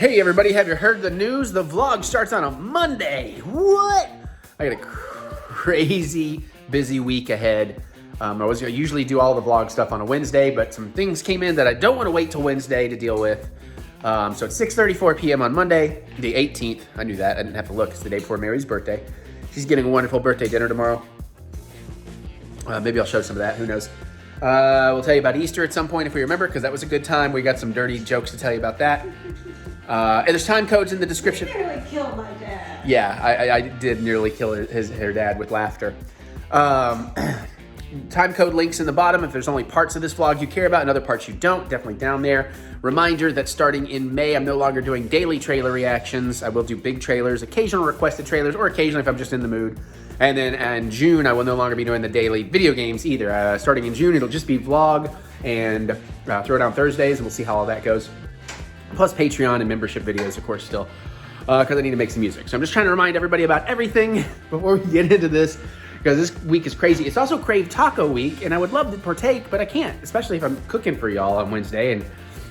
Hey everybody, have you heard the news? The vlog starts on a Monday. What? I got a crazy busy week ahead. I usually do all the vlog stuff on a Wednesday, but some things came in that I don't want to wait till Wednesday to deal with. So it's 6:34 p.m. on Monday, the 18th. I knew that. I didn't have to look. It's the day before Mary's birthday. She's getting a wonderful birthday dinner tomorrow. Maybe I'll show some of that. Who knows? We'll tell you about Easter at some point if we remember, because that was a good time. We got some dirty jokes to tell you about that. And there's time codes in the description. You nearly killed my dad. Yeah, I did nearly kill her dad with laughter. Time code links in the bottom if there's only parts of this vlog you care about and other parts you don't, definitely down there. Reminder that starting in May, I'm no longer doing daily trailer reactions. I will do big trailers, occasional requested trailers, or occasionally if I'm just in the mood. And then in June, I will no longer be doing the daily video games either. Starting in June, it'll just be vlog and throw down Thursdays, and we'll see how all that goes. Plus Patreon and membership videos, of course, still, because I need to make some music. So I'm just trying to remind everybody about everything before we get into this, because this week is crazy. It's also Crave Taco Week, and I would love to partake, but I can't, especially if I'm cooking for y'all on Wednesday, and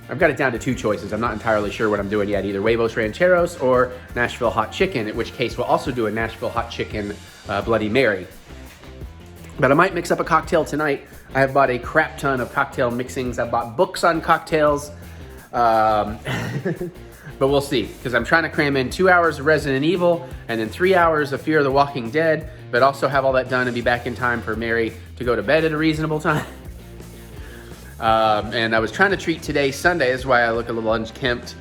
I've got it down to two choices. I'm not entirely sure what I'm doing yet, either Huevos Rancheros or Nashville Hot Chicken, in which case we'll also do a Nashville Hot Chicken Bloody Mary. But I might mix up a cocktail tonight. I have bought a crap ton of cocktail mixings. I've bought books on cocktails. But we'll see, because I'm trying to cram in 2 hours of Resident Evil and then 3 hours of Fear of the Walking Dead, but also have all that done and be back in time for Mary to go to bed at a reasonable time. And I was trying to treat today Sunday. That's why I look a little unkempt.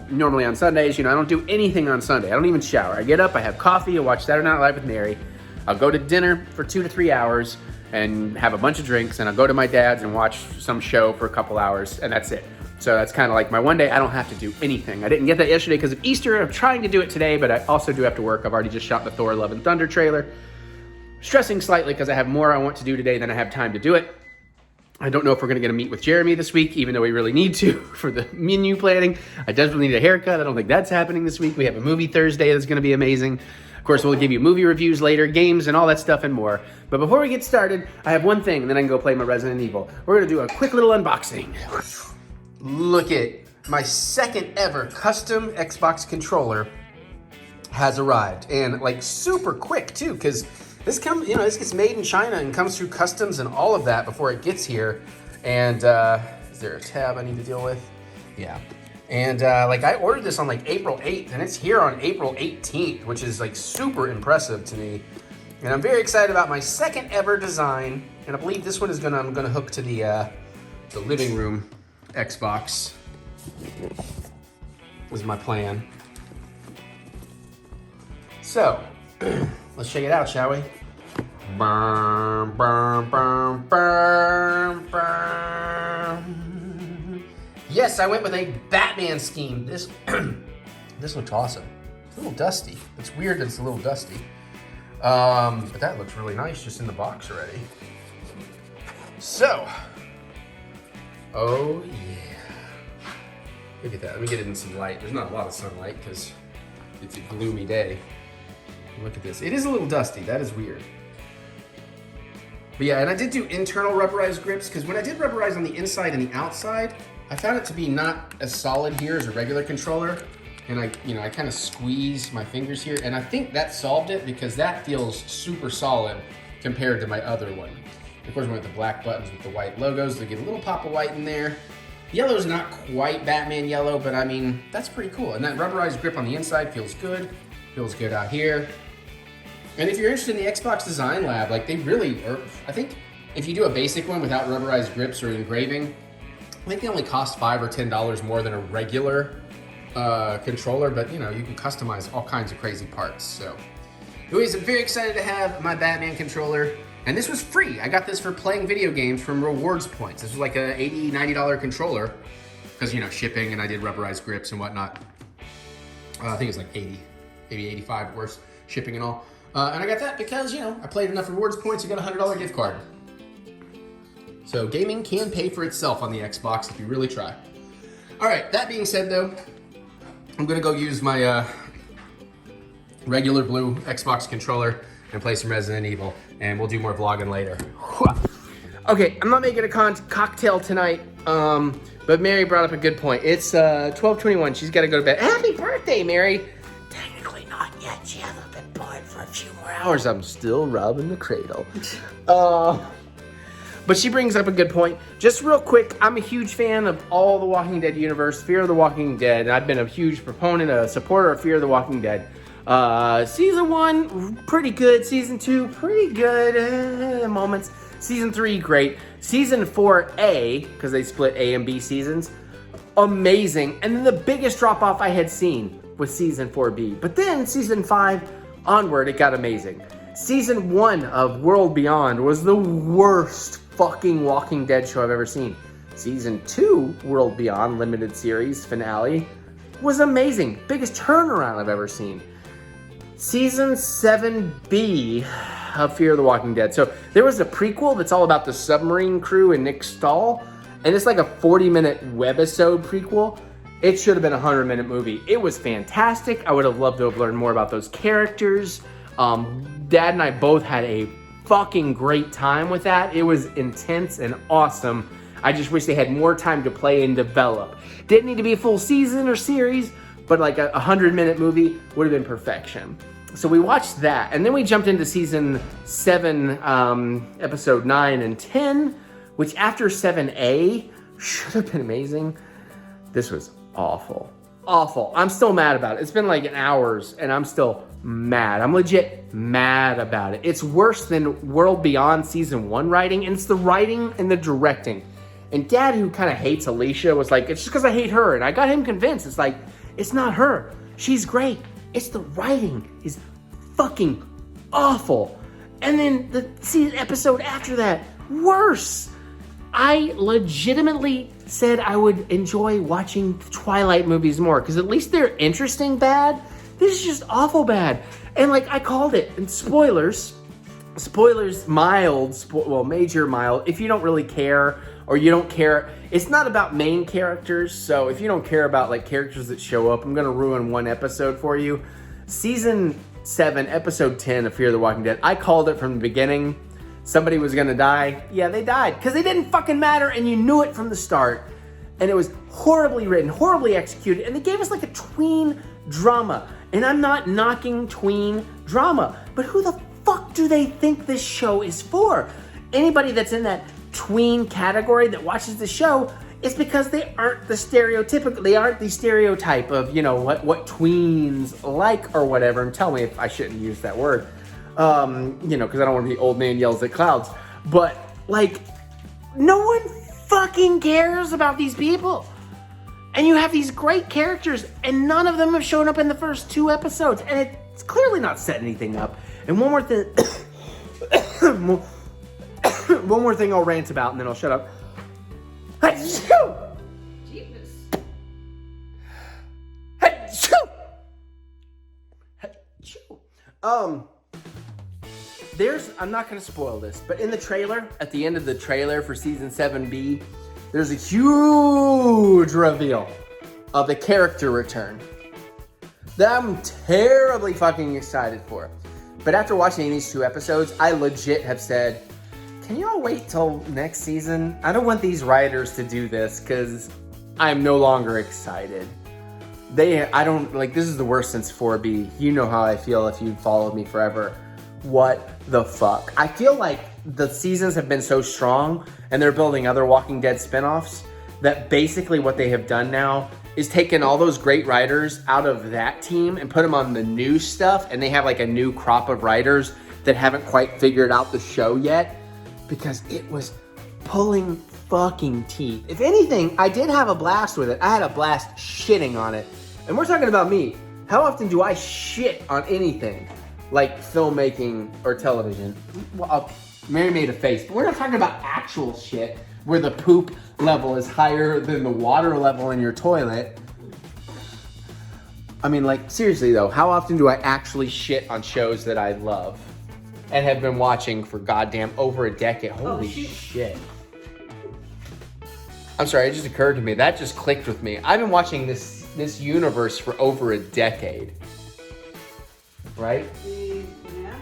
Normally on Sundays, I don't do anything on Sunday. I don't even shower. I get up, I have coffee, I watch Saturday Night Live with Mary. I'll go to dinner for 2 to 3 hours and have a bunch of drinks, and I'll go to my dad's and watch some show for a couple hours, and that's it. So that's kind of like my one day. I don't have to do anything. I didn't get that yesterday because of Easter. I'm trying to do it today, but I also do have to work. I've already just shot the Thor Love and Thunder trailer. Stressing slightly because I have more I want to do today than I have time to do it. I don't know if we're going to get a meet with Jeremy this week, even though we really need to for the menu planning. I definitely need a haircut. I don't think that's happening this week. We have a movie Thursday that's going to be amazing. Of course, we'll give you movie reviews later, games, and all that stuff and more. But before we get started, I have one thing, and then I can go play my Resident Evil. We're going to do a quick little unboxing. Look at my second ever custom Xbox controller has arrived, and like super quick too, because this this gets made in China and comes through customs and all of that before it gets here. And is there a tab I need to deal with? Yeah. And I ordered this on like April 8th, and it's here on April 18th, which is like super impressive to me. And I'm very excited about my second ever design, and I believe this one is I'm gonna hook to the living room Xbox was my plan. So let's check it out, shall we? Yes, I went with a Batman scheme. This this looked awesome. It's a little dusty. It's weird that it's a little dusty. But that looks really nice just in the box already. So, oh yeah. Look at that. Let me get it in some light. There's not a lot of sunlight because it's a gloomy day. Look at this. It is a little dusty. That is weird. But yeah, and I did do internal rubberized grips, because when I did rubberize on the inside and the outside, I found it to be not as solid here as a regular controller. And I kind of squeezed my fingers here, and I think that solved it, because that feels super solid compared to my other one. Of course, we went with the black buttons with the white logos to get a little pop of white in there. Yellow's not quite Batman yellow, but I mean, that's pretty cool. And that rubberized grip on the inside feels good. Feels good out here. And if you're interested in the Xbox Design Lab, like they really are, I think if you do a basic one without rubberized grips or engraving, I think they only cost $5 or $10 more than a regular controller, but you can customize all kinds of crazy parts. So anyways, I'm very excited to have my Batman controller. And this was free. I got this for playing video games from rewards points. This was like a $80, $90 controller because, shipping, and I did rubberized grips and whatnot. I think it was like 80, maybe 85 worse, shipping and all. And I got that because, I played enough rewards points to get a $100 gift card. So gaming can pay for itself on the Xbox if you really try. All right, that being said though, I'm gonna go use my regular blue Xbox controller and play some Resident Evil, and we'll do more vlogging later. Okay, I'm not making a cocktail tonight. But Mary brought up a good point. It's 12:21. She's got to go to bed. Happy birthday, Mary. Technically not yet. She hasn't been born for a few more hours. I'm still robbing the cradle. But she brings up a good point. Just real quick, I'm a huge fan of all the Walking Dead universe, Fear of the Walking Dead. And I've been a huge proponent, a supporter of Fear of the Walking Dead. Season 1, pretty good. Season 2, pretty good moments. Season 3, great. Season 4A, because they split A and B seasons, amazing. And then the biggest drop-off I had seen was Season 4B. But then Season 5 onward, it got amazing. Season 1 of World Beyond was the worst fucking Walking Dead show I've ever seen. Season 2, World Beyond, limited series, finale, was amazing. Biggest turnaround I've ever seen. Season 7B of Fear of the Walking Dead. So there was a prequel that's all about the submarine crew and Nick Stahl, and it's like a 40-minute webisode prequel. It should have been a 100-minute movie. It was fantastic. I would have loved to have learned more about those characters. Dad and I both had a fucking great time with that. It was intense and awesome. I just wish they had more time to play and develop. Didn't need to be a full season or series, but like a 100-minute movie would have been perfection. So we watched that, and then we jumped into season 7, episode 9 and 10, which after 7A should have been amazing. This was awful. Awful. I'm still mad about it. It's been like hours, and I'm still mad. I'm legit mad about it. It's worse than World Beyond season 1 writing, and it's the writing and the directing. And Dad, who kind of hates Alicia, was like, it's just because I hate her, and I got him convinced. It's like, it's not her. She's great. It's the writing is fucking awful. And then the episode after that, worse. I legitimately said I would enjoy watching the Twilight movies more, because at least they're interesting bad. This is just awful bad. And like I called it, and spoilers mild, major mild, if you don't really care, or you don't care, it's not about main characters, so if you don't care about like characters that show up, I'm gonna ruin one episode for you. Season 7, episode 10 of Fear of the Walking Dead, I called it from the beginning. Somebody was gonna die. Yeah, they died, because they didn't fucking matter, and you knew it from the start. And it was horribly written, horribly executed, and they gave us like a tween drama. And I'm not knocking tween drama, but who the fuck do they think this show is for? Anybody that's in that tween category that watches the show, it's because they aren't the stereotype of, you know, what tweens like or whatever. And tell me if I shouldn't use that word, you know, because I don't want to be old man yells at clouds. But like, no one fucking cares about these people. And you have these great characters, and none of them have shown up in the first 2 episodes. And it's clearly not setting anything up. And one more thing, one more thing I'll rant about, and then I'll shut up. Jesus. I'm not going to spoil this, but in the trailer, at the end of the trailer for season 7B, there's a huge reveal of the character return that I'm terribly fucking excited for. But after watching these 2 episodes, I legit have said, can y'all wait till next season? I don't want these writers to do this, because I'm no longer excited. This is the worst since 4B. You know how I feel if you've followed me forever. What the fuck? I feel like the seasons have been so strong, and they're building other Walking Dead spinoffs, that basically what they have done now is taken all those great writers out of that team and put them on the new stuff, and they have like a new crop of writers that haven't quite figured out the show yet, because it was pulling fucking teeth. If anything, I did have a blast with it. I had a blast shitting on it. And we're talking about me. How often do I shit on anything like filmmaking or television? Well, Mary made a face, but we're not talking about actual shit where the poop level is higher than the water level in your toilet. I mean, like, seriously though, how often do I actually shit on shows that I love and have been watching for goddamn over a decade? Holy shit. I'm sorry, it just occurred to me. That just clicked with me. I've been watching this universe for over a decade. Right? Yeah.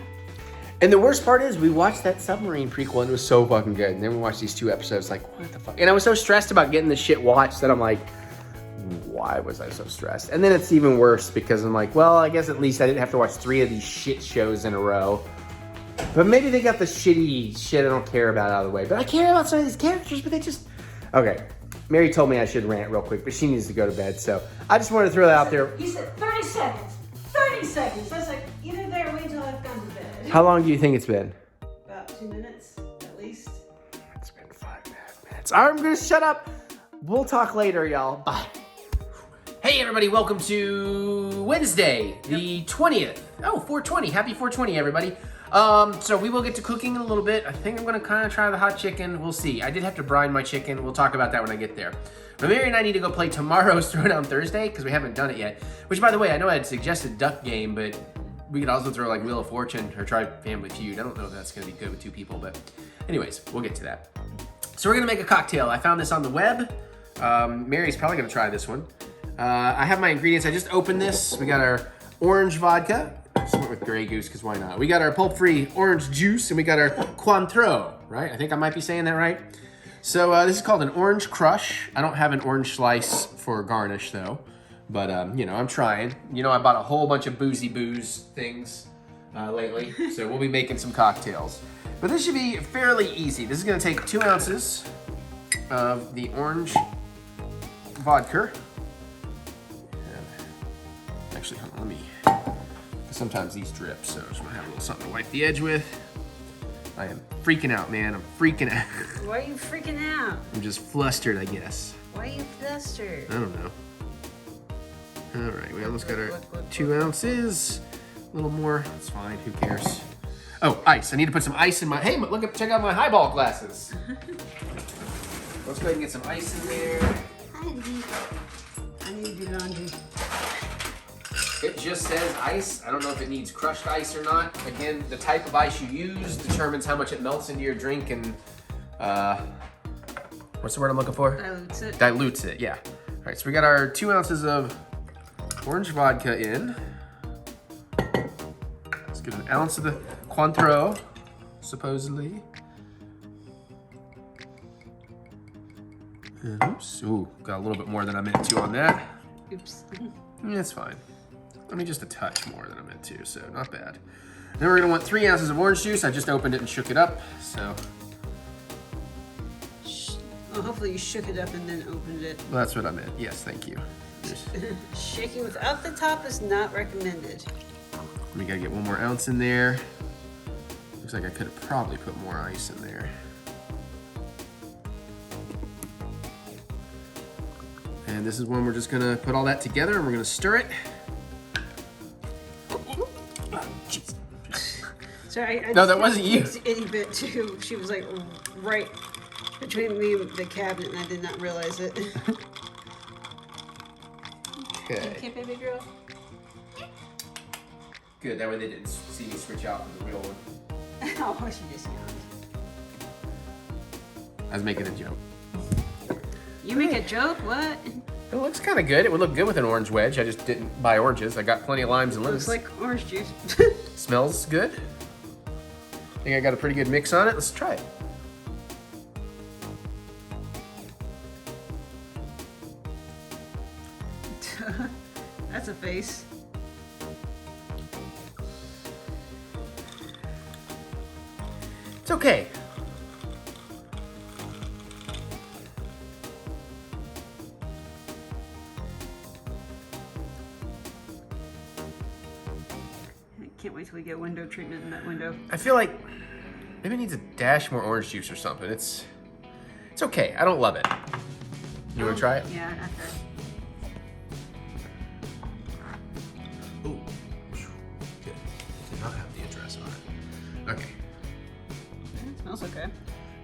And the worst part is we watched that submarine prequel and it was so fucking good. And then we watched these 2 episodes like, what the fuck? And I was so stressed about getting this shit watched that I'm like, why was I so stressed? And then it's even worse because I'm like, well, I guess at least I didn't have to watch 3 of these shit shows in a row. But maybe they got the shitty shit I don't care about out of the way. But I care about some of these characters, but they just... Okay, Mary told me I should rant real quick, but she needs to go to bed. So I just wanted to throw that out there. He said 30 seconds. 30 seconds. I was like, either there or wait till I've gone to bed. How long do you think it's been? About 2 minutes, at least. It's been 5.5 minutes. I'm gonna shut up. We'll talk later, y'all. Bye. Hey everybody, welcome to Wednesday, the 20th. Oh, 420. Happy 420, everybody. So we will get to cooking in a little bit. I think I'm gonna kind of try the hot chicken. We'll see. I did have to brine my chicken. We'll talk about that when I get there. But Mary and I need to go play tomorrow's Throwdown Thursday because we haven't done it yet. Which, by the way, I know I had suggested Duck Game, but we could also throw like Wheel of Fortune or try Family Feud. I don't know if that's gonna be good with 2 people, but anyways, we'll get to that. So we're gonna make a cocktail. I found this on the web. Mary's probably gonna try this one. I have my ingredients. I just opened this. We got our orange vodka. I just went with Grey Goose because why not? We got our pulp-free orange juice and we got our Cointreau, right? I think I might be saying that right. So this is called an orange crush. I don't have an orange slice for garnish though, but you know, I'm trying. You know, I bought a whole bunch of boozy booze things lately, so we'll be making some cocktails. But this should be fairly easy. This is gonna take 2 ounces of the orange vodka. Actually, hold on, let me, sometimes these drip, so I just wanna have a little something to wipe the edge with. I am freaking out, man, I'm freaking out. Why are you freaking out? I'm just flustered, I guess. Why are you flustered? I don't know. All right, we almost got our 2 ounces. A little more, that's fine, who cares? Oh, ice, I need to put some ice in my, hey, look up, check out my highball glasses. Let's go ahead and get some ice in there. I need to do laundry. It just says ice. I don't know if it needs crushed ice or not. Again, the type of ice you use determines how much it melts into your drink and, what's the word I'm looking for? Dilutes it. Dilutes it, yeah. All right, so we got our 2 ounces of orange vodka in. Let's get an ounce of the Cointreau, supposedly. And oops, ooh, got a little bit more than I meant to on that. Oops. That's fine. I mean, just a touch more than I meant to, so not bad. Then we're gonna want 3 ounces of orange juice. I just opened it and shook it up, so. Well, hopefully you shook it up and then opened it. Well, that's what I meant. Yes, thank you. Shaking without the top is not recommended. We gotta get 1 more ounce in there. Looks like I could have probably put more ice in there. And this is when we're just gonna put all that together and we're gonna stir it. Sorry, I No, that wasn't you. Itty bit too. She was like right between me and the cabinet, and I did not realize it. Okay. Okay, baby girl. Good. That way they didn't see me switch out for the real one. Oh, she just yawned. I was making a joke. You make a joke? What? It looks kind of good. It would look good with an orange wedge. I just didn't buy oranges. I got plenty of limes and lemons. Looks like orange juice. Smells good. I think I got a pretty good mix on it. Let's try it. That's a face. It's okay. Can't wait till we get window treatment in that window. I feel like maybe it needs a dash more orange juice or something. It's okay. I don't love it. You want to try it? Yeah, after. Ooh. Good. Did not have the address on it. Okay. It smells okay.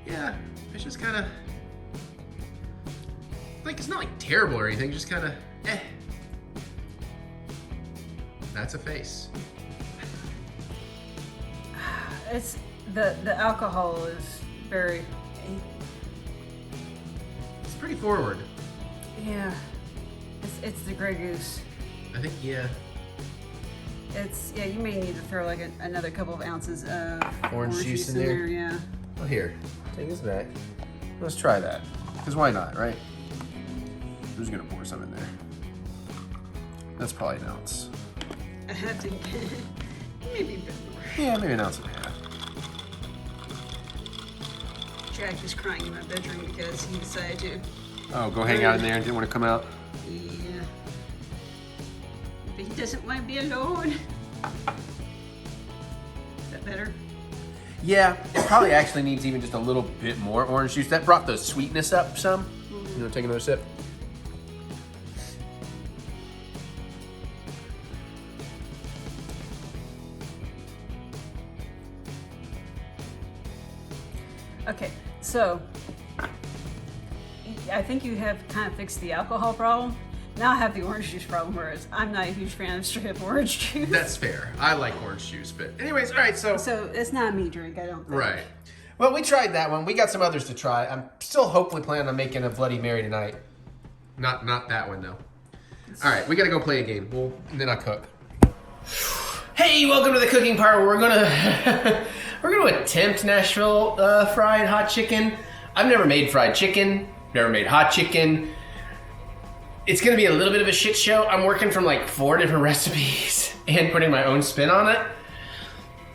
Yeah. It's just kind of like, it's not like terrible or anything. Just kind of eh. That's a face. It's the alcohol is very. It's pretty forward. Yeah, it's the Grey Goose. I think, yeah. Yeah, you may need to throw like another couple of ounces of Orange juice in there. Yeah. Well, here, take this back. Let's try that. Because why not, right? I'm just gonna pour some in there. That's probably an ounce. I have to maybe a bit more. Yeah, maybe an ounce and a half. Jack is crying in my bedroom because he decided to. Oh, go hang out in there and didn't want to come out? Yeah. But he doesn't want to be alone. Is that better? Yeah, it probably actually needs even just a little bit more orange juice. That brought the sweetness up some. You know, take another sip. Okay, so I think you have kind of fixed the alcohol problem. Now I have the orange juice problem, whereas I'm not a huge fan of straight up orange juice. That's fair. I like orange juice, but anyways, all right, so it's not a me drink, I don't think. right. Well, we tried that one. We got some others to try. I'm still hopefully planning on making a Bloody Mary tonight. Not that one though. All right, we gotta go play a game. And then I'll cook. Hey, welcome to the cooking part. We're gonna attempt Nashville fried hot chicken. I've never made fried chicken. Never made hot chicken. It's gonna be a little bit of a shit show. I'm working from like 4 different recipes and putting my own spin on it.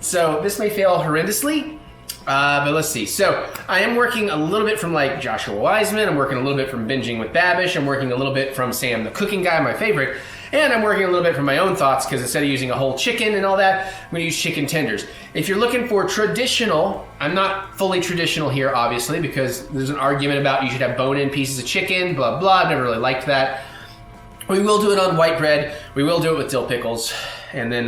So this may fail horrendously, but let's see. So I am working a little bit from like Joshua Wiseman. I'm working a little bit from Binging with Babish. I'm working a little bit from Sam the Cooking Guy, my favorite. And I'm working a little bit from my own thoughts because instead of using a whole chicken and all that, I'm gonna use chicken tenders. If you're looking for traditional, I'm not fully traditional here, obviously, because there's an argument about you should have bone-in pieces of chicken, blah, blah. I've never really liked that. We will do it on white bread. We will do it with dill pickles. And then,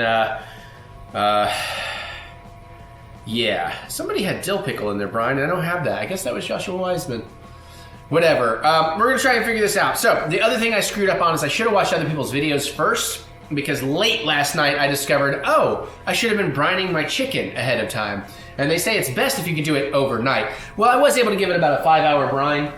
yeah. Somebody had dill pickle in there, Brian, and I don't have that. I guess that was Joshua Wiseman. Whatever. We're gonna try and figure this out. So the other thing I screwed up on is I should have watched other people's videos first, because late last night I discovered, oh, I should have been brining my chicken ahead of time. And they say it's best if you can do it overnight. Well, I was able to give it about a 5-hour brine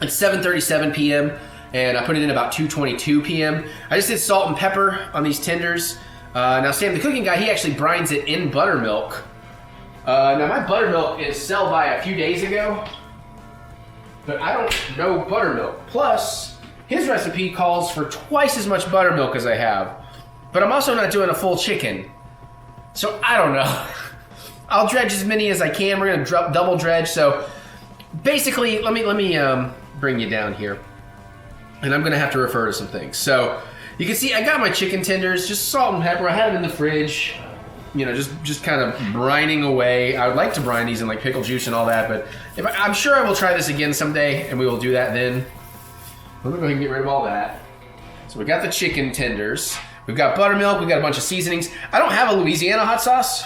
at 7:37 p.m. and I put it in about 2:22 p.m. I just did salt and pepper on these tenders. Now Sam the Cooking Guy, he actually brines it in buttermilk. Now my buttermilk is sell by a few days ago, but I don't know buttermilk. Plus, his recipe calls for twice as much buttermilk as I have, but I'm also not doing a full chicken. So I don't know. I'll dredge as many as I can. We're gonna double dredge. So basically, let me bring you down here, and I'm gonna have to refer to some things. So you can see I got my chicken tenders, just salt and pepper. I had them in the fridge, you know, just kind of brining away. I would like to brine these in like pickle juice and all that, but I'm sure I will try this again someday, and we will do that then. Let me go ahead and get rid of all that. So we got the chicken tenders. We've got buttermilk. We've got a bunch of seasonings. I don't have a Louisiana hot sauce,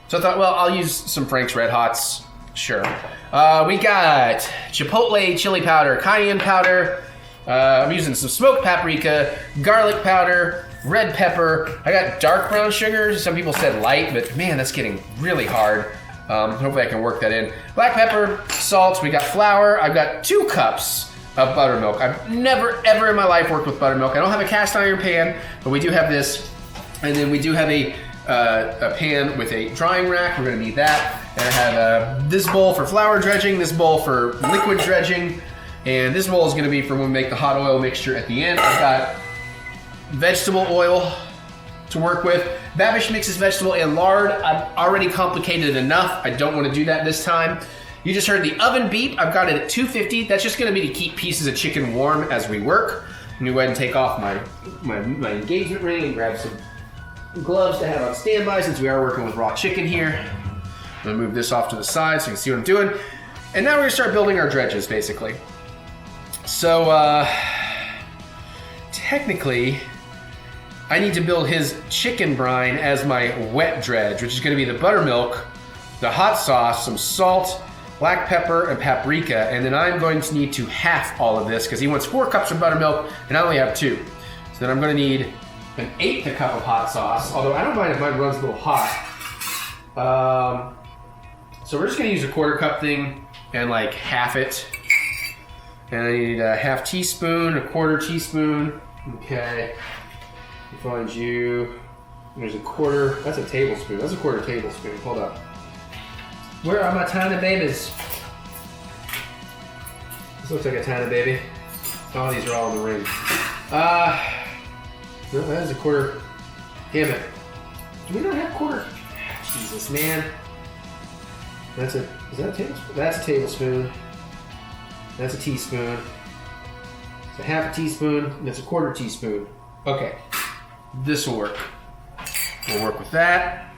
so I thought, well, I'll use some Frank's Red Hots. Sure. We got chipotle chili powder, cayenne powder. I'm using some smoked paprika, garlic powder, red pepper. I got dark brown sugar. Some people said light, but man, that's getting really hard. Hopefully I can work that in. Black pepper, salt. We got flour. I've got 2 cups of buttermilk. I've never, ever in my life worked with buttermilk. I don't have a cast iron pan, but we do have this. And then we do have a pan with a drying rack. We're gonna need that. And I have this bowl for flour dredging, this bowl for liquid dredging, and this bowl is gonna be for when we make the hot oil mixture at the end. I've got vegetable oil to work with. Babish mixes vegetable and lard. I've already complicated it enough. I don't wanna do that this time. You just heard the oven beep. I've got it at 250. That's just gonna be to keep pieces of chicken warm as we work. Let me go ahead and take off my engagement ring and grab some gloves to have on standby since we are working with raw chicken here. I'm gonna move this off to the side so you can see what I'm doing. And now we're gonna start building our dredges, basically. So, technically, I need to build his chicken brine as my wet dredge, which is gonna be the buttermilk, the hot sauce, some salt, black pepper, and paprika. And then I'm going to need to half all of this because he wants 4 cups of buttermilk and I only have 2. So then I'm gonna need an 1/8 cup of hot sauce, although I don't mind if mine runs a little hot. So we're just gonna use a 1/4 cup thing and like half it. And I need a 1/2 teaspoon, a 1/4 teaspoon. Okay, find you. There's a quarter, that's a tablespoon. That's a quarter tablespoon. Hold up. Where are my tiny babies? This looks like a tiny baby. Oh, these are all in the ring. No, that is a quarter. Damn it. Do we not have quarter? Jesus, man. Is that a tablespoon? That's a tablespoon. That's a teaspoon. It's a half a teaspoon, and it's a quarter teaspoon. Okay, this will work. We'll work with that.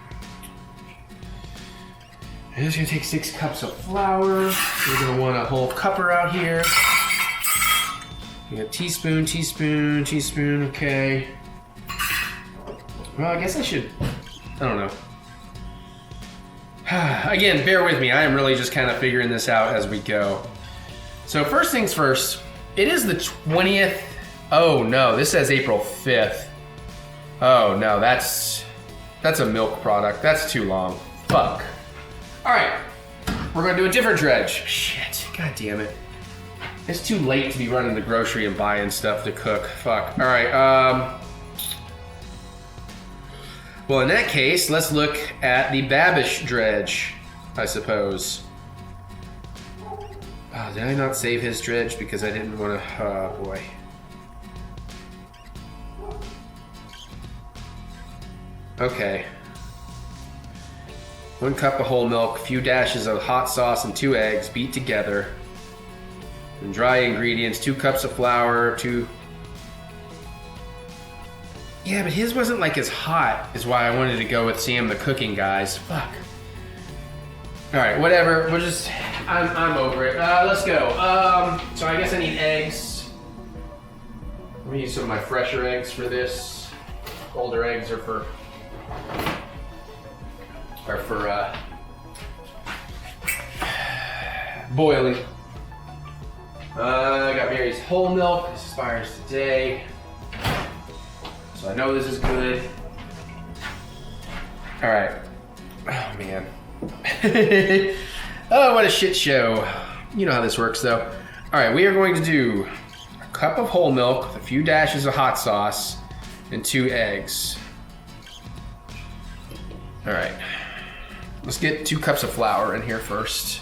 And it's gonna take 6 cups of flour. We're gonna want a whole cupper out here. We got teaspoon, teaspoon, teaspoon, okay. Well, I guess I should, I don't know. Again, bear with me. I am really just kind of figuring this out as we go. So first things first, it is the 20th. Oh no, this says April 5th. Oh no, that's a milk product. That's too long. Fuck. All right, we're gonna do a different dredge. Shit, god damn it. It's too late to be running the grocery and buying stuff to cook. Fuck. All right, well, in that case, let's look at the Babish dredge, I suppose. Oh, did I not save his dredge because I didn't want to? Oh boy. Okay. 1 cup of whole milk, a few dashes of hot sauce, and 2 eggs beat together. And dry ingredients: 2 cups of flour, 2. Yeah, but his wasn't like as hot, is why I wanted to go with Sam the cooking guys. Fuck. All right, whatever. We'll just. I'm over it. Let's go. So I guess I need eggs. I'm gonna use some of my fresher eggs for this. Older eggs are for boiling. I got Mary's whole milk. This expires today. So I know this is good. All right. Oh man. Oh, what a shit show. You know how this works though. All right, we are going to do a cup of whole milk with a few dashes of hot sauce and 2 eggs. All right. Let's get 2 cups of flour in here first.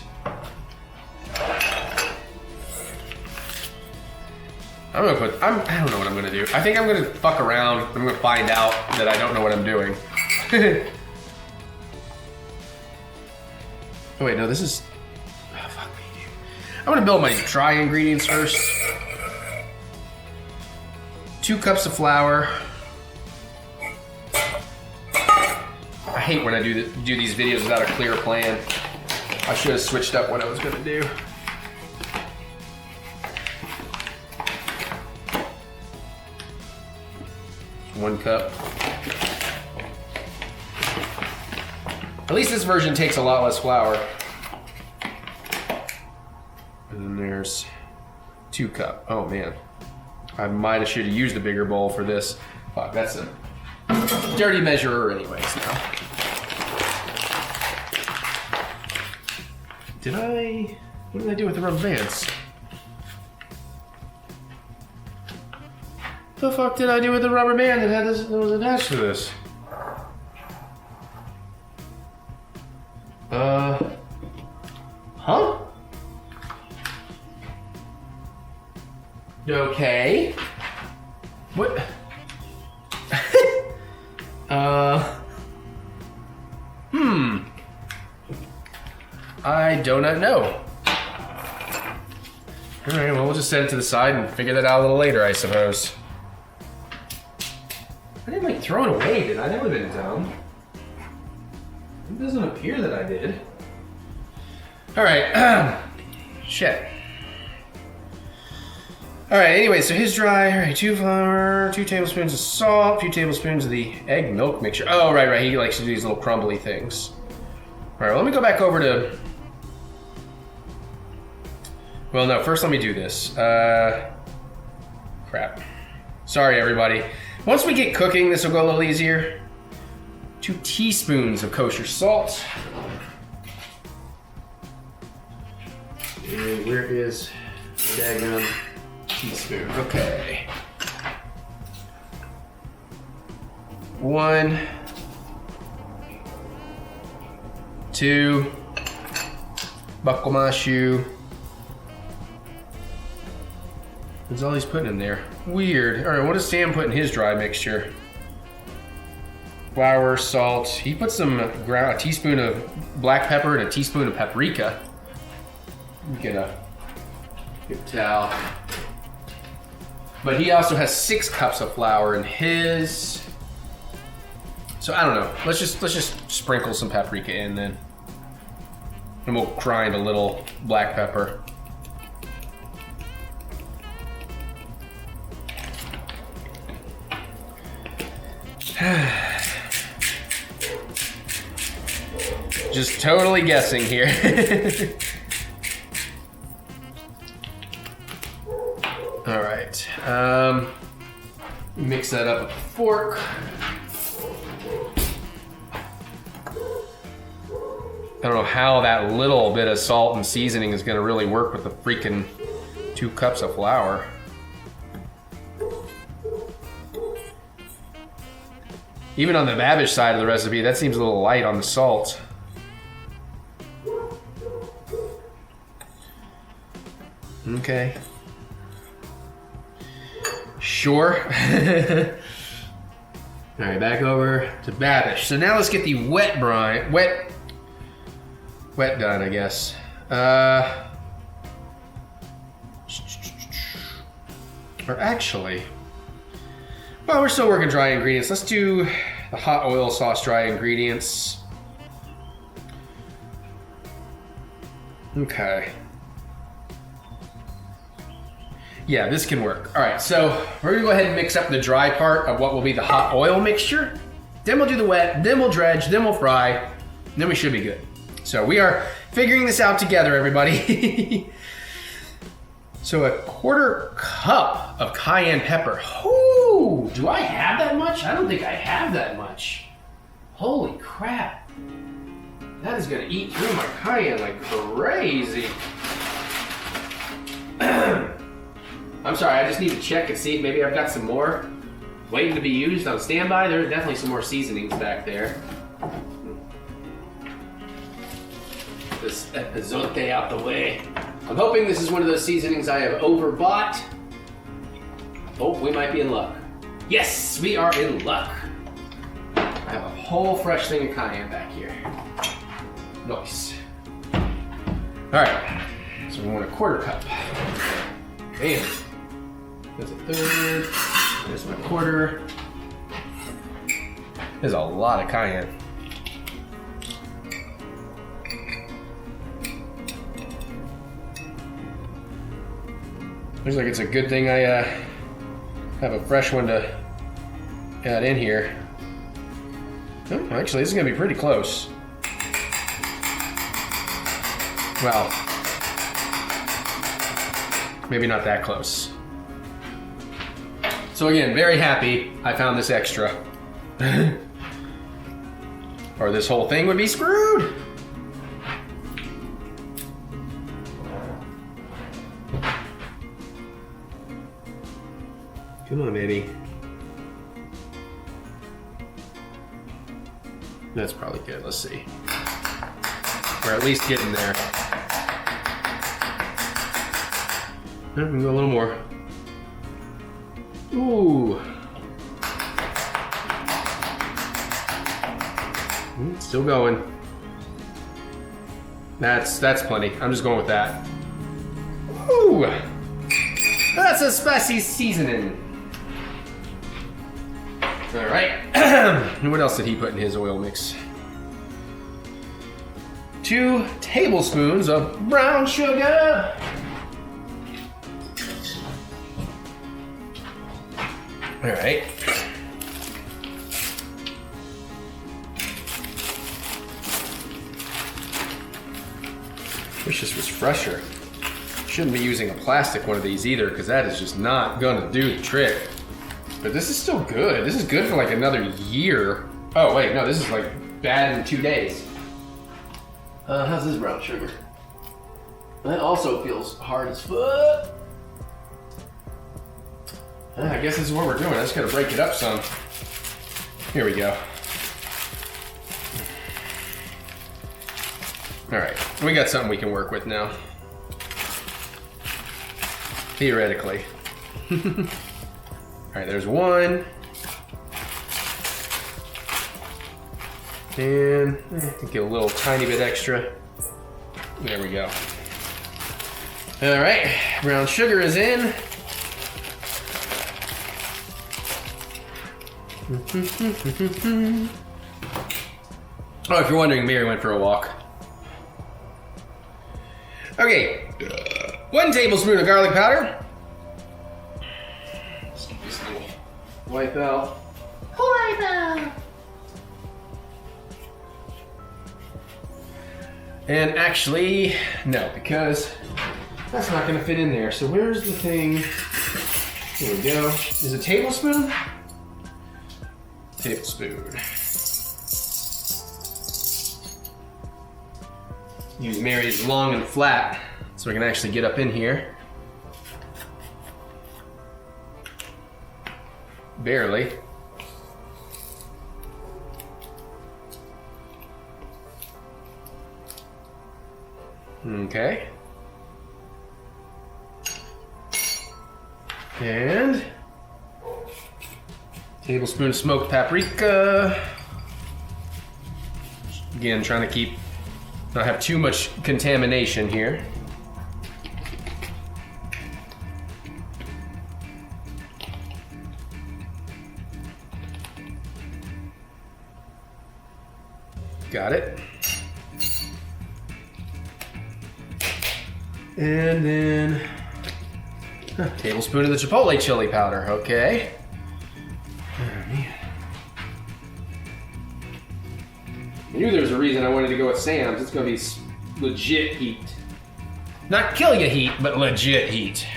I don't know what I'm gonna do. I think I'm gonna fuck around. I'm gonna find out that I don't know what I'm doing. Oh wait, no, this is, oh, fuck me. I'm gonna build my dry ingredients first. 2 cups of flour. I hate when I do these videos without a clear plan. I should have switched up what I was gonna do. One cup. At least this version takes a lot less flour. And then there's 2 cup. Oh man. I might have should have used a bigger bowl for this. Fuck, that's a dirty measurer anyways now. What did I do with the rubber bands? The fuck did I do with the rubber band that was attached to this? Huh? Okay. What? I do not know. Alright, well, we'll just set it to the side and figure that out a little later, I suppose. I didn't like throw it away, did I? That would have been dumb. It doesn't appear that I did. Alright, shit. Alright, anyway, so his dry, alright, 2 flour, 2 tablespoons of salt, 2 tablespoons of the egg milk mixture. Oh, right, he likes to do these little crumbly things. Alright, well, let me go back over to... Well, no, first let me do this. Crap. Sorry, everybody. Once we get cooking, this will go a little easier. 2 teaspoons of kosher salt. And where is the daggum teaspoon? Okay. 1 2. Buckle my shoe. That's all he's putting in there. Weird. All right, what does Sam put in his dry mixture? Flour, salt. He put a teaspoon of black pepper and a teaspoon of paprika. Get a towel. But he also has 6 cups of flour in his. So I don't know. Let's just sprinkle some paprika in then. And we'll grind a little black pepper. Just totally guessing here. All right. Mix that up with a fork. I don't know how that little bit of salt and seasoning is going to really work with the freaking 2 cups of flour. Even on the Babish side of the recipe, that seems a little light on the salt. Okay. Sure. All right, back over to Babish. So now let's get the wet brine, wet done, I guess. Or actually, well, we're still working dry ingredients. Let's do the hot oil sauce dry ingredients. Okay. Yeah, this can work. All right, so we're gonna go ahead and mix up the dry part of what will be the hot oil mixture. Then we'll do the wet, then we'll dredge, then we'll fry, and then we should be good. So we are figuring this out together, everybody. So 1/4 cup of cayenne pepper. Ooh, do I have that much? I don't think I have that much. Holy crap. That is gonna eat through my cayenne like crazy. I'm sorry, I just need to check and see if maybe I've got some more waiting to be used on standby. There's definitely some more seasonings back there. This epazote out the way. I'm hoping this is one of those seasonings I have overbought. Oh, we might be in luck. Yes, we are in luck. I have a whole fresh thing of cayenne back here. Nice. All right, so we want 1/4 cup. Bam. That's a 1/3. There's my 1/4. There's a lot of cayenne. Looks like it's a good thing I have a fresh one to add in here. Oh, actually, this is gonna be pretty close. Well, maybe not that close. So again, very happy I found this extra. Or this whole thing would be screwed. Come on, baby. That's probably good. Let's see. We're at least getting there. We can go a little more. Ooh. Still going. That's plenty. I'm just going with that. Ooh. That's a spicy seasoning. All right. And what else did he put in his oil mix? 2 tablespoons of brown sugar. All right. Wish this was fresher. Shouldn't be using a plastic one of these either, because that is just not gonna do the trick. But this is still good. This is good for like another year. Oh wait, no, this is like bad in 2 days. How's this brown sugar? That also feels hard as fuck. I guess this is what we're doing. I just gotta break it up some. Here we go. All right, we got something we can work with now. Theoretically. All right, there's one. And get a little tiny bit extra. There we go. All right, brown sugar is in. Oh, if you're wondering, Mary went for a walk. Okay, 1 tablespoon of garlic powder. Let's get this little wipe out. Wipe out. And actually, no, because that's not gonna fit in there. So where's the thing? Here we go. Is it a tablespoon? Tablespoon. Use Mary's long and flat so we can actually get up in here. Barely. Okay. And tablespoon of smoked paprika. Again, trying to not have too much contamination here. Got it. And then a tablespoon of the chipotle chili powder, okay. I knew there was a reason I wanted to go with Sam's. It's gonna be legit heat. Not kill you heat, but legit heat.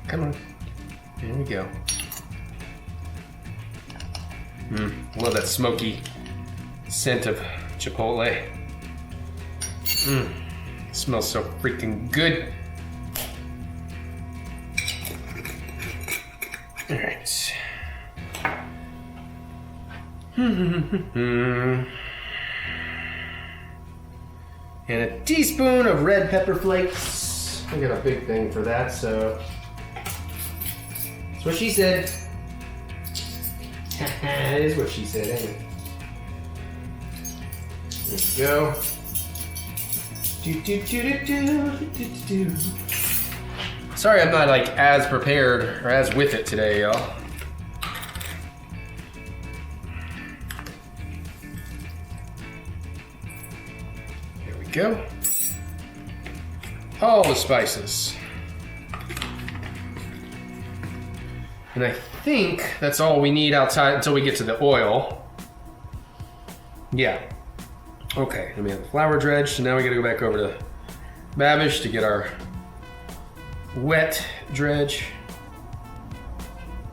Come on. There we go. Love that smoky scent of chipotle. Smells so freaking good. All right. And a teaspoon of red pepper flakes. I got a big thing for that, so that's what she said. That is what she said, ain't it? There we go. Sorry I'm not like as prepared or as with it today, y'all. There we go. All the spices. And I think that's all we need outside until we get to the oil. Yeah. Okay, then we have the flour dredge, so now we gotta go back over to Babish to get our wet dredge,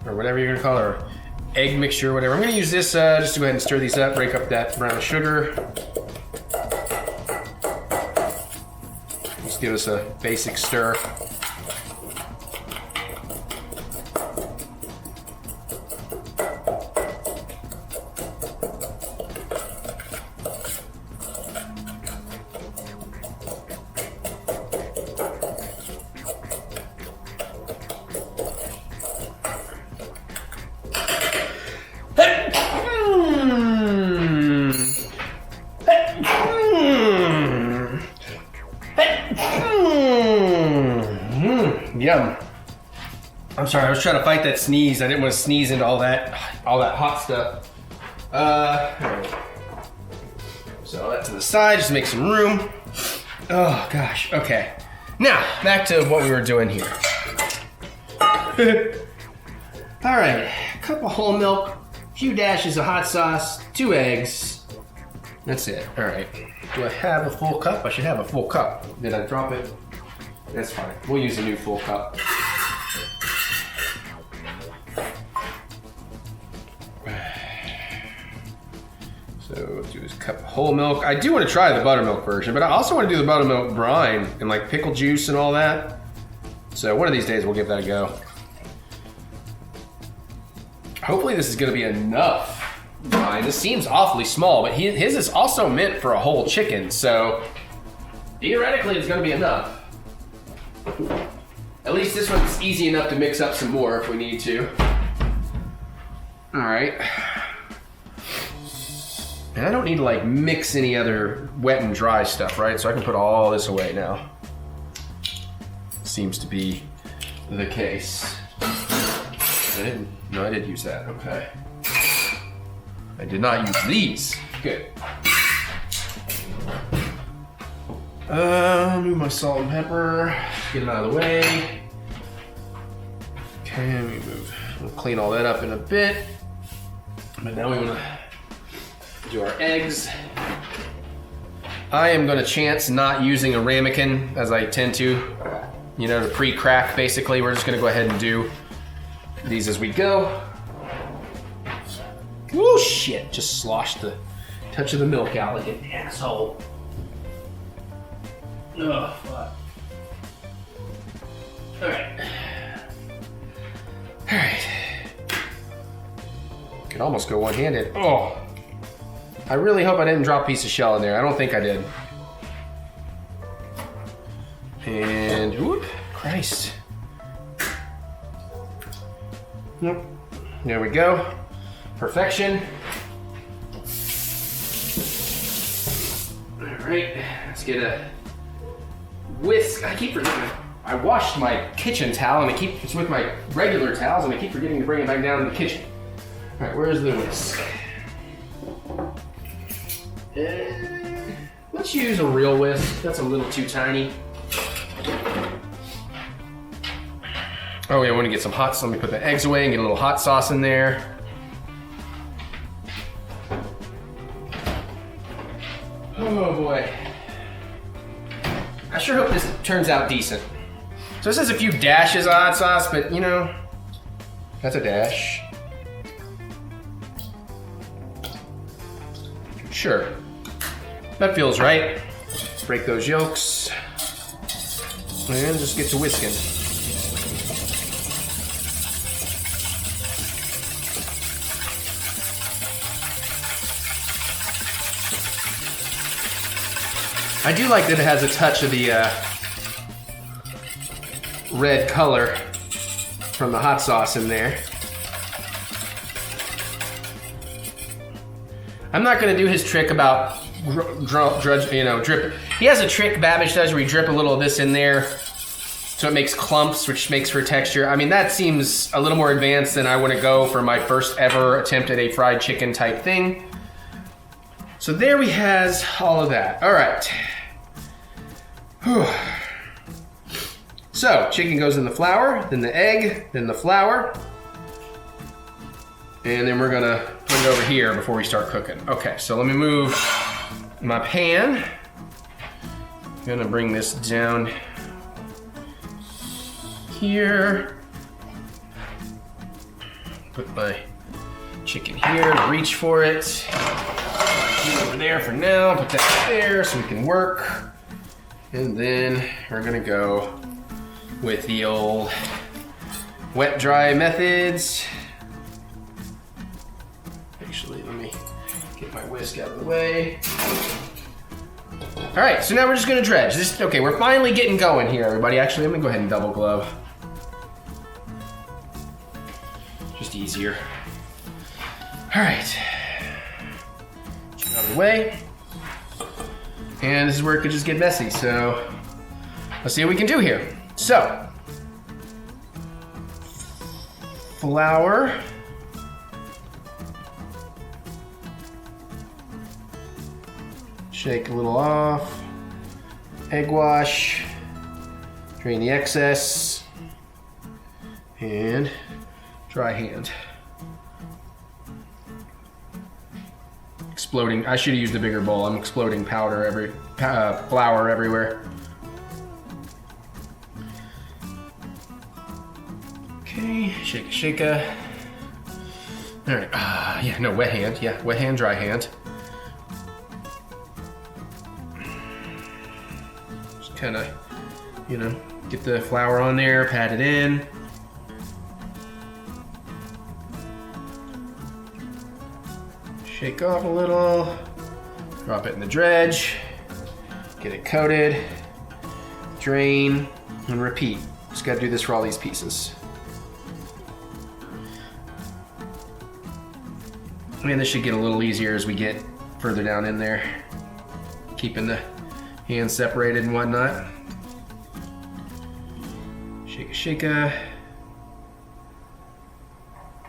or whatever you're gonna call it, or egg mixture, whatever. I'm gonna use this just to go ahead and stir these up, break up that brown sugar. Just give us a basic stir. Yum. I'm sorry, I was trying to fight that sneeze. I didn't want to sneeze into all that hot stuff. Alright. So that to the side, just make some room. Oh gosh, okay. Now, back to what we were doing here. Alright, a cup of whole milk, a few dashes of hot sauce, 2 eggs. That's it. Alright. Do I have a full cup? I should have a full cup. Did I drop it? That's fine. We'll use a new full cup. So let's do this cup of whole milk. I do want to try the buttermilk version, but I also want to do the buttermilk brine and like pickle juice and all that. So one of these days we'll give that a go. Hopefully this is going to be enough fine. This seems awfully small, but his is also meant for a whole chicken, so theoretically it's gonna be enough. At least this one's easy enough to mix up some more if we need to. All right. And I don't need to like mix any other wet and dry stuff, right? So I can put all this away now. Seems to be the case. I did use that, okay. I did not use these. Good. Move my salt and pepper. Get them out of the way. Okay, let me move. We'll clean all that up in a bit. But now we want to do our eggs. I am going to chance not using a ramekin as I tend to, you know, to pre-crack basically. We're just going to go ahead and do these as we go. Oh shit, just sloshed the touch of the milk out like an asshole. Oh, fuck. Alright. Alright. Could almost go one-handed. Oh. I really hope I didn't drop a piece of shell in there. I don't think I did. And, whoop, Christ. Yep. There we go. Perfection. All right, let's get a whisk. I keep forgetting. I washed my kitchen towel and it's with my regular towels and I keep forgetting to bring it back down to the kitchen. All right, where's the whisk? Let's use a real whisk. That's a little too tiny. Oh yeah, I want to get some hot, so let me put the eggs away and get a little hot sauce in there. Oh boy. I sure hope this turns out decent. So this has a few dashes of hot sauce, but you know, that's a dash. Sure. That feels right. Break those yolks. And just get to whisking. I do like that it has a touch of the red color from the hot sauce in there. I'm not gonna do his trick about drip. He has a trick Babbage does where you drip a little of this in there so it makes clumps, which makes for texture. I mean, that seems a little more advanced than I wanna go for my first ever attempt at a fried chicken type thing. So there we has all of that. All right. Whew. So chicken goes in the flour, then the egg, then the flour. And then we're gonna put it over here before we start cooking. Okay, so let me move my pan. I'm gonna bring this down here. Put my chicken here, reach for it. Put it over there for now, put that there so we can work. And then we're gonna go with the old wet dry methods. Actually, let me get my whisk out of the way. All right, so now we're just gonna dredge. Okay, we're finally getting going here, everybody. Actually, I'm gonna go ahead and double glove. Just easier. All right. Out of the way. And this is where it could just get messy, so let's see what we can do here. So, flour. Shake a little off. Egg wash. Drain the excess. And dry hand. Exploding. I should have used a bigger bowl. I'm exploding powder flour everywhere. Okay, shake. All right. Yeah, no, wet hand. Yeah, wet hand, dry hand. Just kind of, you know, get the flour on there, pat it in. Shake off a little. Drop it in the dredge. Get it coated. Drain and repeat. Just gotta do this for all these pieces. And this should get a little easier as we get further down in there. Keeping the hands separated and whatnot. Shake a shake a.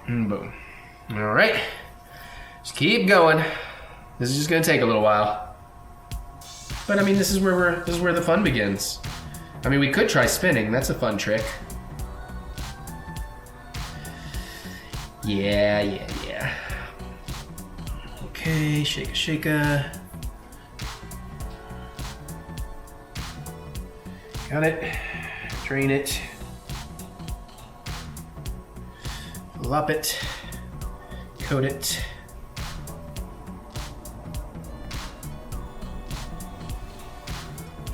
And boom. All right. Just keep going. This is just gonna take a little while. But I mean, this is where the fun begins. I mean, we could try spinning. That's a fun trick. Yeah. Okay, shake a shake a. Got it. Drain it. Lop it. Coat it.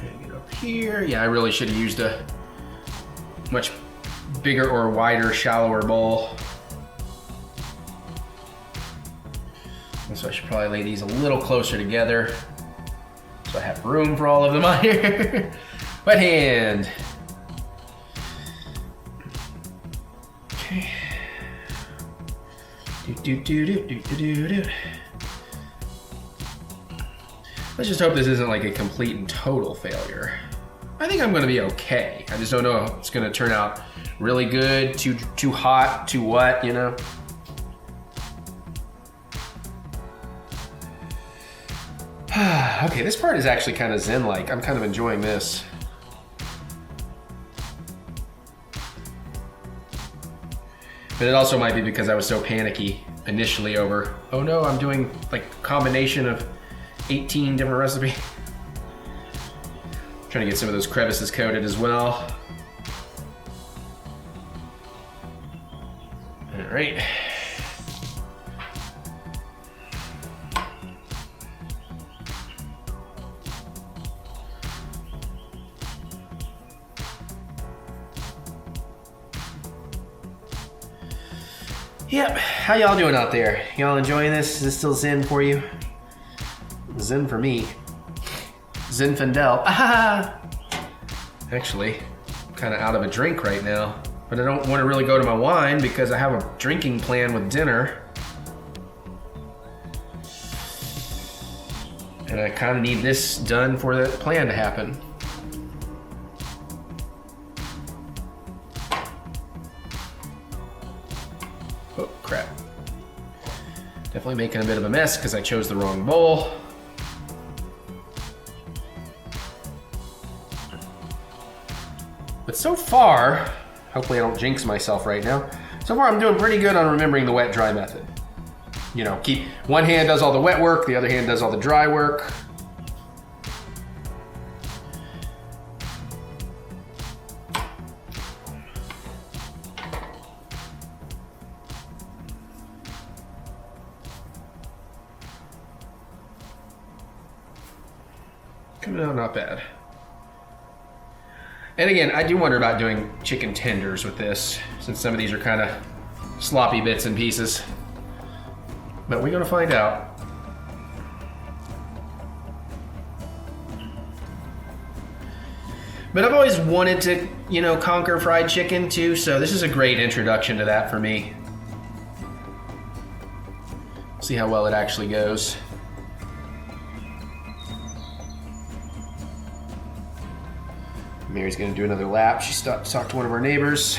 And get up here. Yeah, I really should have used a much bigger or wider, shallower bowl. So I should probably lay these a little closer together so I have room for all of them on here. Wet hand. Okay. Do. Let's just hope this isn't like a complete and total failure. I think I'm gonna be okay. I just don't know if it's gonna turn out really good, too hot, too wet, you know? Okay, this part is actually kind of zen-like. I'm kind of enjoying this. But it also might be because I was so panicky initially over, oh no, I'm doing like a combination of 18 different recipes. Trying to get some of those crevices coated as well. All right. Yep, how y'all doing out there? Y'all enjoying this? Is this still zen for you? Zen for me. Zinfandel. Ah! Actually, I'm kind of out of a drink right now, but I don't want to really go to my wine because I have a drinking plan with dinner. And I kind of need this done for the plan to happen. Oh, crap. Definitely making a bit of a mess because I chose the wrong bowl. But so far, hopefully I don't jinx myself right now, so far I'm doing pretty good on remembering the wet-dry method. You know, keep one hand does all the wet work, the other hand does all the dry work. Coming out not bad. And again, I do wonder about doing chicken tenders with this, since some of these are kind of sloppy bits and pieces. But we're gonna find out. But I've always wanted to, you know, conquer fried chicken too, so this is a great introduction to that for me. See how well it actually goes. Mary's gonna do another lap. She stopped to talk to one of our neighbors.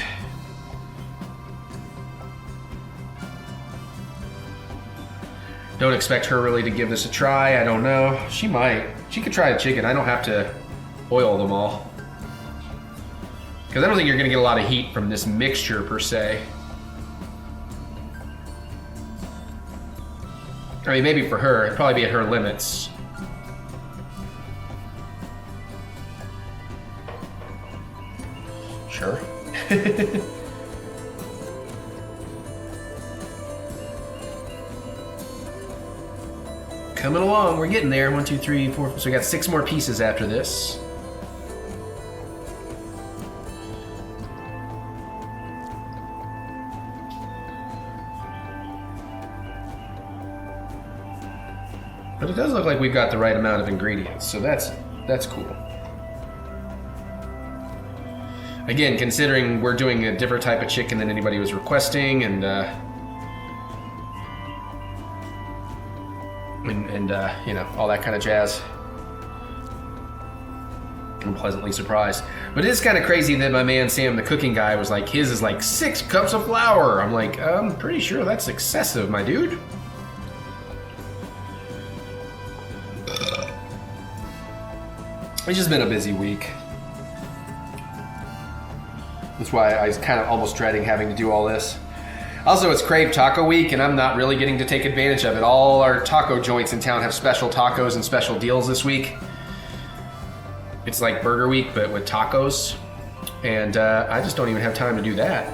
Don't expect her really to give this a try. I don't know. She might. She could try the chicken. I don't have to oil them all. Because I don't think you're gonna get a lot of heat from this mixture per se. I mean, maybe for her, it'd probably be at her limits. Sure. Coming along, we're getting there. 1, 2, 3, 4. So we got 6 more pieces after this. But it does look like we've got the right amount of ingredients, so that's cool. Again, considering we're doing a different type of chicken than anybody was requesting, and you know, all that kind of jazz. I'm pleasantly surprised. But it is kind of crazy that my man Sam, the cooking guy, was like, his is like 6 cups of flour. I'm like, I'm pretty sure that's excessive, my dude. It's just been a busy week. That's why I was kind of almost dreading having to do all this. Also, it's Crave Taco Week, and I'm not really getting to take advantage of it. All our taco joints in town have special tacos and special deals this week. It's like Burger Week, but with tacos. And I just don't even have time to do that.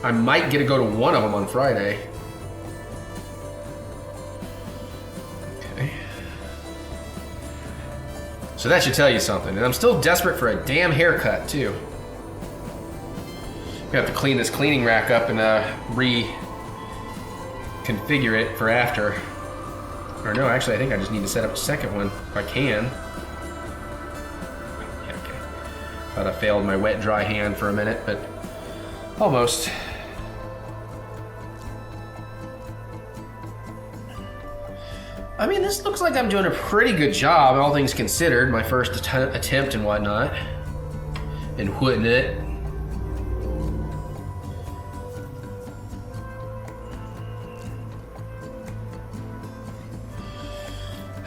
I might get to go to one of them on Friday. Okay. So that should tell you something. And I'm still desperate for a damn haircut, too. I'm gonna have to clean this cleaning rack up and reconfigure it for after. Or no, actually, I think I just need to set up a second one if I can. Yeah, okay. Thought I failed my wet, dry hand for a minute, but almost. I mean, this looks like I'm doing a pretty good job, all things considered. My first attempt and whatnot. And whatnot.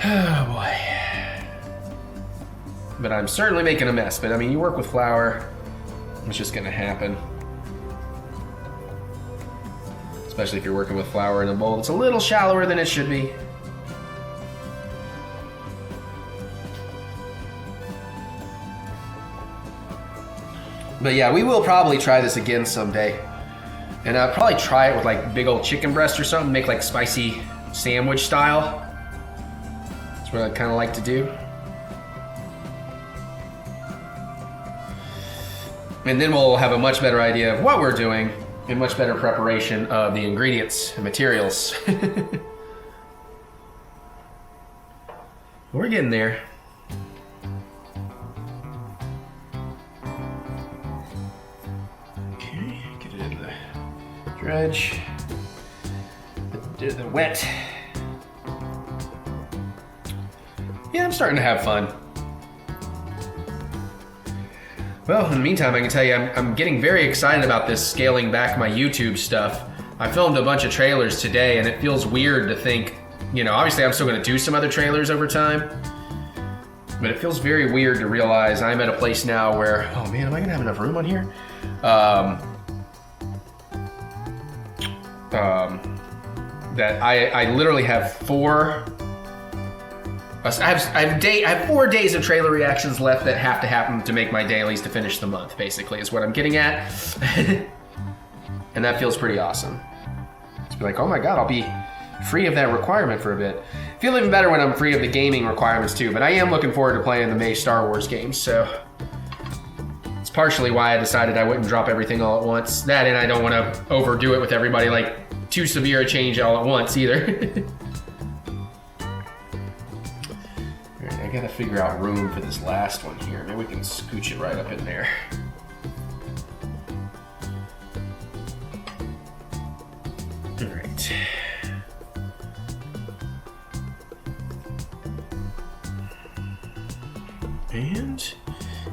Oh boy. But I'm certainly making a mess. But I mean, you work with flour, it's just gonna happen. Especially if you're working with flour in a bowl. It's a little shallower than it should be. But yeah, we will probably try this again someday. And I'll probably try it with like big old chicken breast or something, make like spicy sandwich style. That's what I'd kind of like to do. And then we'll have a much better idea of what we're doing and much better preparation of the ingredients and materials. We're getting there. Okay, get it in the dredge. The wet. Yeah, I'm starting to have fun. Well, in the meantime, I can tell you I'm getting very excited about this scaling back my YouTube stuff. I filmed a bunch of trailers today, and it feels weird to think, you know, obviously I'm still going to do some other trailers over time, but it feels very weird to realize I'm at a place now where, oh man, am I going to have enough room on here? That I literally have I have 4 days of trailer reactions left that have to happen to make my dailies to finish the month, basically, is what I'm getting at. And that feels pretty awesome. It's be like, oh my god, I'll be free of that requirement for a bit. Feel even better when I'm free of the gaming requirements too, but I am looking forward to playing the May Star Wars games, so it's partially why I decided I wouldn't drop everything all at once. That, and I don't want to overdo it with everybody, like too severe a change all at once either. I gotta figure out room for this last one here. Maybe we can scooch it right up in there. All right. And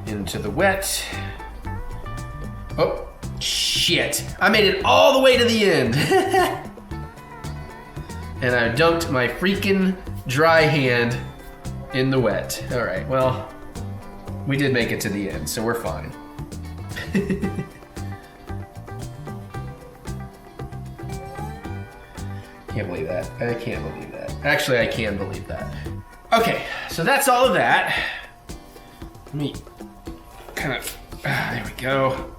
into the wet. Oh, shit. I made it all the way to the end. And I dunked my freaking dry hand in the wet. All right, well, we did make it to the end, so we're fine. Can't believe that. I can't believe that. Actually, I can believe that. Okay, so that's all of that. Let me kind of, there we go.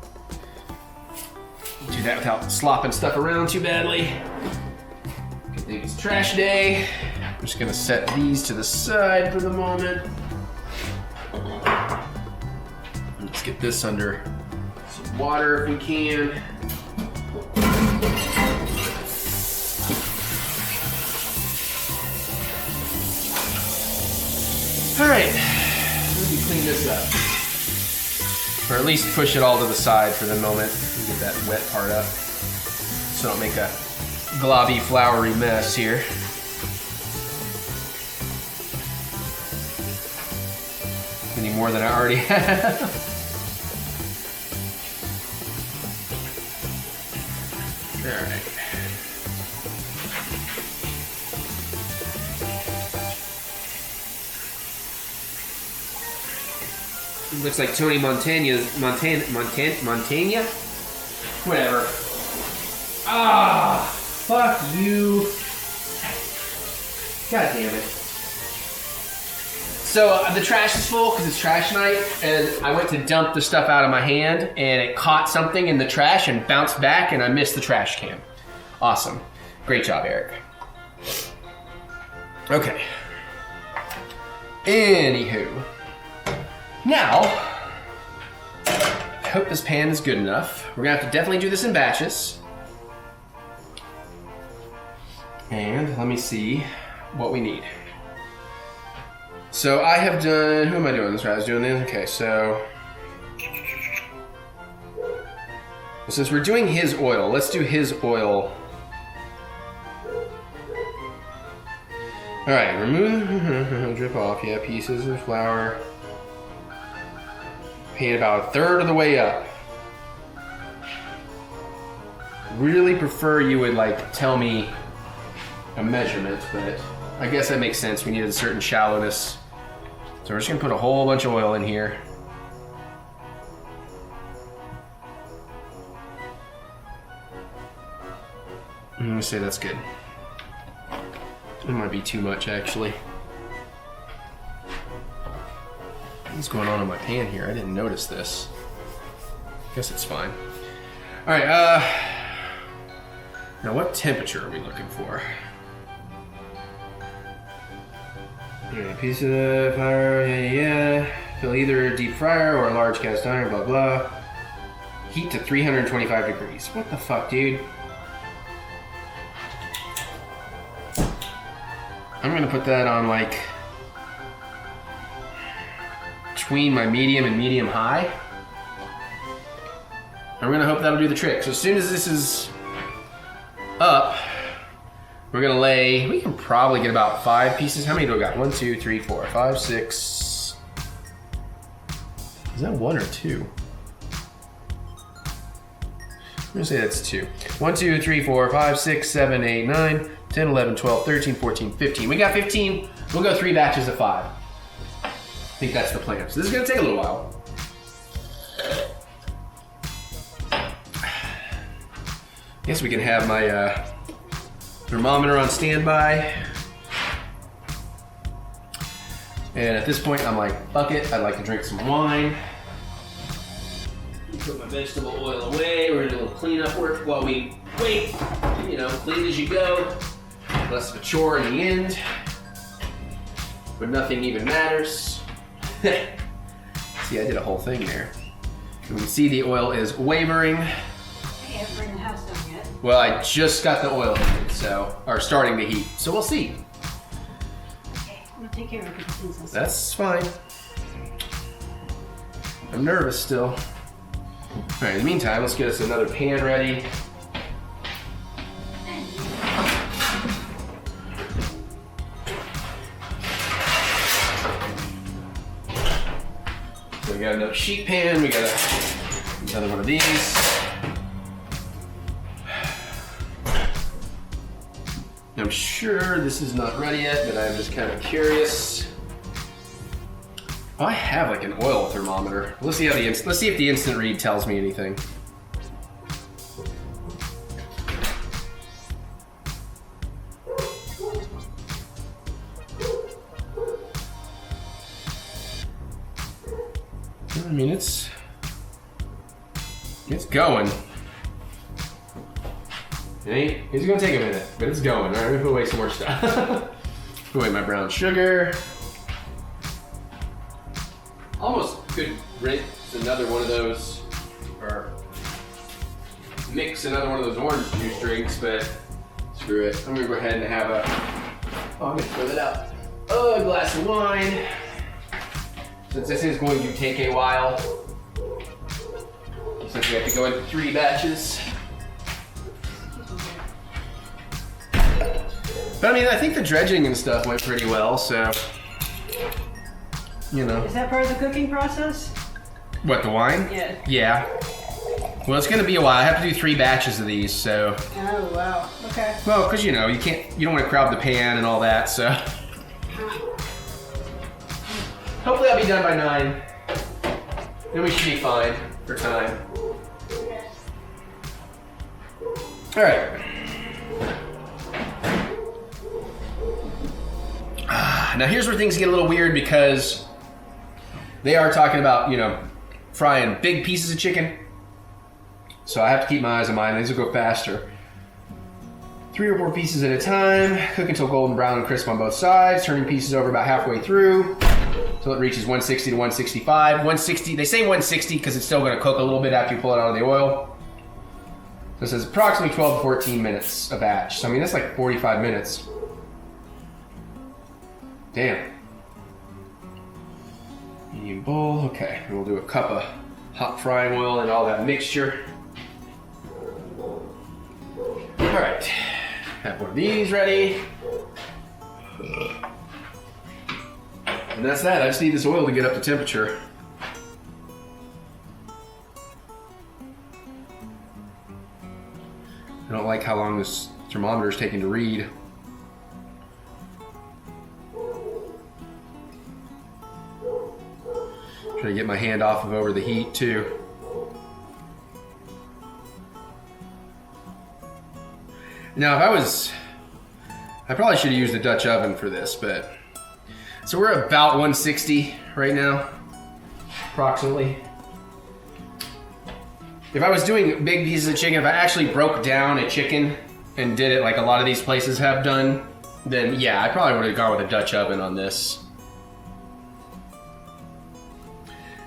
Do that without slopping stuff around too badly. It's trash day. I'm just gonna set these to the side for the moment. Let's get this under some water if we can. All right, let me clean this up. Or at least push it all to the side for the moment and get that wet part up so I don't make a globby, floury mess here. Any more than I already have. All right. Looks like Tony Montana, whatever. Ah, fuck you. God damn it. So the trash is full because it's trash night, and I went to dump the stuff out of my hand, and it caught something in the trash and bounced back, and I missed the trash can. Awesome. Great job, Eric. Okay. Anywho. Now, I hope this pan is good enough. We're gonna have to definitely do this in batches. And let me see what we need. So I have done, who am I doing this? I was doing this, okay, so. Since we're doing his oil, let's do his oil. All right, remove, drip off, yeah, pieces of flour. Paint about a third of the way up. Really prefer you would like tell me a measurement, but I guess that makes sense. We needed a certain shallowness. So we're just gonna put a whole bunch of oil in here. I'm gonna say that's good. It might be too much actually. What's going on in my pan here? I didn't notice this. Guess it's fine. All right, now what temperature are we looking for? Yeah, piece of flour, yeah. Fill either a deep fryer or a large cast iron, blah, blah. Heat to 325 degrees. What the fuck, dude? I'm gonna put that on like between my medium and medium high. I'm gonna hope that'll do the trick. So as soon as this is up, we're gonna lay, we can probably get about 5 pieces. How many do I got? 1, 2, 3, 4, 5, 6. Is that 1 or 2? I'm gonna say that's 2. 1, 2, 3, 4, 5, 6, 7, 8, 9, 10, 11, 12, 13, 14, 15. We got 15. We'll go 3 batches of 5. I think that's the plan. So this is gonna take a little while. Guess we can have my thermometer on standby. And at this point, I'm like, fuck it, I'd like to drink some wine. Put my vegetable oil away. We're gonna do a little cleanup work while we wait. You know, clean as you go. Less of a chore in the end. But nothing even matters. See, I did a whole thing there. You can see the oil is wavering. Hey, haven't bring the house down yet. Well, I just got the oil heated, so, or starting to heat, so we'll see. Okay, I'm gonna take care of it. That's fine. I'm nervous still. All right, in the meantime, let's get us another pan ready. So we got another sheet pan, we got another one of these. I'm sure this is not ready yet, but I'm just kind of curious. Oh, I have like an oil thermometer. Let's see how let's see if the instant read tells me anything. I mean, it's going. It's gonna take a minute, but it's going. All right, let me put away some more stuff. Put away my brown sugar. Almost could rinse another one of those, or mix another one of those orange juice drinks, but screw it. I'm gonna go ahead and have a, oh, I'm gonna throw that out. Oh, a glass of wine. since this is going to take a while, since we have to go into 3 batches. But I mean, I think the dredging and stuff went pretty well, so, you know. Is that part of the cooking process? What, the wine? Yeah. Yeah. Well, it's gonna be a while. I have to do 3 batches of these, so. Oh, wow. Okay. Well, because you know, you don't want to crowd the pan and all that, so. Hopefully I'll be done by 9. Then we should be fine for time. All right. Now here's where things get a little weird because they are talking about, you know, frying big pieces of chicken. So I have to keep my eyes on mine. These will go faster. 3 or 4 pieces at a time. Cook until golden brown and crisp on both sides. Turning pieces over about halfway through until it reaches 160 to 165. 160. They say 160 because it's still going to cook a little bit after you pull it out of the oil. So it says approximately 12 to 14 minutes a batch. So I mean that's like 45 minutes. Damn. Medium bowl. Okay, and we'll do a cup of hot frying oil and all that mixture. All right, have one of these ready. And that's that. I just need this oil to get up to temperature. I don't like how long this thermometer is taking to read. Trying to get my hand off of over the heat too. Now I probably should have used the Dutch oven for this, but so we're about 160 right now, approximately. If I was doing big pieces of chicken, if I actually broke down a chicken and did it like a lot of these places have done, then yeah, I probably would have gone with a Dutch oven on this.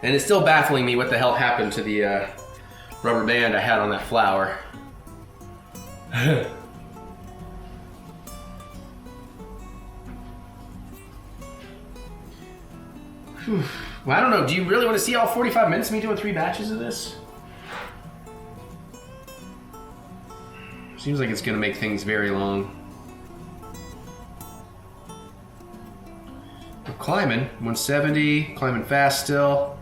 And it's still baffling me what the hell happened to the rubber band I had on that flour. Well, I don't know. Do you really want to see all 45 minutes of me doing 3 batches of this? Seems like it's going to make things very long. We're climbing. 170. Climbing fast still.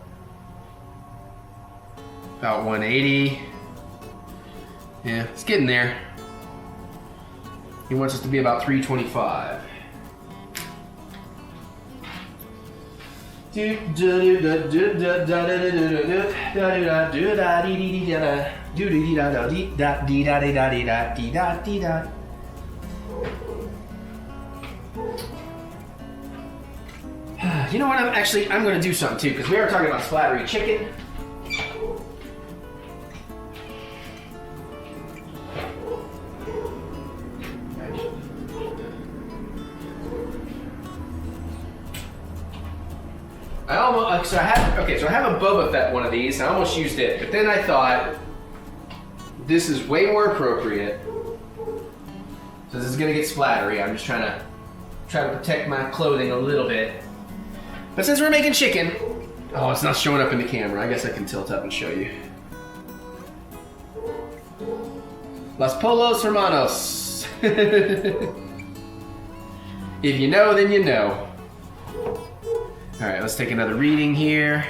About 180. Yeah, it's getting there. He wants us to be about 325. You know what? I'm going to do something too, because we are talking about splattery chicken. So I have a Boba Fett one of these. I almost used it, but then I thought this is way more appropriate. So this is gonna get splattery. I'm just trying to protect my clothing a little bit. But since we're making chicken, oh, it's not showing up in the camera. I guess I can tilt up and show you. Los Polos Hermanos. If you know, then you know. All right, let's take another reading here.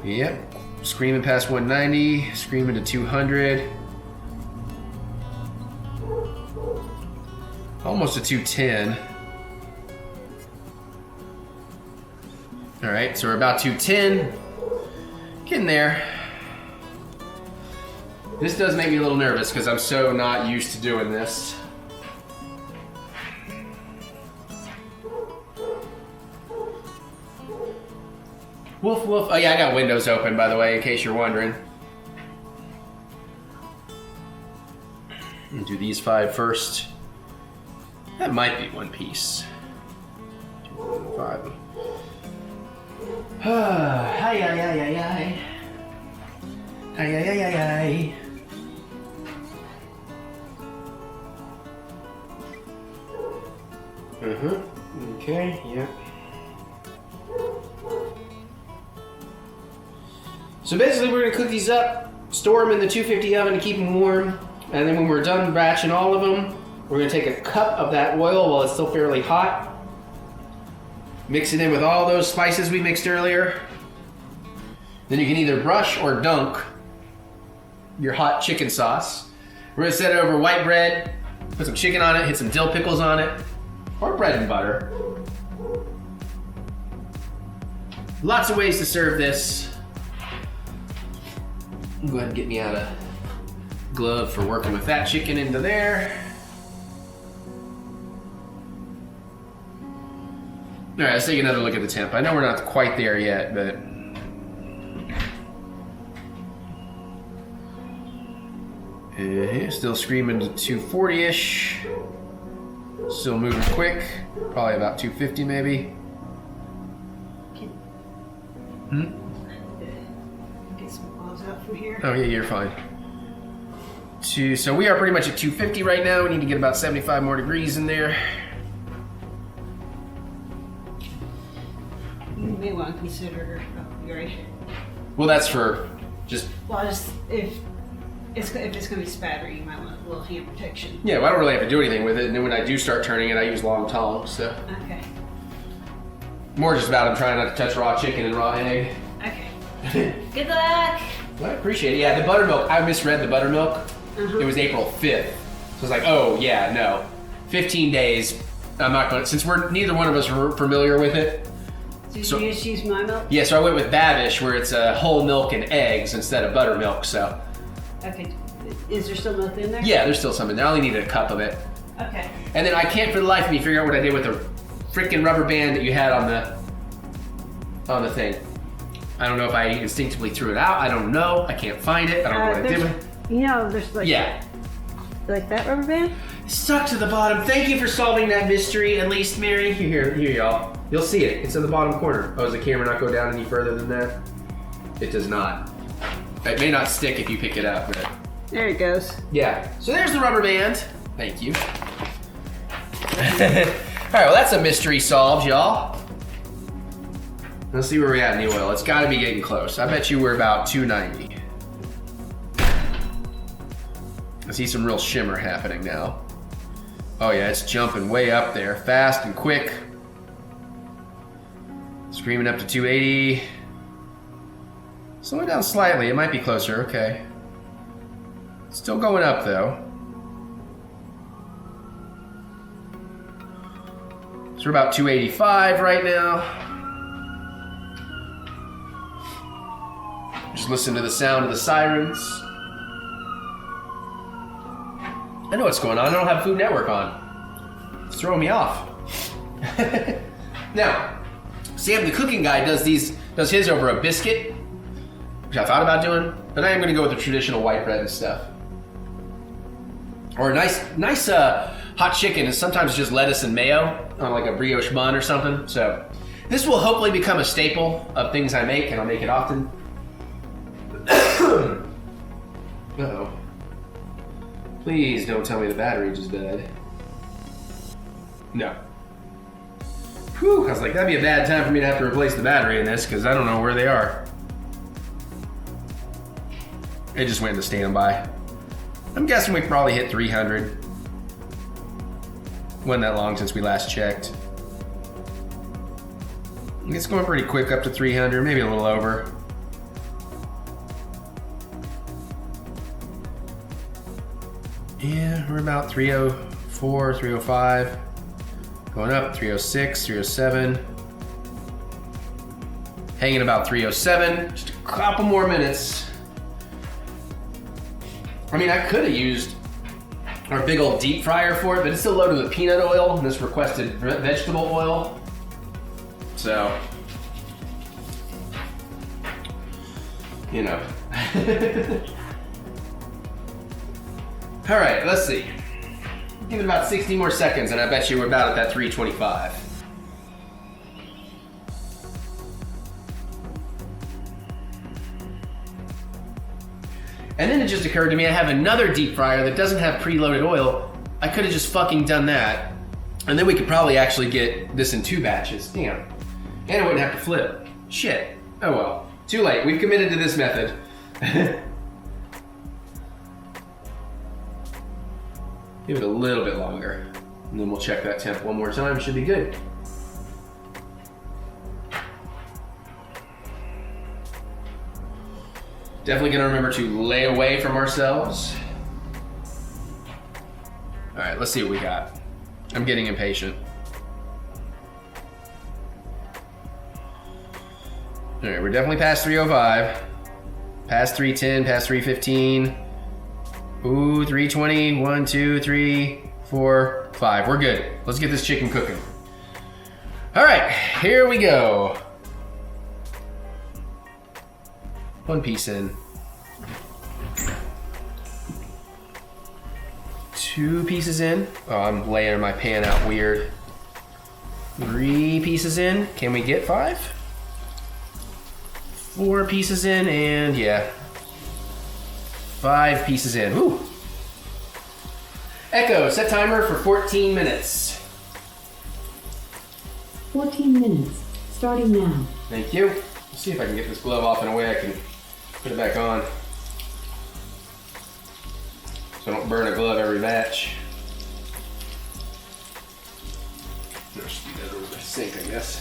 Yep, screaming past 190, screaming to 200. Almost to 210. All right, so we're about 210. Getting there. This does make me a little nervous because I'm so not used to doing this. Woof woof. Oh yeah, I got windows open, by the way, in case you're wondering. Do these 5 first. That might be one piece. 2, 5. Hi, hi, hi, hi, hi. Hi, hi, hi, hi, hi. Okay, yeah. So basically we're gonna cook these up, store them in the 250 oven to keep them warm, and then when we're done batching all of them, we're gonna take a cup of that oil while it's still fairly hot, mix it in with all those spices we mixed earlier. Then you can either brush or dunk your hot chicken sauce. We're gonna set it over white bread, put some chicken on it, hit some dill pickles on it, or bread and butter. Lots of ways to serve this. Go ahead and get me out a glove for working with that chicken into there. All right, let's take another look at the temp. I know we're not quite there yet, but still screaming to 240-ish. Still moving quick. Probably about 250 maybe. Get some balls out from here. Oh yeah, you're fine. So we are pretty much at 250 right now. We need to get about 75 more degrees in there. You may want to consider. Oh, you ready? Well, that's for just. Well, just if it's going to be spattery, you might want a little hand protection. Yeah, well, I don't really have to do anything with it. And then when I do start turning it, I use long tongs. So Okay. more just about I'm trying not to touch raw chicken and raw egg. Okay. Good luck. Well, I appreciate it. Yeah, the buttermilk. I misread the buttermilk. It was April 5th. So I was like, oh yeah, no, 15 days. I'm not going to, since neither one of us were familiar with it. Did you just use my milk? Yeah, so I went with Babish, where it's whole milk and eggs instead of buttermilk. So. Okay. Is there still milk in there? Yeah, there's still some in there. I only needed a cup of it. Okay. And then I can't for the life of me figure out what I did with the freaking rubber band that you had on the thing. I don't know if I instinctively threw it out. I don't know. I can't find it. I don't know what I did with it. You know, there's like like that rubber band. Stuck to the bottom. Thank you for solving that mystery, at least, Mary. Here, y'all. You'll see it. It's in the bottom corner. Oh, does the camera not go down any further than that? It does not. It may not stick if you pick it up, but... There it goes. Yeah. So there's the rubber band. Thank you. All right, well, that's a mystery solved, y'all. Let's see where we're at in the oil. It's got to be getting close. I bet you we're about 290. I see some real shimmer happening now. Oh yeah, it's jumping way up there, fast and quick. Screaming up to 280. Slow it down slightly, it might be closer, okay. Still going up though. So we're about 285 right now. Just listen to the sound of the sirens. I know what's going on. I don't have Food Network on. It's throwing me off. Now, Sam, the cooking guy, does his over a biscuit, which I thought about doing, but I am going to go with the traditional white bread and stuff. Or a nice hot chicken is sometimes just lettuce and mayo on like a brioche bun or something. So this will hopefully become a staple of things I make, and I'll make it often. Uh-oh. Please don't tell me the battery just died. No. Whew, I was like, that'd be a bad time for me to have to replace the battery in this, because I don't know where they are. It just went into standby. I'm guessing we probably hit 300. Wasn't that long since we last checked. It's going pretty quick up to 300, maybe a little over. Yeah, we're about 304, 305. Going up, 306, 307. Hanging about 307. Just a couple more minutes. I mean, I could have used our big old deep fryer for it, but it's still loaded with peanut oil and this requested vegetable oil. So, you know. All right, let's see. Give it about 60 more seconds and I bet you we're about at that 325. And then it just occurred to me I have another deep fryer that doesn't have preloaded oil. I could have just fucking done that And then we could probably actually get this in 2 batches. Damn. And I wouldn't have to flip. Shit. Oh well. Too late. We've committed to this method. Give it a little bit longer. And then we'll check that temp one more time. Should be good. Definitely gonna remember to lay away from ourselves. All right, let's see what we got. I'm getting impatient. All right, we're definitely past 305. Past 310, past 315. Ooh, 320, 1, 2, 3, 4, 5. We're good. Let's get this chicken cooking. All right, here we go. 1 piece in. 2 pieces in. Oh, I'm laying my pan out weird. 3 pieces in. Can we get 5? 4 pieces in, and yeah. 5 pieces in. Woo! Echo, set timer for 14 minutes. 14 minutes, starting now. Thank you. Let's see if I can get this glove off in a way I can put it back on. So I don't burn a glove every batch. Just do that over the sink, I guess.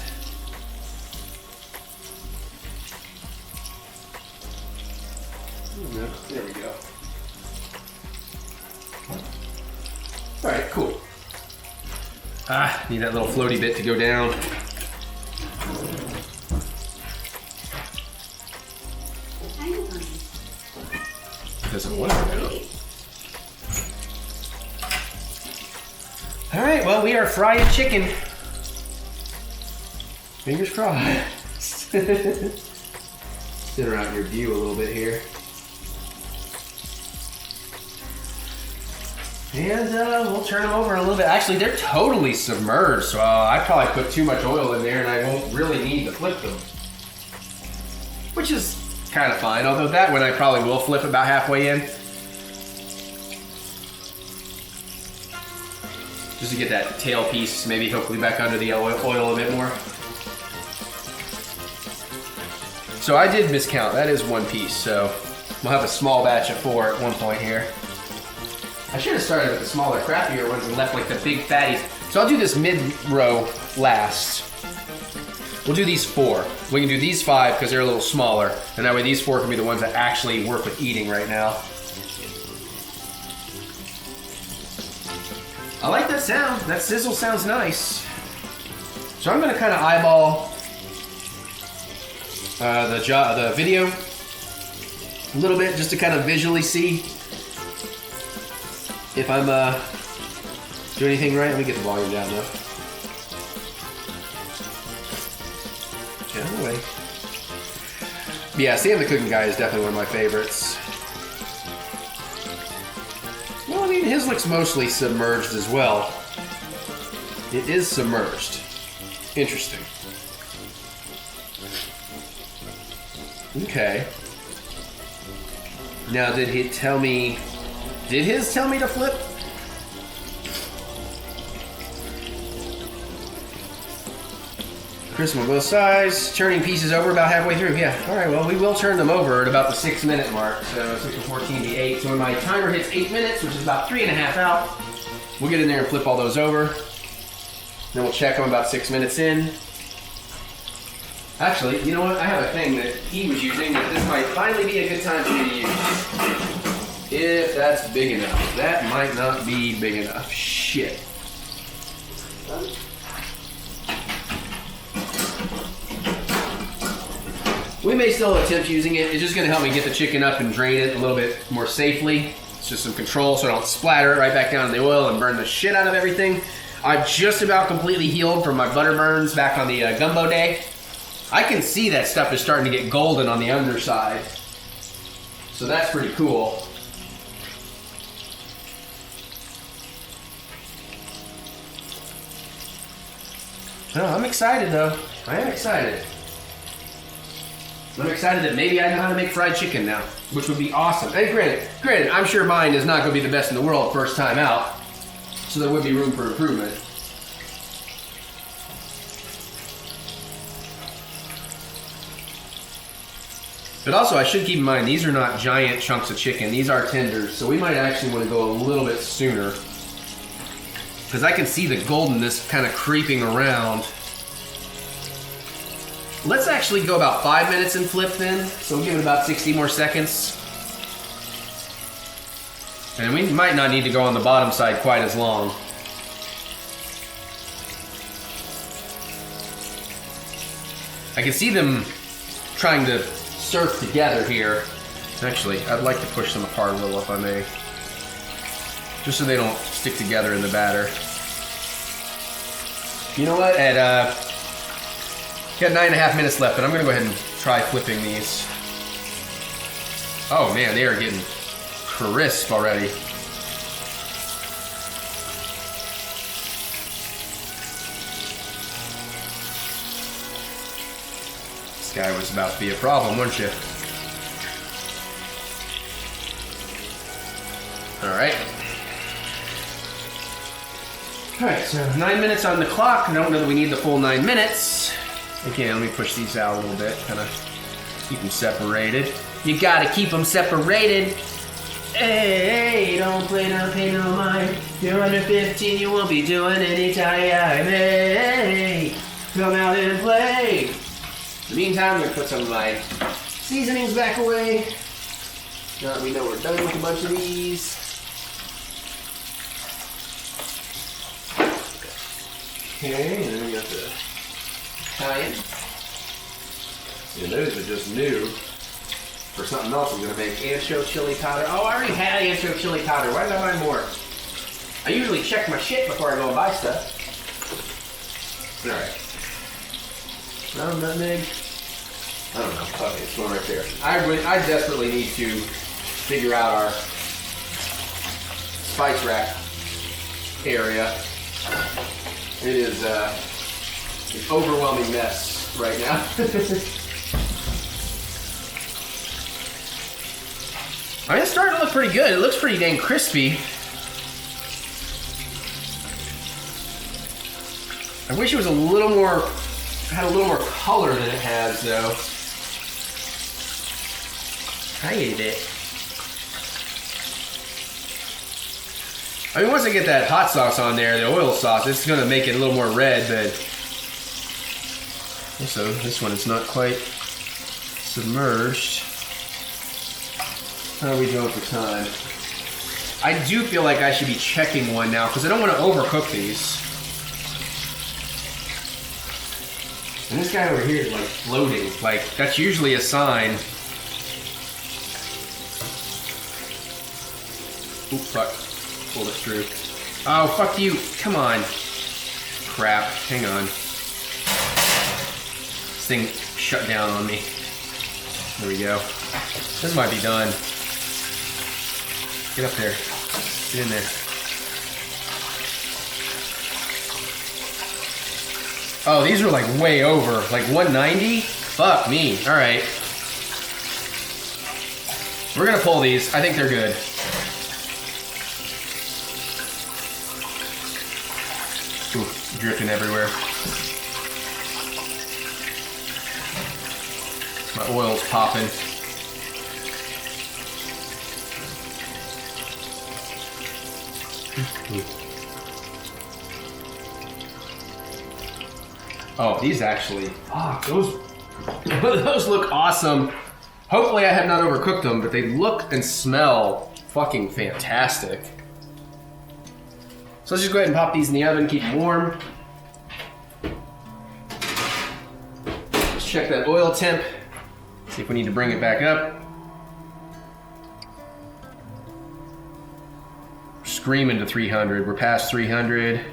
No, there we go. All right, cool. Need that little floaty bit to go down. Doesn't work now. All right, well, we are frying chicken. Fingers crossed. Sit around in your view a little bit here. And we'll turn them over a little bit. Actually, they're totally submerged, so I probably put too much oil in there and I won't really need to flip them. Which is kind of fine, although that one I probably will flip about halfway in. Just to get that tail piece, maybe hopefully back under the oil a bit more. So I did miscount, that is 1 piece, so we'll have a small batch of 4 at one point here. I should have started with the smaller, crappier ones and left like the big fatties. So I'll do this mid-row last. We'll do these 4. We can do these 5 because they're a little smaller, and that way these 4 can be the ones that actually work with eating right now. I like that sound. That sizzle sounds nice. So I'm gonna kind of eyeball the video a little bit just to kind of visually see if I'm doing anything right. Let me get the volume down though. Anyway. Yeah, Sam the Cooking Guy is definitely one of my favorites. Well, I mean, his looks mostly submerged as well. It is submerged. Interesting. Okay. Now, did he tell me... Did his tell me to flip? Crisp on both sides, turning pieces over about halfway through. Yeah, all right, well, we will turn them over at about the 6-minute mark. So 6 to 14 to 8. So when my timer hits 8 minutes, which is about 3.5 out, we'll get in there and flip all those over. Then we'll check them about 6 minutes in. Actually, you know what? I have a thing that he was using that this might finally be a good time for you to use. If that's big enough. That might not be big enough. Shit. We may still attempt using it. It's just going to help me get the chicken up and drain it a little bit more safely. It's just some control so I don't splatter it right back down in the oil and burn the shit out of everything. I've just about completely healed from my butter burns back on the gumbo day. I can see that stuff is starting to get golden on the underside. So that's pretty cool. No, I'm excited though. I am excited. I'm excited that maybe I know how to make fried chicken now, which would be awesome. And granted, I'm sure mine is not going to be the best in the world first time out, so there would be room for improvement. But also, I should keep in mind, these are not giant chunks of chicken. These are tenders, so we might actually want to go a little bit sooner. Because I can see the goldenness kind of creeping around. Let's actually go about 5 minutes and flip then. So we'll give it about 60 more seconds. And we might not need to go on the bottom side quite as long. I can see them trying to surf together here. Actually, I'd like to push them apart a little if I may. Just so they don't stick together in the batter. You know what? Got 9.5 minutes left, but I'm gonna go ahead and try flipping these. Oh man, they are getting crisp already. This guy was about to be a problem, weren't you? Alright. Alright, so 9 minutes on the clock. I don't know that we need the full 9 minutes. Again, let me push these out a little bit, kind of keep them separated. You gotta keep them separated. Hey, don't play no pay no mind. You're under 15, you won't be doing any time. Hey, come out and play. In the meantime, I'm gonna put some of my seasonings back away. Now that we know we're done with a bunch of these. Okay, and then we got the Italian. And those are just new. For something else, I'm gonna make ancho chili powder. Oh, I already had ancho chili powder. Why did I buy more? I usually check my shit before I go and buy stuff. Alright. Ground nutmeg. I don't know. Okay, it's one right there. I desperately need to figure out our spice rack area. It is an overwhelming mess right now. I mean, it's starting to look pretty good. It looks pretty dang crispy. I wish it was a little more, had a little more color than it has, though. I ate it. I mean, once I get that hot sauce on there, the oil sauce, it's gonna make it a little more red, but also this one is not quite submerged. How are we doing for time? I do feel like I should be checking one now because I don't want to overcook these. And this guy over here is like floating. Like, that's usually a sign. Oop, fuck. Pulled it through. Oh, fuck you. Come on. Crap. Hang on. This thing shut down on me. There we go. This might be done. Get up there. Get in there. Oh, these are like way over. Like 190? Fuck me. Alright. We're gonna pull these. I think they're good. Ooh, dripping everywhere. My oil's popping. Oh, these actually, those look awesome. Hopefully I have not overcooked them, but they look and smell fucking fantastic. So let's just go ahead and pop these in the oven, keep them warm. Let's check that oil temp, see if we need to bring it back up. Screaming to 300, we're past 300.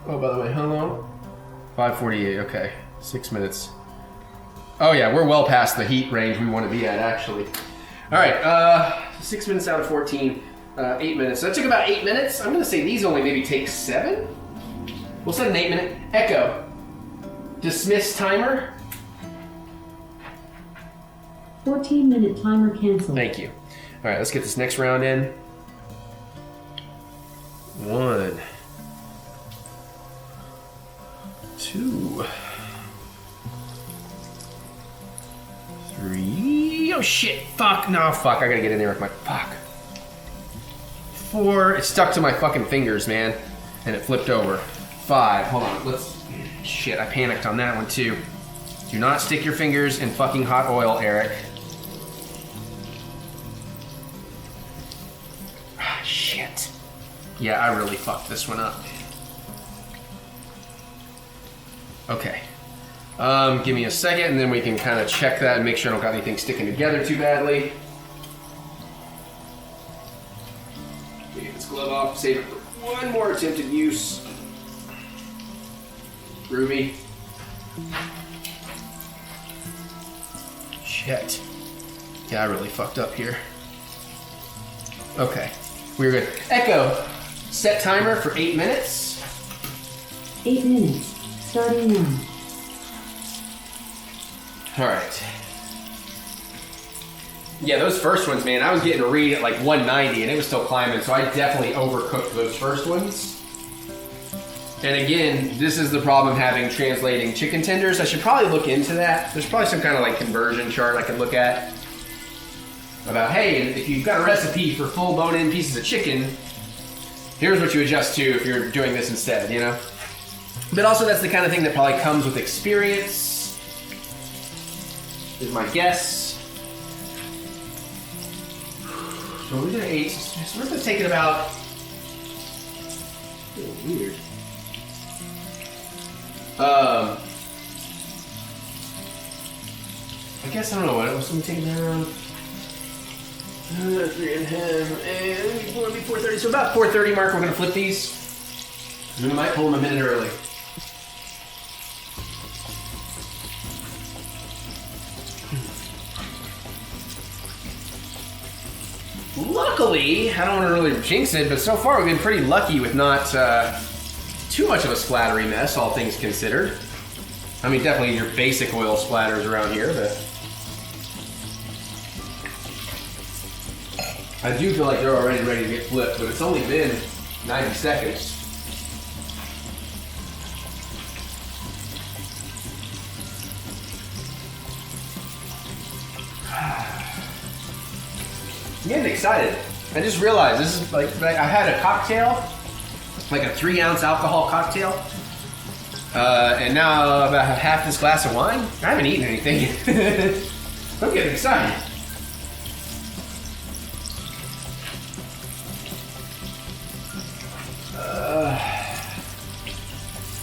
Oh, by the way, how long? 5:48, okay, 6 minutes. Oh yeah, we're well past the heat range we want to be at, actually. All right, 6 minutes out of 14, 8 minutes. So that took about 8 minutes. I'm gonna say these only maybe take 7. We'll set an 8-minute echo. Dismiss timer. 14-minute timer canceled. Thank you. All right, let's get this next round in. 1, 2, 3, No shit. Fuck. No, fuck. I gotta get in there with my... Fuck. 4. It stuck to my fucking fingers, man. And it flipped over. 5. Hold on. Let's... Shit, I panicked on that one, too. Do not stick your fingers in fucking hot oil, Eric. Ah, shit. Yeah, I really fucked this one up. Okay. Give me a second, and then we can kind of check that and make sure I don't got anything sticking together too badly. Get this glove off, save it for one more attempted use. Ruby. Shit. Yeah, I really fucked up here. Okay, we're good. Echo, set timer for 8 minutes. 8 minutes. Starting now. All right. Yeah, those first ones, man, I was getting a read at like 190 and it was still climbing, so I definitely overcooked those first ones. And again, this is the problem having translating chicken tenders. I should probably look into that. There's probably some kind of like conversion chart I can look at about, hey, if you've got a recipe for full bone-in pieces of chicken, here's what you adjust to if you're doing this instead, you know? But also that's the kind of thing that probably comes with experience, is my guess. So we're gonna 8, so we're gonna take it about, weird. I guess, I don't know what, it was something taking that around 3.5, and 4:30, so about 4:30 mark, we're gonna flip these. And we might pull them a minute early. Luckily, I don't want to really jinx it, but so far we've been pretty lucky with not too much of a splattery mess, all things considered. I mean, definitely your basic oil splatters around here, but I do feel like they're already ready to get flipped, but it's only been 90 seconds. I'm getting excited. I just realized this is like I had a cocktail, like a 3-ounce alcohol cocktail, and now about half this glass of wine. I haven't eaten anything. I'm getting excited.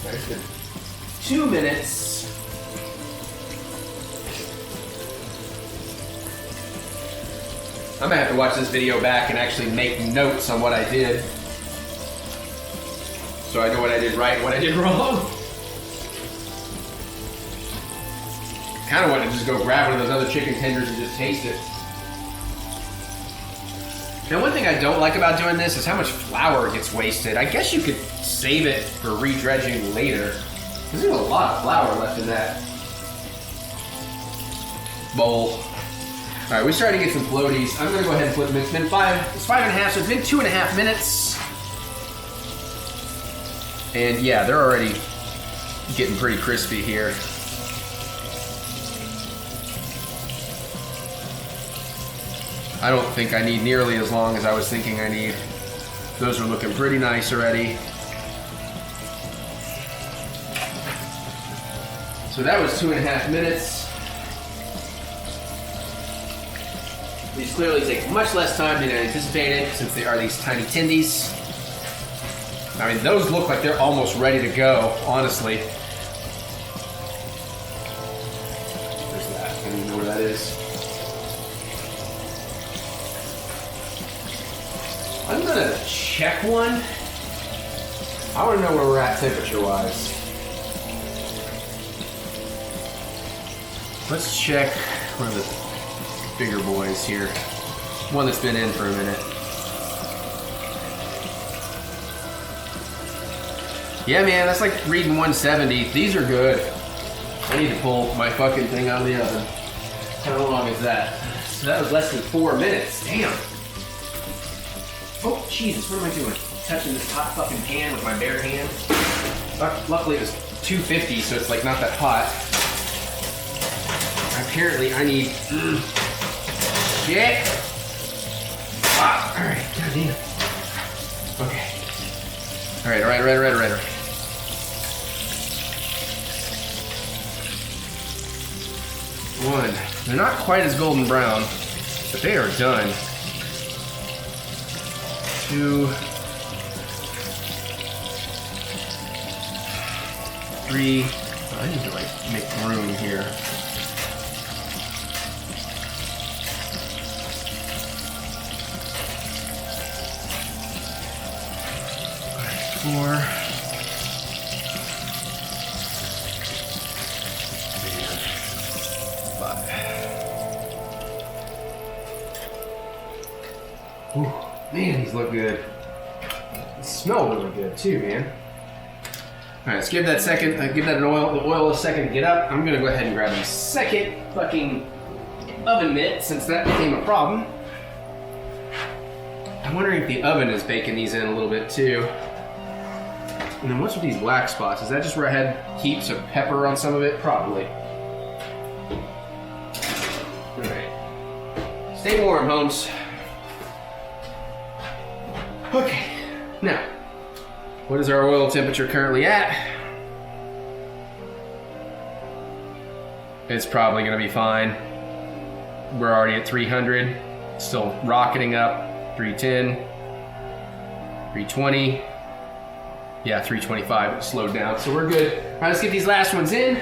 There's been 2 minutes. I'm gonna have to watch this video back and actually make notes on what I did, so I know what I did right and what I did wrong. Kind of want to just go grab one of those other chicken tenders and just taste it. Now, one thing I don't like about doing this is how much flour gets wasted. I guess you could save it for re-dredging later, because there's a lot of flour left in that bowl. All right, we started to get some floaties. I'm gonna go ahead and flip them. It's been 5.5, so it's been 2.5 minutes. And yeah, they're already getting pretty crispy here. I don't think I need nearly as long as I was thinking I need. Those are looking pretty nice already. So that was 2.5 minutes. These clearly take much less time than I anticipated since they are these tiny tendies. I mean, those look like they're almost ready to go, honestly. Where's that? I don't even know where that is. I'm gonna check one. I wanna know where we're at temperature-wise. Let's check one of the bigger boys here. One that's been in for a minute. Yeah, man, that's like reading 170. These are good. I need to pull my fucking thing out of the oven. How long is that? So that was less than 4 minutes. Damn. Oh, Jesus, what am I doing? Touching this hot fucking pan with my bare hand. Luckily it was 250, so it's like not that hot. Apparently I need shit. Wow. All right, goddamn. Okay. All right. One. They're not quite as golden brown, but they are done. 2, 3. I need to like make room here. 4. And 5. Ooh, man, these look good. They smell really good too, man. All right, let's give that the oil a second to get up. I'm gonna go ahead and grab a second fucking oven mitt since that became a problem. I'm wondering if the oven is baking these in a little bit too. And then what's with these black spots? Is that just where I had heaps of pepper on some of it? Probably. All right. Stay warm, Holmes. Okay. Now, what is our oil temperature currently at? It's probably gonna be fine. We're already at 300. Still rocketing up. 310. 320. Yeah, 325, it slowed down, so we're good. All right, let's get these last ones in.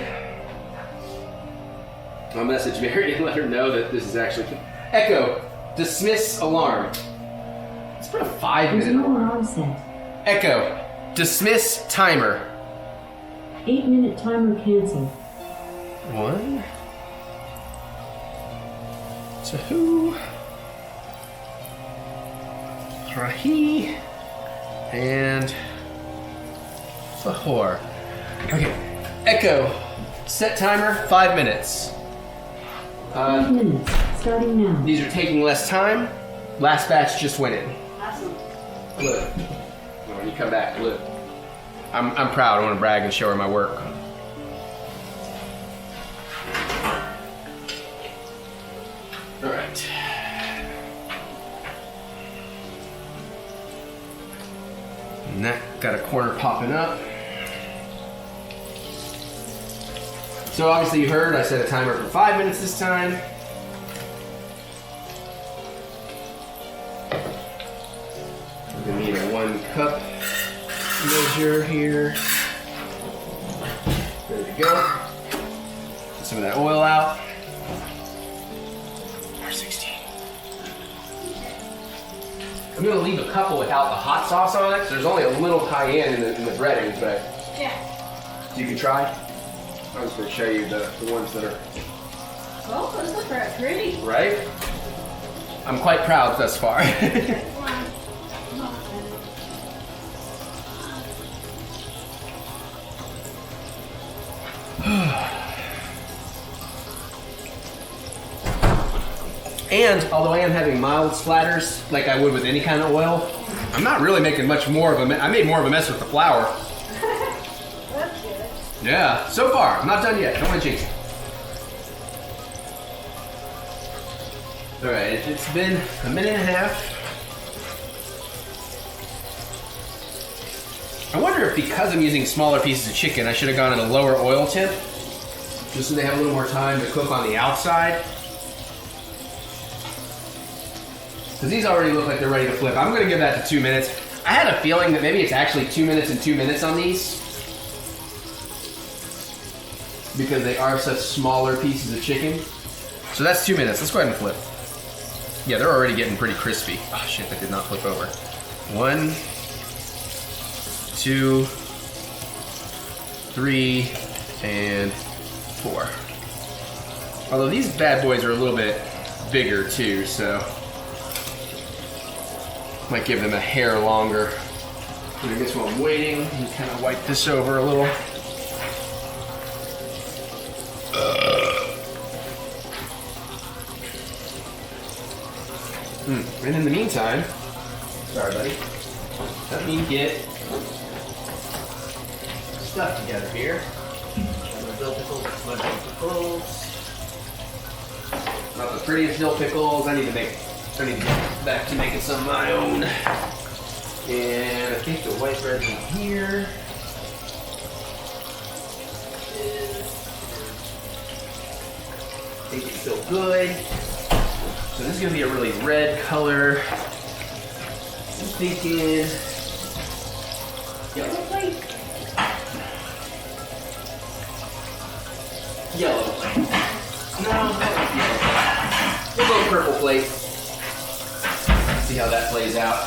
I'll message Mary and let her know that this is actually... Echo, dismiss alarm. Let's put a 5-minute There's no alarm. alarm set. Echo, dismiss timer. 8-minute timer canceled. 1, 2, 3, and 4. Okay, Echo, set timer, 5 minutes. 5 minutes, starting now. These are taking less time. Last batch just went in. Awesome. Look, when you come back, look. I'm proud. I want to brag and show her my work. All right. And that got a corner popping up. So obviously you heard I set a timer for 5 minutes this time. We're gonna need a 1 cup measure here. There we go. Get some of that oil out. R16. I'm gonna leave a couple without the hot sauce on it. So there's only a little cayenne in the breading, but Yeah. you can try. I was gonna show you the ones that are Oh, those look pretty. right. I'm quite proud thus far. And although I am having mild splatters, like I would with any kind of oil, I'm not really making much more of a mess. I made more of a mess with the flour. That's good. Yeah, so far. I'm not done yet. Don't want to jinx it. All right, it's been a minute and a half. I wonder if because I'm using smaller pieces of chicken, I should have gone at a lower oil temp, just so they have a little more time to cook on the outside. Because these already look like they're ready to flip. I'm going to give that to 2 minutes. I had a feeling that maybe it's actually 2 minutes and 2 minutes on these, because they are such smaller pieces of chicken. So that's 2 minutes. Let's go ahead and flip. Yeah, they're already getting pretty crispy. Oh shit, that did not flip over. 1, 2, 3, and 4. Although these bad boys are a little bit bigger too, so might give them a hair longer. And I guess while I'm waiting, you kind of wipe this over a little. And in the meantime, sorry buddy, let me get stuff together here. Not the prettiest dill pickles. I need to get back to making some of my own. And I think the white bread's in here. I think it's still good. So this is gonna be a really red color. I'm thinking yellow plate? Yellow plate. No, I like yellow plate. We'll go purple plate. See how that plays out.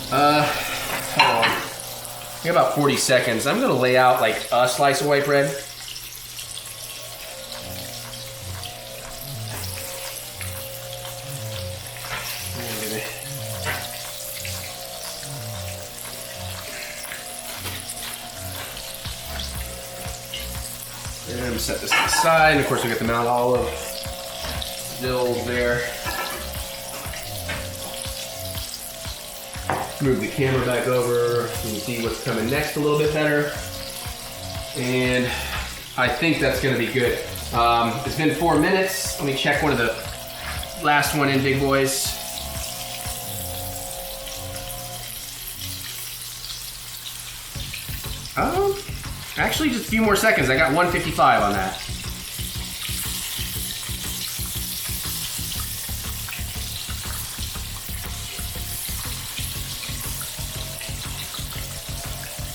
Hold on. We got about 40 seconds. I'm gonna lay out like a slice of white bread. And set this to the side. And of course we got the Mount Olive dills there. Move the camera back over so you can see what's coming next a little bit better. And I think that's gonna be good. It's been 4 minutes. Let me check one of the last one in, big boys. Actually just a few more seconds. I got 155 on that.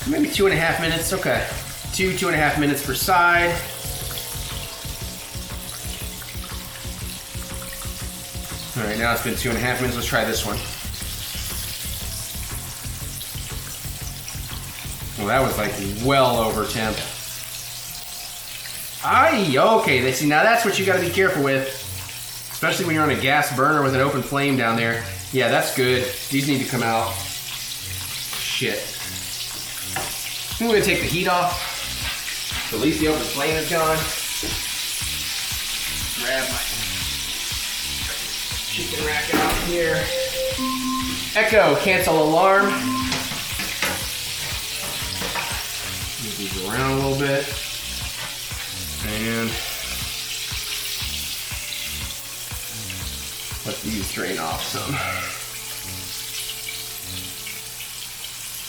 Maybe 2.5 minutes, okay. 2.5 minutes per side. All right, now it's been 2.5 minutes. Let's try this one. Well, that was like well over temp. Okay, see, now that's what you gotta be careful with. Especially when you're on a gas burner with an open flame down there. Yeah, that's good. These need to come out. Shit. I'm gonna take the heat off. At least the open flame is gone. Grab my chicken rack out here. Echo, cancel alarm. Move these around a little bit. And let these drain off some.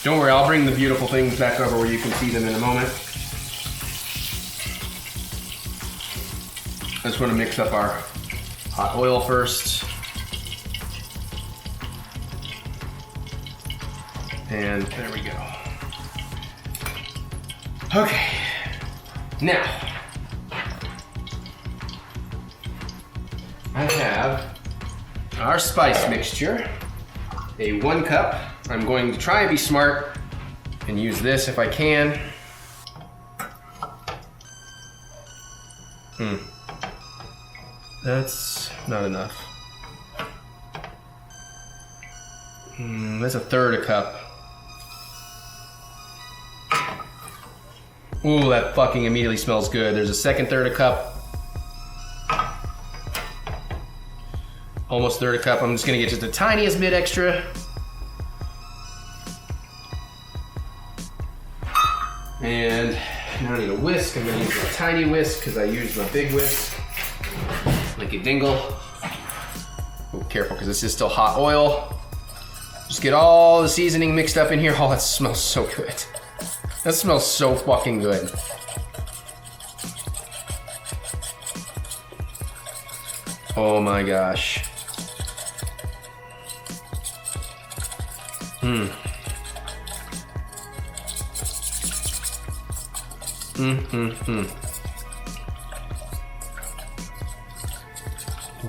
Don't worry, I'll bring the beautiful things back over where you can see them in a moment. I just want to mix up our hot oil first. And there we go. Okay, now I have our spice mixture, a 1 cup. I'm going to try and be smart and use this if I can. That's not enough. That's 1/3 cup. Ooh, that fucking immediately smells good. There's a 2/3 cup. Almost 1/3 cup. I'm just gonna get just the tiniest bit extra. And now I need a whisk. I'm gonna use a tiny whisk because I used my big whisk. Like a dingle. Oh, careful, because this is still hot oil. Just get all the seasoning mixed up in here. Oh, that smells so good. That smells so fucking good. Oh my gosh.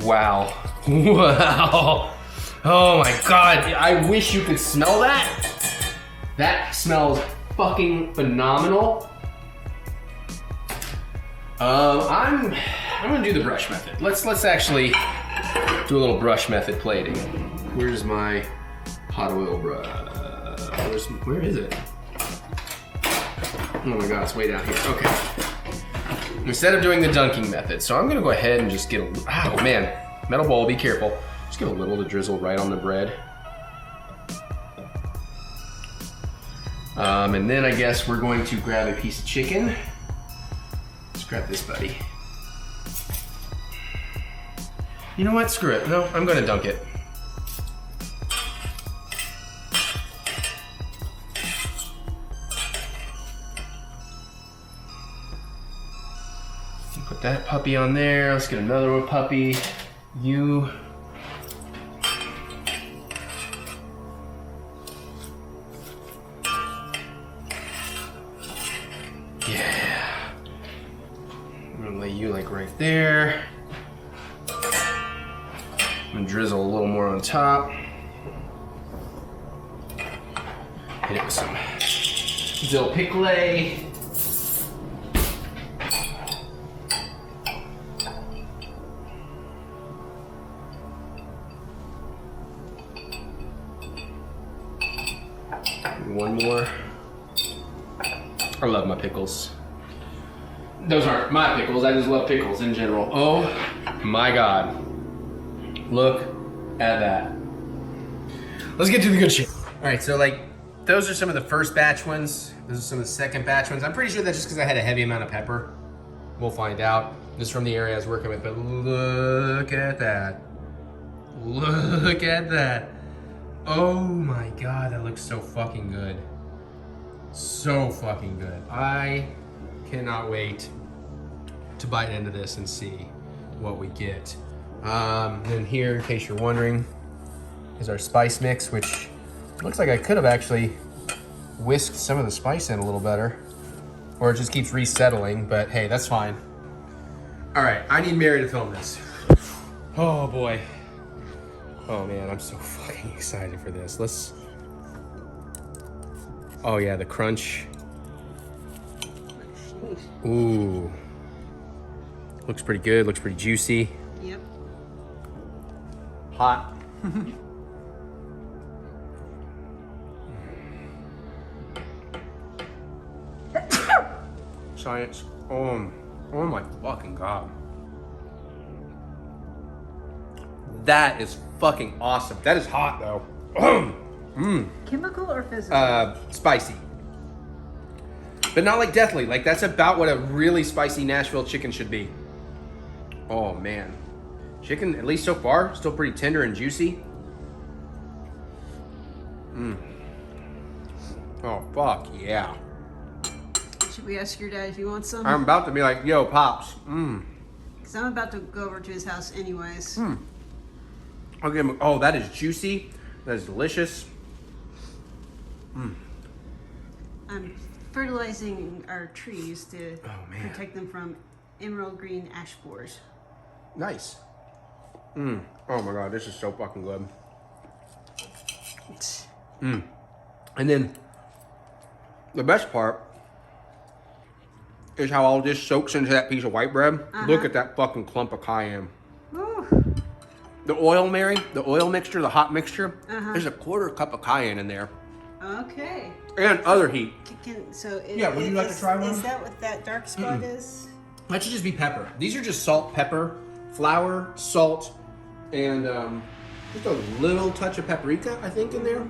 Wow. Wow. Oh my God. I wish you could smell that. That smells fucking phenomenal. I'm gonna do the brush method. Let's actually do a little brush method plating. Where's my hot oil brush? Where is it? Oh my God, it's way down here. Okay. Instead of doing the dunking method, so I'm gonna go ahead and just get a, oh man, metal bowl, be careful. Just get a little to drizzle right on the bread. And then I guess we're going to grab a piece of chicken. Let's grab this buddy. You know what? Screw it. No, I'm gonna dunk it. Put that puppy on there. Let's get another one puppy. You. Yeah. I'm gonna lay you like right there. I'm gonna drizzle a little more on top. Hit it with some dill pickle. One more. I love my pickles. Those aren't my pickles, I just love pickles in general. Oh my God. Look at that. Let's get to the good shit. All right, so like, those are some of the first batch ones. Those are some of the second batch ones. I'm pretty sure that's just because I had a heavy amount of pepper. We'll find out. This is from the area I was working with, but look at that. Look at that. Oh my God, that looks so fucking good. So fucking good. I cannot wait to bite into this and see what we get. Then here, in case you're wondering, is our spice mix, which looks like I could have actually whisked some of the spice in a little better, or it just keeps resettling, but hey, that's fine. All right, I need Mary to film this. Oh boy. Oh man, I'm so fucking excited for this. Let's, oh yeah, the crunch. Ooh. Looks pretty good, looks pretty juicy. Yep. Hot. Science. Oh my fucking God. That is fucking awesome. That is hot though. Chemical or physical? Spicy. But not like deathly. Like that's about what a really spicy Nashville chicken should be. Oh man. Chicken, at least so far, still pretty tender and juicy. Oh fuck yeah. Should we ask your dad if he wants some? I'm about to be like, yo, Pops. Because I'm about to go over to his house anyways. I'll give him, oh, that is juicy. That is delicious. I'm fertilizing our trees to protect them from emerald green ash borers. Nice. Oh my God, this is so fucking good. And then the best part is how all this soaks into that piece of white bread. Look at that fucking clump of cayenne. Ooh. The oil, Mary, the oil mixture, the hot mixture, there's a quarter cup of cayenne in there. Okay. And other heat. Yeah, would you like to try one? Is that what that dark spot is? That should just be pepper. These are just salt, pepper, flour, salt, and just a little touch of paprika, I think, in there.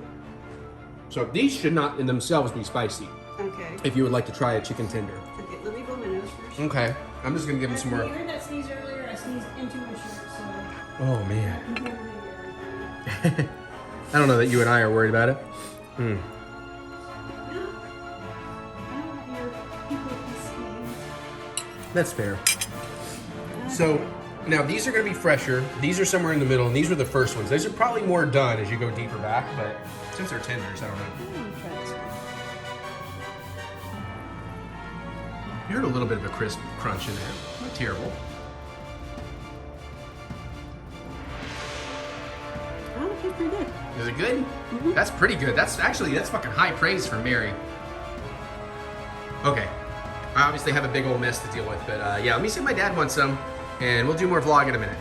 So these should not in themselves be spicy. Okay. If you would like to try a chicken tender. Okay, let me blow my nose first. Okay. I'm just gonna give them some more. You heard that sneeze earlier? I sneezed into my shirt, so Oh man. I'm doing everything. I don't know that you and I are worried about it. No. I don't want your people to sneeze. That's fair. So now these are gonna be fresher. These are somewhere in the middle, and these were the first ones. These are probably more done as you go deeper back, but since they're tenders, I don't know. Try this one. You heard a little bit of a crisp crunch in there. Not terrible. Oh, it feels pretty good. Is it good? That's pretty good. That's fucking high praise for Mary. Okay. I obviously have a big old mess to deal with, but yeah, let me see if my dad wants some, and we'll do more vlog in a minute.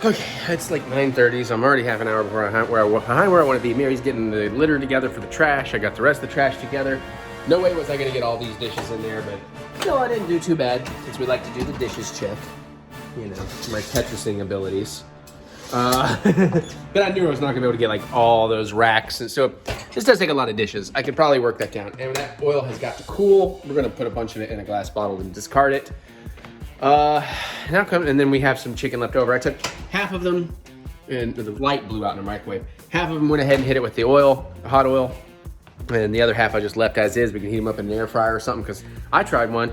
Okay, it's like 9:30, so I'm already half an hour behind where I want to be. Mary's getting the litter together for the trash. I got the rest of the trash together. No way was I gonna get all these dishes in there, but no, I didn't do too bad, since we like to do the dishes check. You know, my Tetrising abilities. But I knew I was not gonna be able to get like all those racks, and so this does take a lot of dishes. I could probably work that down. And when that oil has got to cool, we're gonna put a bunch of it in a glass bottle and discard it. And then we have some chicken left over. I took half of them, and the light blew out in the microwave. Half of them went ahead and hit it with the oil, hot oil, and the other half I just left as is. We can heat them up in an air fryer or something, because I tried one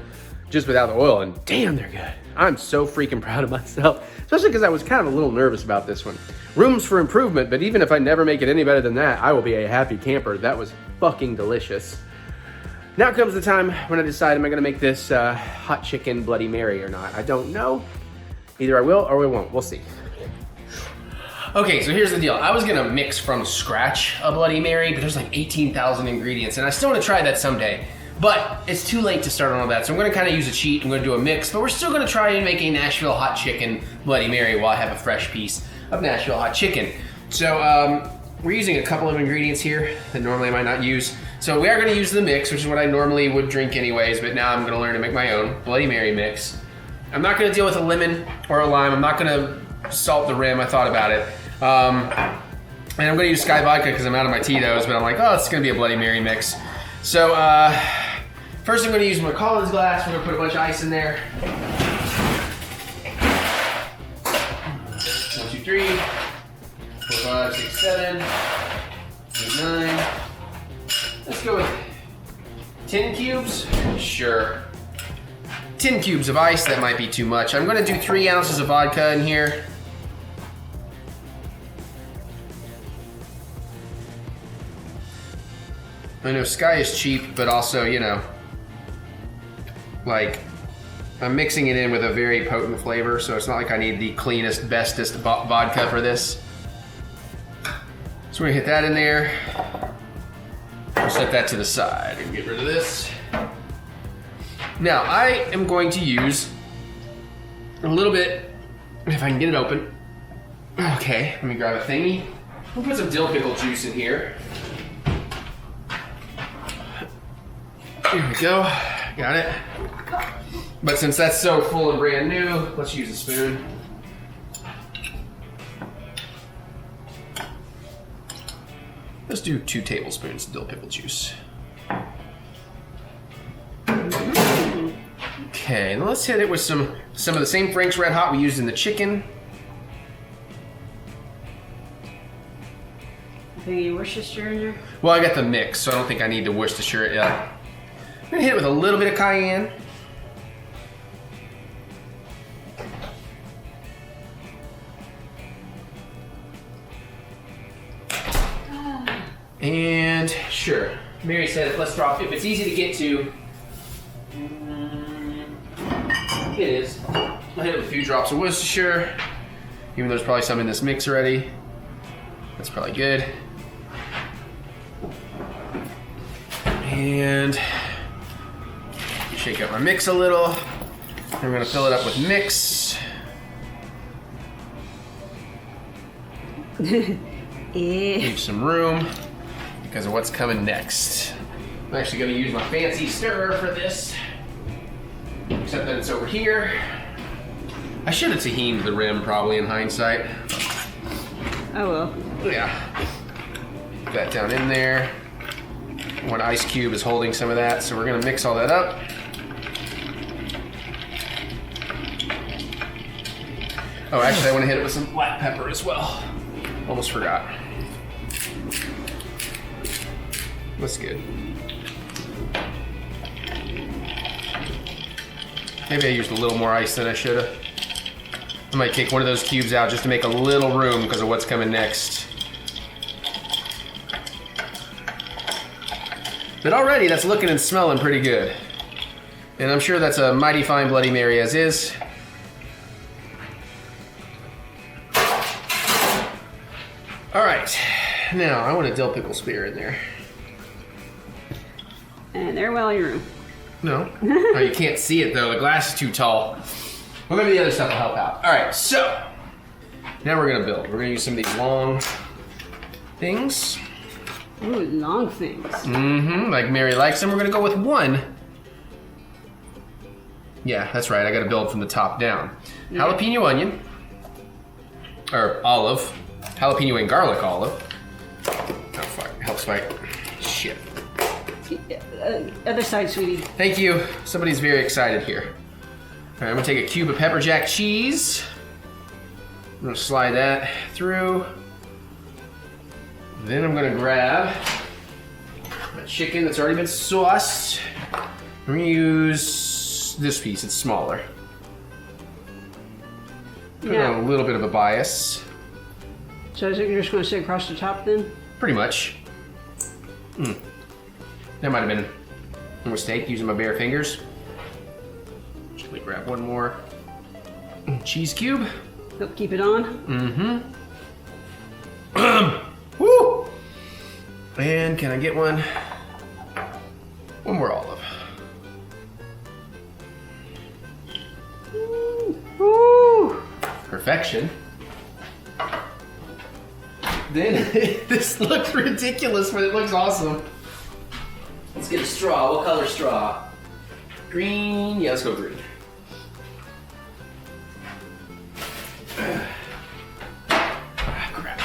just without the oil, and damn, they're good. I'm so freaking proud of myself, especially because I was kind of a little nervous about this one. Rooms for improvement, but even if I never make it any better than that, I will be a happy camper. That was fucking delicious. Now comes the time when I decide, am I gonna make this hot chicken Bloody Mary or not? I don't know. Either I will or we won't, we'll see. Okay, so here's the deal. I was gonna mix from scratch a Bloody Mary, but there's like 18,000 ingredients, and I still wanna try that someday. But it's too late to start on all that, so I'm gonna kinda use a cheat. I'm gonna do a mix, but we're still gonna try and make a Nashville Hot Chicken Bloody Mary while I have a fresh piece of Nashville Hot Chicken. So we're using a couple of ingredients here that normally I might not use. So we are gonna use the mix, which is what I normally would drink anyways, but now I'm gonna learn to make my own Bloody Mary mix. I'm not gonna deal with a lemon or a lime. I'm not gonna salt the rim, I thought about it. And I'm gonna use Sky Vodka because I'm out of my Tito's, but I'm like, oh, it's gonna be a Bloody Mary mix. So first I'm gonna use my Collins glass. We're gonna put a bunch of ice in there. 1, 2, 3, 4, 5, 6, 7, 8, 9. Let's go with 10 cubes. Sure. 10 cubes of ice, that might be too much. I'm gonna do 3 ounces of vodka in here. I know Sky is cheap, but also, you know, like, I'm mixing it in with a very potent flavor, so it's not like I need the cleanest, bestest vodka for this. So we're gonna hit that in there. We'll set that to the side and get rid of this. Now, I am going to use a little bit, if I can get it open. Okay, let me grab a thingy. We'll put some dill pickle juice in here. Here we go, got it. But since that's so full and brand new, let's use a spoon. Let's do 2 tablespoons of dill pickle juice. Okay, now let's hit it with some of the same Frank's Red Hot we used in the chicken. Any Worcestershire in there? Well, I got the mix, so I don't think I need to Worcestershire it yet. I'm gonna hit it with a little bit of cayenne. And sure, Mary said, let's drop it. If it's easy to get to, it is. I'll hit it with a few drops of Worcestershire, even though there's probably some in this mix already. That's probably good. And shake up my mix a little. I'm gonna fill it up with mix. Leave some room because of what's coming next. I'm actually gonna use my fancy stirrer for this. Except that it's over here. I should have tahined the rim probably in hindsight. Oh well. Yeah. Put that down in there. One ice cube is holding some of that, so we're gonna mix all that up. Oh, actually I wanna hit it with some black pepper as well. Almost forgot. That's good. Maybe I used a little more ice than I should have. I might take one of those cubes out just to make a little room because of what's coming next. But already that's looking and smelling pretty good. And I'm sure that's a mighty fine Bloody Mary as is. All right, now I want a dill pickle spear in there. And there, well, your room. No, oh, you can't see it though. The glass is too tall. Well, maybe the other stuff will help out. All right, so now we're gonna build. We're gonna use some of these long things. Ooh, long things. Mm-hmm, like Mary likes them. We're gonna go with 1. Yeah, that's right. I gotta build from the top down. Yeah. Jalapeno onion, or olive. Jalapeno and garlic olive. Oh fuck, helps fight. Shit. Other side, sweetie. Thank you. Somebody's very excited here. right, I'm gonna take a cube of pepper jack cheese. I'm gonna slide that through. Then I'm gonna grab a chicken that's already been sauced. I'm gonna use this piece, it's smaller. Put on a little bit of a bias. So is it you're just going to sit across the top then? Pretty much. That might have been a mistake using my bare fingers. Just let me grab one more cheese cube. Help keep it on. Woo! And can I get one more olive? Woo! Perfection. Then this looks ridiculous, but it looks awesome. Let's get a straw. What color straw? Green. Yeah, let's go green. Grab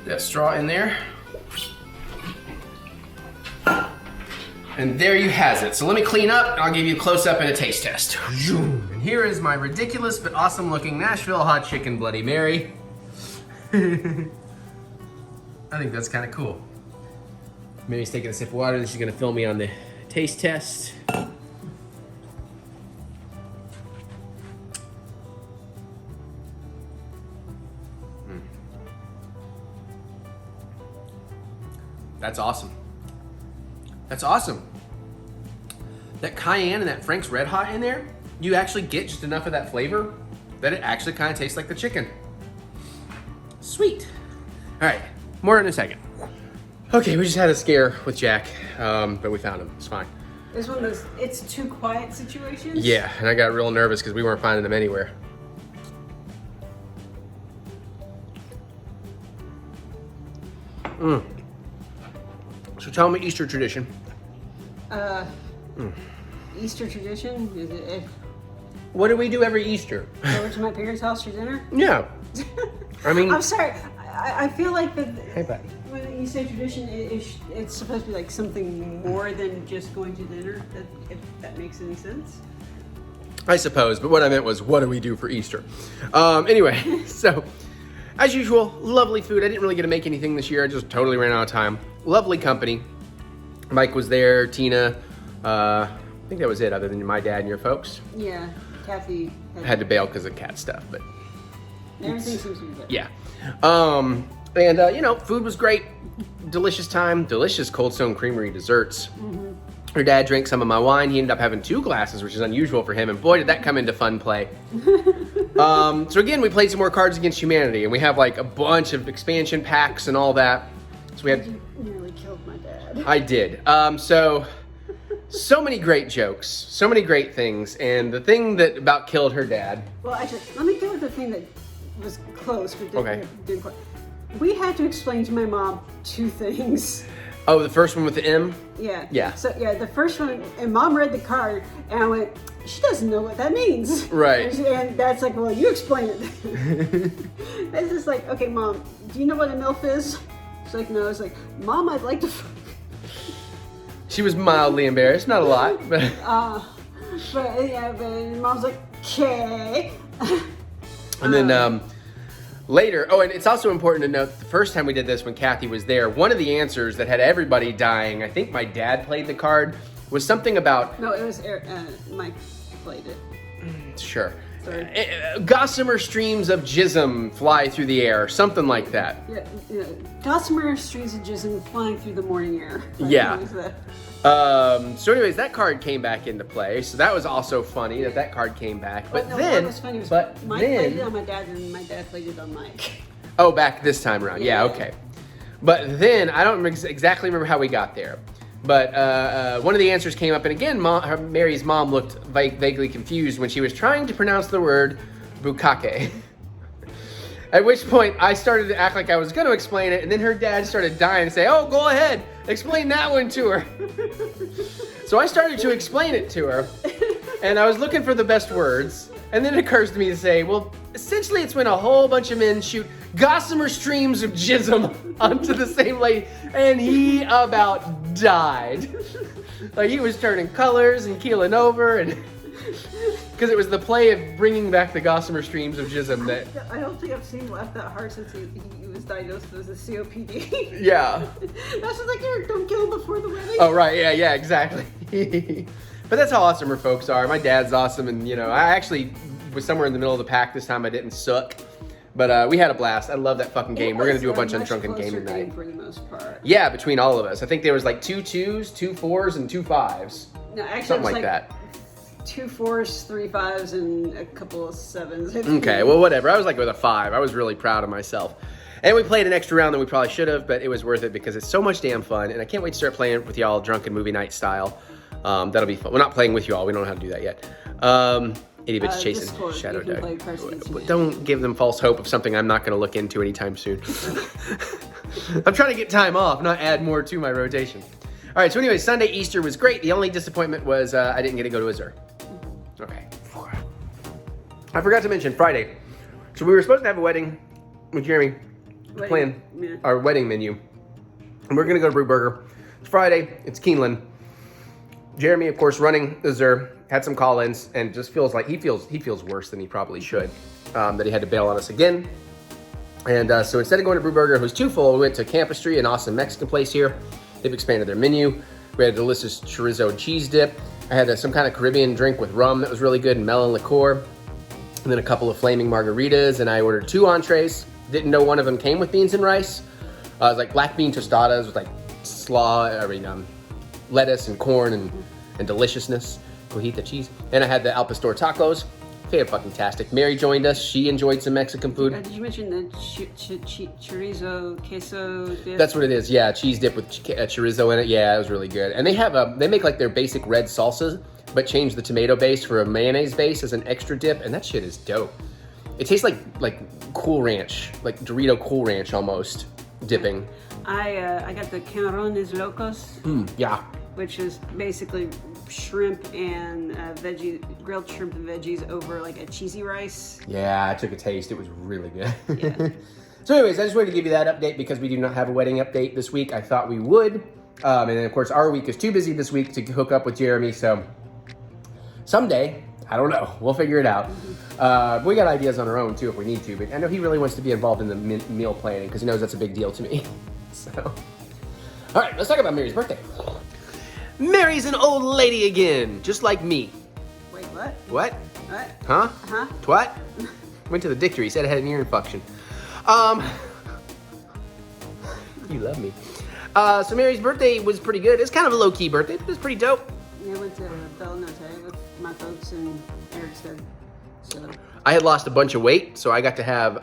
that straw in there. And there you has it. So let me clean up and I'll give you a close up and a taste test. And here is my ridiculous but awesome looking Nashville Hot Chicken Bloody Mary. I think that's kind of cool. Mary's taking a sip of water and she's gonna fill me on the taste test. That's awesome. That's awesome. That cayenne and that Frank's Red Hot in there, you actually get just enough of that flavor that it actually kind of tastes like the chicken. Sweet. All right, more in a second. Okay, we just had a scare with Jack, but we found him, it's fine. It's one of those, it's too quiet situations. Yeah, and I got real nervous because we weren't finding them anywhere. So tell me Easter tradition. Easter tradition? Is it What do we do every Easter? go over to my parents' house for dinner? Yeah. I mean, I'm sorry. I feel like that Hey, buddy. when you say tradition, it's supposed to be like something more than just going to dinner. If that makes any sense. I suppose, but what I meant was, what do we do for Easter? Anyway, so as usual, lovely food. I didn't really get to make anything this year. I just totally ran out of time. Lovely company. Mike was there, Tina. I think that was it, other than my dad and your folks. Yeah, Kathy Had to bail because of cat stuff, but everything seems to be good. yeah. You know, food was great. Delicious time. Delicious Cold Stone Creamery desserts. Her dad drank some of my wine. He ended up having 2 glasses, which is unusual for him. And boy, did that come into fun play. So again, we played some more Cards Against Humanity, and we have like a bunch of expansion packs and all that. So we had. You nearly killed my dad. I did. So many great jokes, so many great things, and the thing that about killed her dad. Well, actually, let me go with the thing that was close, but didn't quite. We had to explain to my mom 2 things. Oh, the first one with the M? Yeah. Yeah. So yeah, the first one, and Mom read the card, and I went, she doesn't know what that means. Right. And Dad's like, well, you explain it. It's just like, okay, Mom, do you know what a MILF is? She's like, no. It's like, Mom, I'd like to. She was mildly embarrassed, not a lot, but. But Mom's like, okay. And then later, oh, and it's also important to note that the first time we did this when Kathy was there, one of the answers that had everybody dying, I think my dad played the card, was something about. No, it was Mike played it. Sure. Sorry. Gossamer streams of jism fly through the air, something like that. Yeah. Gossamer streams of jism flying through the morning air. Yeah. So anyways, that card came back into play, so that was also funny that card came back. But no, then, what was funny was Mike played it on my dad, and my dad played it on Mike. Oh, back this time around. Yeah, okay. But then, I don't exactly remember how we got there. But one of the answers came up, and again, Mary's mom looked vaguely confused when she was trying to pronounce the word bukake. At which point, I started to act like I was going to explain it, and then her dad started dying and say, oh, go ahead, explain that one to her. So I started to explain it to her, and I was looking for the best words, and then it occurs to me to say, well, essentially it's when a whole bunch of men shoot gossamer streams of jism onto the same lady, and he about died. Like he was turning colors and keeling over, and Because it was the play of bringing back the gossamer streams of jism that... I don't think I've seen him laugh that hard since he was diagnosed with a COPD. Yeah. That's just like, Eric, don't kill him before the wedding. Oh, right. Yeah, exactly. But that's how awesome her folks are. My dad's awesome, and, you know, I actually was somewhere in the middle of the pack this time. I didn't suck. But we had a blast. I love that fucking game. We're going to do a bunch of Unshrunken Gaming night. For the most part. Yeah, between all of us. I think there was like 2 2s, 2 4s, and 2 5s. No, actually, Something it was like that. 2 4s, 3 5s, and a couple of 7s. Okay, well, whatever. I was like with a 5. I was really proud of myself. And we played an extra round than we probably should have, but it was worth it because it's so much damn fun. And I can't wait to start playing it with y'all drunken movie night style. That'll be fun. We're not playing with y'all. We don't know how to do that yet. Itty bitch chasing Discord, Shadow you can play Dog. Carson and Samantha. Don't give them false hope of something I'm not going to look into anytime soon. I'm trying to get time off, not add more to my rotation. All right, so anyway, Sunday Easter was great. The only disappointment was I didn't get to go to Azure. Okay. I forgot to mention Friday. So we were supposed to have a wedding with Jeremy to plan our wedding menu. And we're going to go to Brew Burger. It's Friday. It's Keeneland. Jeremy, of course, running Azure, had some call-ins, and just feels like he feels worse than he probably should. That he had to bail on us again. And so instead of going to Brew Burger, it was too full. We went to Campestry, an awesome Mexican place here. They've expanded their menu. We had a delicious chorizo cheese dip. I had some kind of Caribbean drink with rum that was really good and melon liqueur. And then a couple of flaming margaritas, and I ordered 2 entrees. Didn't know one of them came with beans and rice. It was like black bean tostadas with like lettuce and corn and deliciousness. Cojita cheese. And I had the Al Pastor tacos. Fan-fucking-tastic. Mary joined us. She enjoyed some Mexican food. Did you mention the chorizo queso dip? That's what it is. Yeah, cheese dip with chorizo in it. Yeah, it was really good. And they have they make like their basic red salsa, but change the tomato base for a mayonnaise base as an extra dip, and that shit is dope. It tastes like Cool Ranch, like Dorito Cool Ranch almost dipping. I got the camarones locos. Yeah. Which is basically shrimp and grilled shrimp and veggies over like a cheesy rice. Yeah, I took a taste. It was really good. Yeah. So anyways, I just wanted to give you that update because we do not have a wedding update this week. I thought we would. And then, of course, our week is too busy this week to hook up with Jeremy. So someday, I don't know. We'll figure it out. We got ideas on our own, too, if we need to. But I know he really wants to be involved in the meal planning because he knows that's a big deal to me. So, all right, let's talk about Mary's birthday. Mary's an old lady again, just like me. Wait, what? What? What? Huh? Huh? What? Went to the dictionary, said I had an ear infection. You love me. So Mary's birthday was pretty good. It's kind of a low-key birthday, but it was pretty dope. Yeah, I went to Bel Notte with my folks and Eric's dad. So I had lost a bunch of weight, so I got to have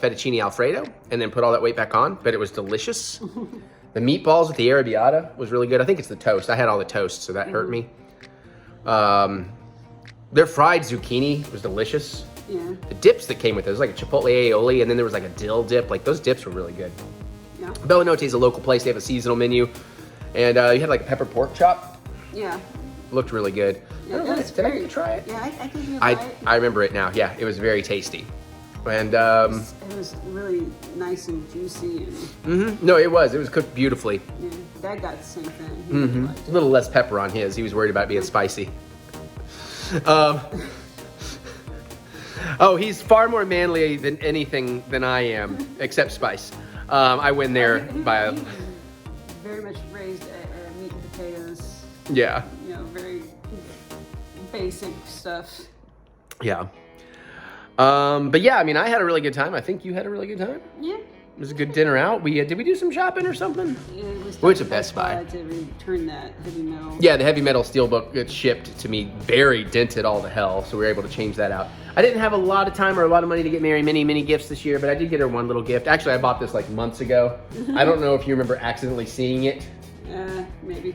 fettuccine Alfredo and then put all that weight back on, but it was delicious. The meatballs with the arrabbiata was really good. I think it's the toast. I had all the toast, so that hurt me. Their fried zucchini was delicious. yeah, The dips that came with it was like a chipotle aioli, and then there was like a dill dip. Like those dips were really good. yeah, Bel Notte is a local place. They have a seasonal menu, and you had like a pepper pork chop. yeah. Looked really good. Yeah, Did I get to try it? Yeah, I think you tried it. I remember it now. Yeah, it was very tasty. And It was really nice and juicy, and no, it was cooked beautifully. yeah, Dad got the same thing. He really liked A it. little less pepper on his. He was worried about being spicy. Oh, he's far more manly than anything than I am, except spice. I win there by a... He was very much raised meat and potatoes. Yeah. You know, very basic stuff. Yeah. But yeah, I mean, I had a really good time. I think you had a really good time. Yeah. It was a good dinner out. Did we do some shopping or something? It was We went to time Best Buy. to return that heavy metal. Yeah, the heavy metal steelbook got shipped to me very dented all to hell, so we were able to change that out. I didn't have a lot of time or a lot of money to get Mary many gifts this year, but I did get her one little gift. Actually, I bought this like months ago. I don't know if you remember accidentally seeing it. Maybe.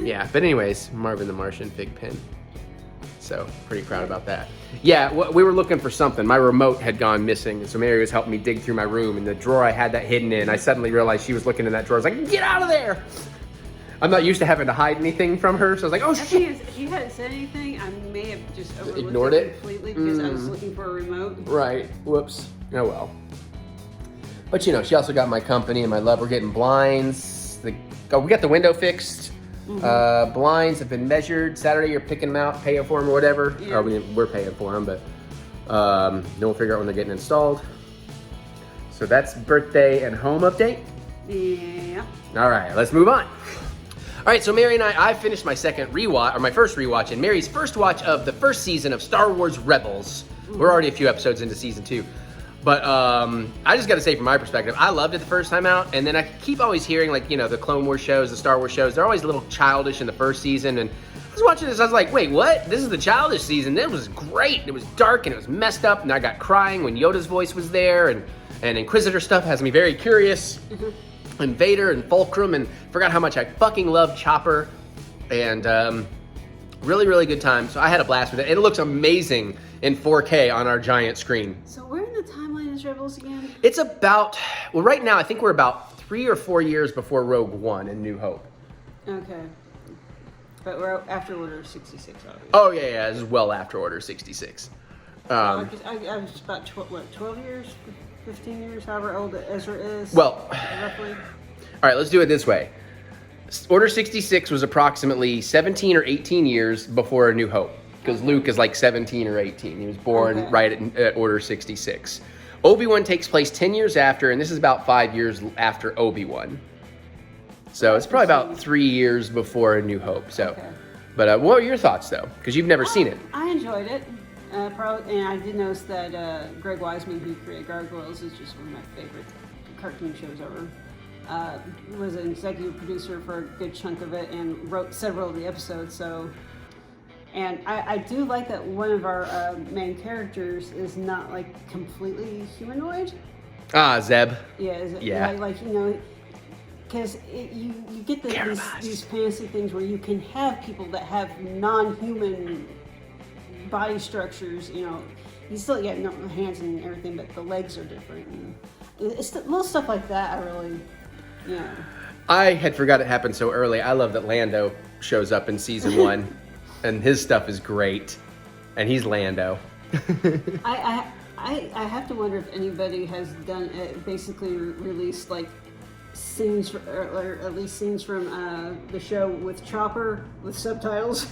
Yeah, but anyways, Marvin the Martian Big Pen. So, pretty proud about that. Yeah, we were looking for something. My remote had gone missing, and so Mary was helping me dig through my room, and the drawer I had that hidden in, I suddenly realized she was looking in that drawer. I was like, get out of there! I'm not used to having to hide anything from her, so I was like, oh shit! If you hadn't said anything, I may have just overlooked Ignored it? completely because I was looking for a remote. Right, whoops. Oh well. But you know, she also got my company and my love. We're getting blinds. We got the window fixed. Blinds have been measured. Saturday, you're picking them out, paying for them or whatever. Yeah. We're paying for them, but then we'll figure out when they're getting installed. So that's birthday and home update. Yeah. All right, let's move on. All right, so Mary and I finished my first rewatch, and Mary's first watch of the first season of Star Wars Rebels. We're already a few episodes into season 2. But I just got to say, from my perspective, I loved it the first time out, and then I keep always hearing, like, you know, the Clone Wars shows, the Star Wars shows, they're always a little childish in the first season, and I was watching this, I was like, wait, what? This is the childish season. It was great. It was dark, and it was messed up, and I got crying when Yoda's voice was there, and Inquisitor stuff has me very curious, and Vader and Fulcrum, and forgot how much I fucking love Chopper, and really, really good time. So I had a blast with it. It looks amazing in 4K on our giant screen. So where in the timeline is Rebels again? It's about, well, right now I think we're about 3 or 4 years before Rogue One and New Hope. Okay. But we're after Order 66, obviously. Oh, yeah, this is well after Order 66. I was about 12 years, 15 years, however old Ezra is. Well, roughly. All right, let's do it this way. Order 66 was approximately 17 or 18 years before A New Hope, because Luke is like 17 or 18. He was born right at Order 66. Obi-Wan takes place 10 years after, and this is about 5 years after Obi-Wan. So it's probably about 3 years before A New Hope. So, but what are your thoughts, though? Because you've never seen it. I enjoyed it. Probably, and I did notice that Greg Wiseman, who created Gargoyles, is just one of my favorite cartoon shows ever. Was an executive producer for a good chunk of it and wrote several of the episodes. So, and I do like that one of our main characters is not like completely humanoid. Zeb. Yeah, like you know, because you get these fancy things where you can have people that have non-human body structures. You know, you still get no hands and everything, but the legs are different. And it's the little stuff like that. I really. Yeah. I had forgot it happened so early. I love that Lando shows up in season 1, and his stuff is great, and he's Lando. I have to wonder if anybody has done basically released like scenes or at least scenes from the show with Chopper with subtitles.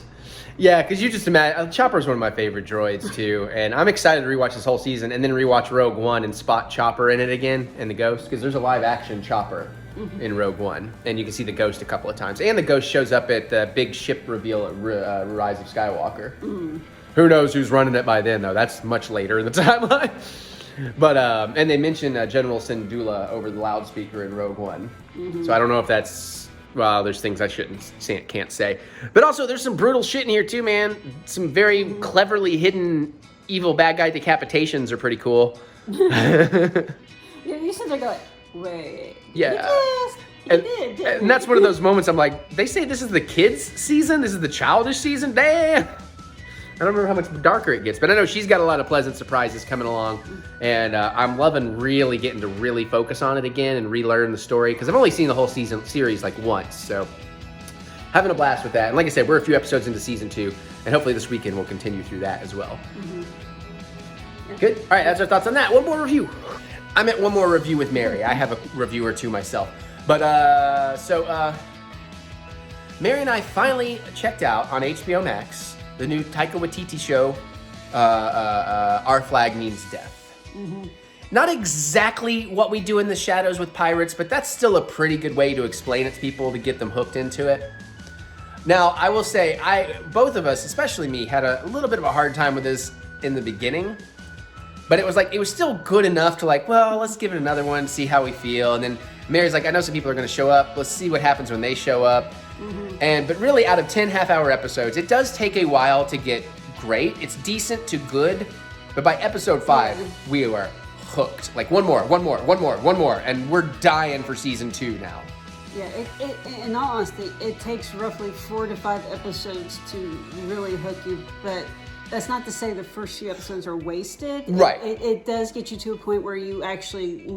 Yeah, because you just imagine, Chopper's one of my favorite droids too, and I'm excited to rewatch this whole season and then rewatch Rogue One and spot Chopper in it again, and the Ghost, because there's a live action Chopper in Rogue One, and you can see the Ghost a couple of times, and the Ghost shows up at the big ship reveal at Rise of Skywalker. Who knows who's running it by then, though? That's much later in the timeline. But and they mention General Syndulla over the loudspeaker in Rogue One, so I don't know if that's. Well, there's things I can't say. But also, there's some brutal shit in here too, man. Some very cleverly hidden evil bad guy decapitations are pretty cool. Yeah, you sit there going, wait. Yeah. He did. And that's one of those moments I'm like, they say this is the kids' season? This is the childish season? Damn! I don't remember how much darker it gets, but I know she's got a lot of pleasant surprises coming along, and I'm loving really getting to really focus on it again and relearn the story, because I've only seen the whole series like once, so having a blast with that. And like I said, we're a few episodes into season 2, and hopefully this weekend we'll continue through that as well. Good. All right, that's our thoughts on that. One more review. I'm at one more review with Mary. I have a review or two myself, but Mary and I finally checked out on HBO Max the new Taika Waititi show, Our Flag Means Death. Not exactly what we do in the shadows with pirates, but that's still a pretty good way to explain it to people to get them hooked into it. Now, I will say, both of us, especially me, had a little bit of a hard time with this in the beginning, but it was still good enough to like, well, let's give it another one, see how we feel. And then Mary's like, I know some people are going to show up. Let's see what happens when they show up. But really, out of 10 half-hour episodes, it does take a while to get great. It's decent to good, but by episode 5, we are hooked. Like one more, and we're dying for season 2 now. Yeah, in all honesty, it takes roughly 4 to 5 episodes to really hook you, but that's not to say the first few episodes are wasted. Right. It does get you to a point where you actually,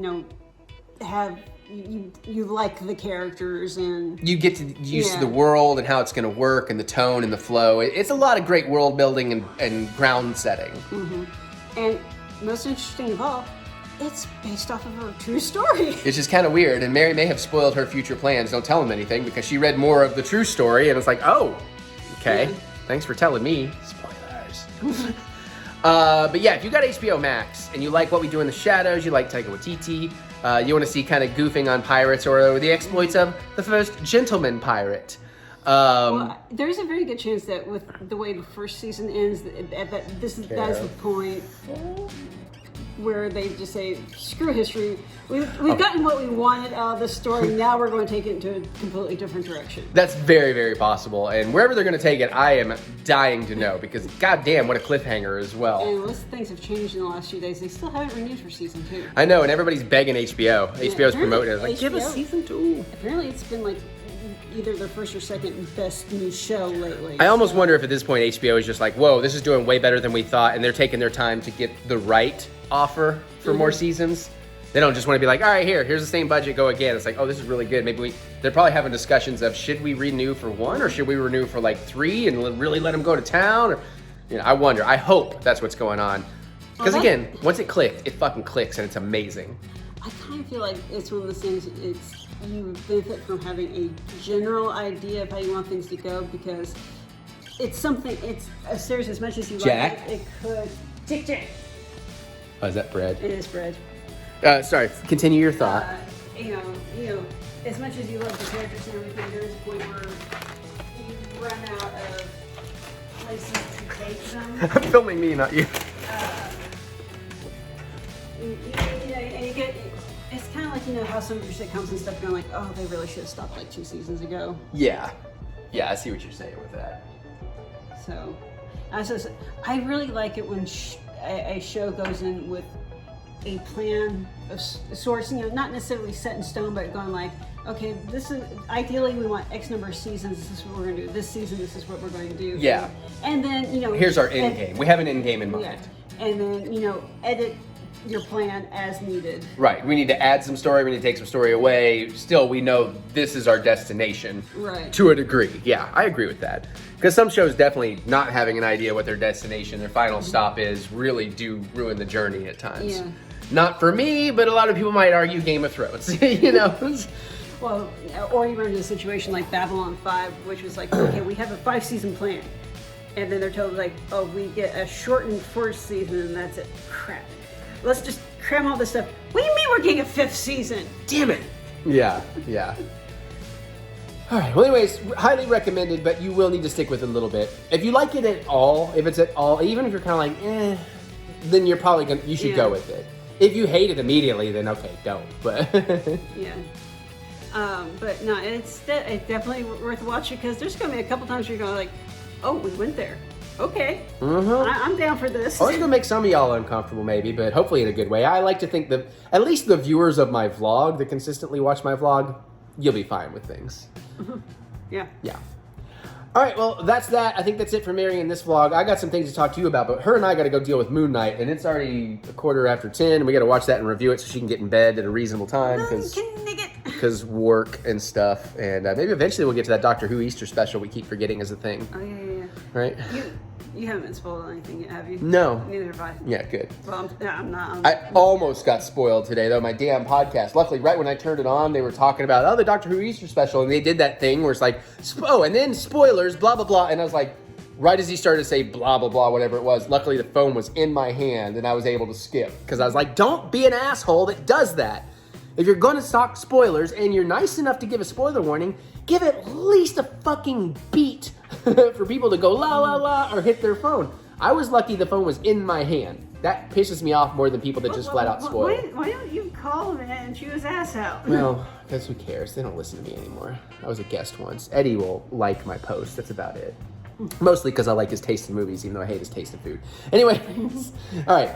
have... You like the characters, and you get to used to the world and how it's going to work and the tone and the flow. It's a lot of great world building and ground setting. And most interesting of all, It's based off of a true story. It's just kind of weird, and Mary may have spoiled her future plans. Don't tell him anything, because she read more of the true story, and it's like, oh, okay. Yeah. Thanks for telling me. Spoilers. But yeah, if you got HBO Max and you like What We Do in the Shadows, you like Taika Waititi, you want to see kind of goofing on pirates or the exploits of the first gentleman pirate. Well, there's a very good chance that with the way the first season ends, that's the point where they just say, screw history. We've gotten what we wanted out of the story. Now we're going to take it into a completely different direction. That's very, very possible. And wherever they're going to take it, I am dying to know, because goddamn, what a cliffhanger as well. And unless things have changed in the last few days, they still haven't renewed for season 2. I know, and everybody's begging HBO. HBO's apparently promoting it. Like, give us HBO season 2. Apparently it's been like either their first or second best new show lately. I almost wonder if at this point HBO is just like, whoa, this is doing way better than we thought, and they're taking their time to get the right offer for more seasons. They don't just want to be like, all right, here's the same budget, go again. It's like, oh, this is really good. They're probably having discussions of, should we renew for 1 or should we renew for like 3 and really let them go to town? Or, I wonder. I hope that's what's going on. Because again, once it clicks, it fucking clicks, and it's amazing. I kind of feel like it's one of those things, you benefit from having a general idea of how you want things to go, because it's a series as much as you Jack? like it could. Jack. Oh, is that bread? It is bread. Sorry, continue your thought. You know, as much as you love the characters and everything, there is a point where you run out of places to take them. I'm filming me, not you. And you get, it's kind of like, how some of your sitcoms and stuff going like, oh, they really should have stopped like 2 seasons ago. Yeah, I see what you're saying with that. So, I really like it when a show goes in with a plan of sorts, not necessarily set in stone, but going like, okay, this is, ideally we want X number of seasons, this is what we're going to do. This season, this is what we're going to do. Yeah. And then, here's our end game. We have an end game in mind. Yeah. And then, edit your plan as needed. Right. We need to add some story. We need to take some story away. Still, we know this is our destination. Right. To a degree. Yeah, I agree with that. Because some shows definitely not having an idea what their destination, their final stop is, really do ruin the journey at times. Yeah. Not for me, but a lot of people might argue Game of Thrones. Well, or you run into a situation like Babylon 5, which was like, okay, we have a 5-season plan. And then they're told like, oh, we get a shortened 4th season and that's it. Crap. Let's just cram all this stuff. What do you mean we're getting a 5th season? Damn it. Yeah. All right. Well, anyways, highly recommended, but you will need to stick with it a little bit. If you like it at all, if it's at all, even if you're kind of like, then you're probably you should go with it. If you hate it immediately, then okay, don't. But yeah. But no, it's definitely worth watching, because there's going to be a couple times where you're going like, oh, we went there. Okay. I'm down for this. Oh, it's gonna make some of y'all uncomfortable, maybe, but hopefully in a good way. I like to think that at least the viewers of my vlog that consistently watch my vlog, you'll be fine with things. Yeah. All right, well, that's that. I think that's it for Mary in this vlog. I got some things to talk to you about, but her and I got to go deal with Moon Knight, and it's already 10:15, and we got to watch that and review it so she can get in bed at a reasonable time because work and stuff, and maybe eventually we'll get to that Doctor Who Easter special we keep forgetting is a thing. Oh yeah. Right? You haven't been spoiled on anything yet, have you? No. Neither have I. Yeah, good. Well, I'm not. I almost got spoiled today, though, my damn podcast. Luckily, right when I turned it on, they were talking about, the Doctor Who Easter special, and they did that thing where it's like, and then spoilers, blah, blah, blah, and I was like, right as he started to say blah, blah, blah, whatever it was, luckily the phone was in my hand, and I was able to skip, because I was like, don't be an asshole that does that. If you're going to talk spoilers, and you're nice enough to give a spoiler warning, give at least a fucking beat for people to go la la la or hit their phone. I was lucky the phone was in my hand. That pisses me off more than people that just flat out spoil. Why don't you call him and chew his ass out? Well, because who cares? They don't listen to me anymore. I was a guest once. Eddie will like my post. That's about it. Mostly because I like his taste in movies, even though I hate his taste in food. Anyway, all right.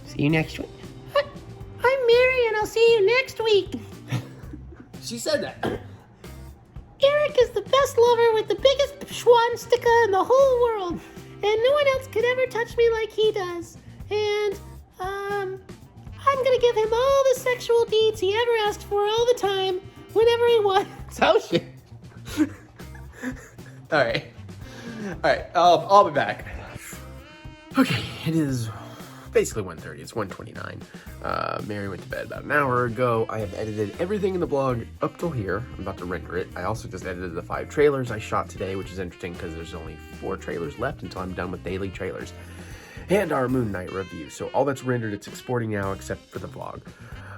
See you next week. I'm Mary, and I'll see you next week. She said that. Eric is the best lover with the biggest schwanzsticka in the whole world, and no one else could ever touch me like he does. And, I'm gonna give him all the sexual deeds he ever asked for all the time, whenever he wants. Oh, shit. All right. I'll be back. Okay, it is basically 1:30. It's 1:29. Mary went to bed about an hour ago. I have edited everything in the vlog up till here. I'm about to render it. I also just edited the 5 trailers I shot today, which is interesting because there's only 4 trailers left until I'm done with daily trailers. And our Moon Knight review. So all that's rendered, it's exporting now except for the vlog.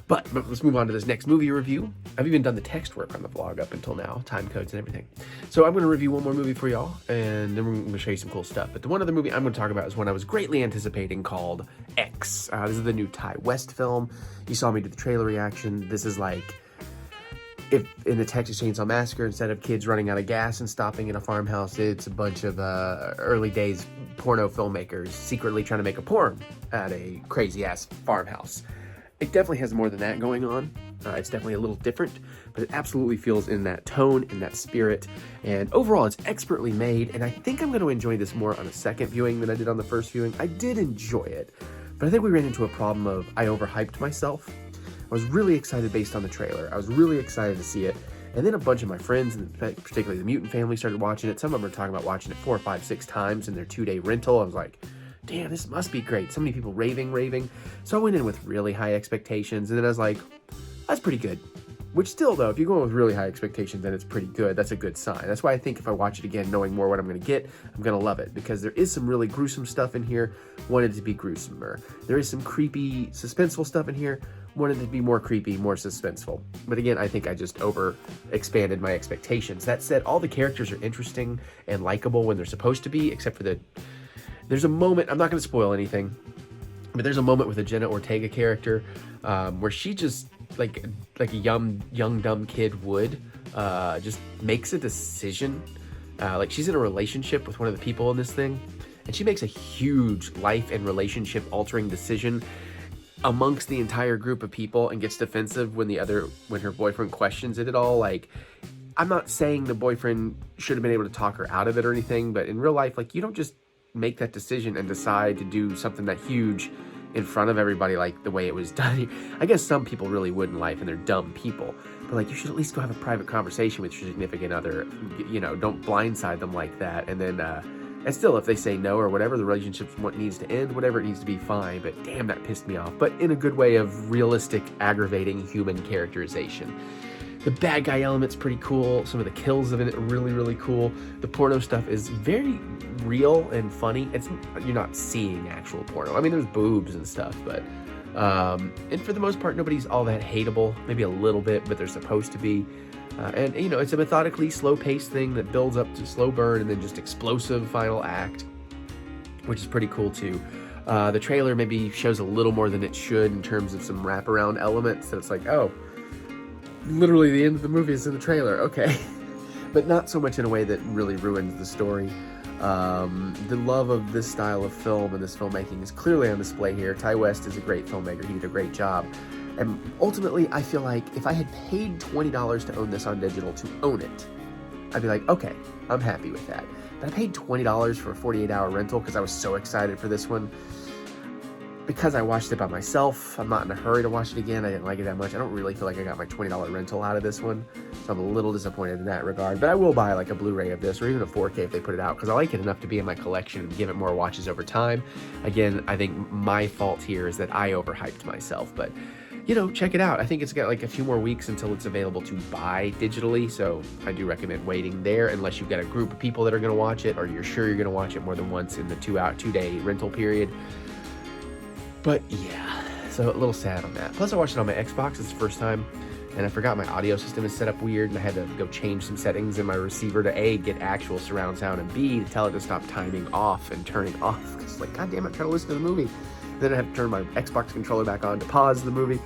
But let's move on to this next movie review. I've even done the text work on the vlog up until now, time codes and everything. So I'm going to review one more movie for y'all, and then we're going to show you some cool stuff. But the one other movie I'm going to talk about is one I was greatly anticipating called X. This is the new Ty West film. You saw me do the trailer reaction. This is like if in the Texas Chainsaw Massacre, instead of kids running out of gas and stopping in a farmhouse, it's a bunch of early days porno filmmakers secretly trying to make a porn at a crazy-ass farmhouse. It definitely has more than that going on. It's definitely a little different, but it absolutely feels in that tone, in that spirit, and overall it's expertly made, and I think I'm going to enjoy this more on a second viewing than I did on the first viewing. I did enjoy it, but I think we ran into a problem of I overhyped myself. I was really excited based on the trailer. I was really excited to see it, and then a bunch of my friends, and particularly the Mutant family, started watching it. Some of them are talking about watching it 4, 5, 6 times in their 2-day rental. I was like, damn, this must be great. So many people raving. So I went in with really high expectations, and then I was like, that's pretty good. Which still, though, if you're going with really high expectations, then it's pretty good. That's a good sign. That's why I think if I watch it again, knowing more what I'm going to get, I'm going to love it. Because there is some really gruesome stuff in here. Wanted it to be gruesomer. There is some creepy, suspenseful stuff in here. Wanted it to be more creepy, more suspenseful. But again, I think I just over-expanded my expectations. That said, all the characters are interesting and likable when they're supposed to be, except for there's a moment, I'm not going to spoil anything, but there's a moment with the Jenna Ortega character where she just, like a young dumb kid would, just makes a decision. Like she's in a relationship with one of the people in this thing, and she makes a huge life and relationship altering decision amongst the entire group of people and gets defensive when her boyfriend questions it at all. Like, I'm not saying the boyfriend should have been able to talk her out of it or anything, but in real life, like, you don't just make that decision and decide to do something that huge in front of everybody like the way it was done. I guess some people really would in life, and they're dumb people, but like, you should at least go have a private conversation with your significant other. You know, don't blindside them like that. And then and still, if they say no or whatever, the relationship needs to end, whatever it needs to be, fine. But damn, that pissed me off, but in a good way of realistic, aggravating human characterization. The bad guy element's pretty cool. Some of the kills of it are really cool. The porno stuff is very real and funny. You're not seeing actual porno. I mean, there's boobs and stuff, but and for the most part, nobody's all that hateable. Maybe a little bit, but they're supposed to be. And you know, it's a methodically slow-paced thing that builds up to slow burn and then just explosive final act, which is pretty cool too. The trailer maybe shows a little more than it should in terms of some wraparound elements. So it's like, oh, literally the end of the movie is in the trailer, okay. But not so much in a way that really ruins the story. The love of this style of film and this filmmaking is clearly on display here. Ty West is a great filmmaker. He did a great job. And ultimately, I feel like if I had paid $20 to own this on digital to own it, I'd be like, okay, I'm happy with that. But I paid $20 for a 48-hour rental because I was so excited for this one. Because I watched it by myself, I'm not in a hurry to watch it again. I didn't like it that much. I don't really feel like I got my $20 rental out of this one. So I'm a little disappointed in that regard. But I will buy like a Blu-ray of this or even a 4K if they put it out, because I like it enough to be in my collection and give it more watches over time. Again, I think my fault here is that I overhyped myself. But, you know, check it out. I think it's got like a few more weeks until it's available to buy digitally. So I do recommend waiting there unless you've got a group of people that are going to watch it or you're sure you're going to watch it more than once in the 2-day rental period. But yeah, so a little sad on that. Plus I watched it on my Xbox. It's the first time, and I forgot my audio system is set up weird, and I had to go change some settings in my receiver to A, get actual surround sound, and B, to tell it to stop timing off and turning off. Because like, god damn it, I'm trying to listen to the movie. Then I had to turn my Xbox controller back on to pause the movie.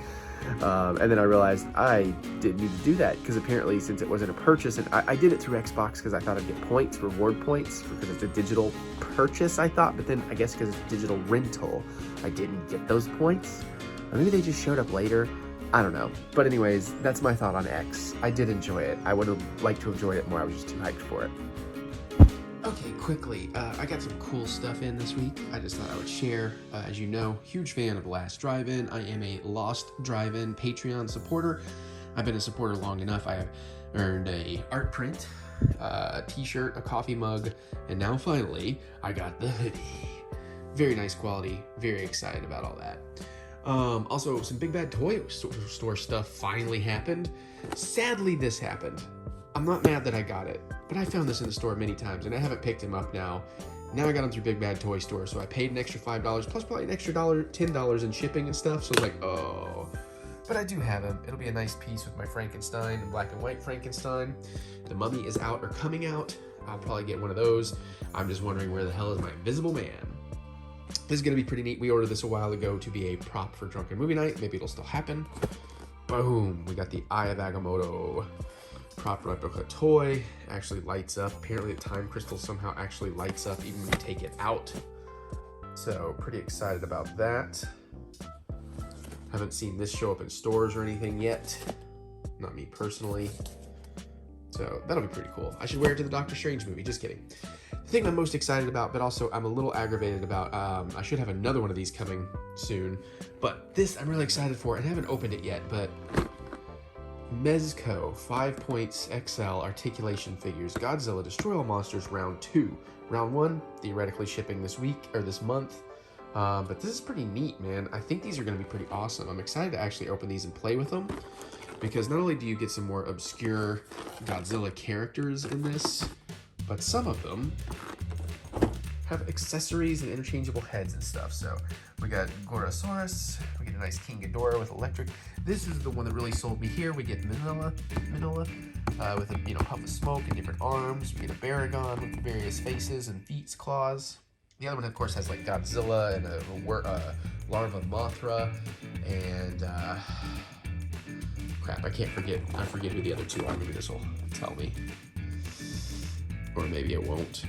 And then I realized I didn't need to do that, because apparently since it wasn't a purchase, and I did it through Xbox because I thought I'd get points, reward points, because it's a digital purchase, I thought, but then I guess because it's digital rental, I didn't get those points. Or maybe they just showed up later. I don't know. But anyways, that's my thought on X. I did enjoy it. I would have liked to have enjoyed it more. I was just too hyped for it. Okay, quickly, I got some cool stuff in this week. I just thought I would share. As you know, huge fan of Last Drive-In. I am a Lost Drive-In Patreon supporter. I've been a supporter long enough. I have earned a art print, a t-shirt, a coffee mug, and now finally, I got the hoodie. Very nice quality. Very excited about all that. Also, some Big Bad Toy Store stuff finally happened. Sadly, this happened. I'm not mad that I got it, but I found this in the store many times, and I haven't picked him up now. Now I got him through Big Bad Toy Store, so I paid an extra $5, plus probably an extra $10 in shipping and stuff, so I was like, oh. But I do have him. It'll be a nice piece with my Frankenstein and black and white Frankenstein. The Mummy is out or coming out. I'll probably get one of those. I'm just wondering where the hell is my Invisible Man. This is going to be pretty neat. We ordered this a while ago to be a prop for Drunken Movie Night. Maybe it'll still happen. Boom. We got the Eye of Agamotto prop replica toy. Actually lights up. Apparently the time crystal somehow actually lights up even when you take it out. So pretty excited about that. Haven't seen this show up in stores or anything yet. Not me personally. So that'll be pretty cool. I should wear it to the Doctor Strange movie. Just kidding. The thing I'm most excited about, but also I'm a little aggravated about, I should have another one of these coming soon. But this I'm really excited for, and I haven't opened it yet, but Mezco 5 points XL articulation figures. Godzilla Destroy All Monsters Round 2. Round 1, theoretically shipping this week, or this month. But this is pretty neat, man. I think these are going to be pretty awesome. I'm excited to actually open these and play with them, because not only do you get some more obscure Godzilla characters in this, but some of them have accessories and interchangeable heads and stuff. So we got Gorosaurus, we get a nice King Ghidorah with electric. This is the one that really sold me here. We get Manila with a puff of smoke and different arms. We get a Baragon with various faces and feet, claws. The other one, of course, has like Godzilla and a larva Mothra, and crap, I forget who the other two are. Maybe this will tell me, or maybe it won't.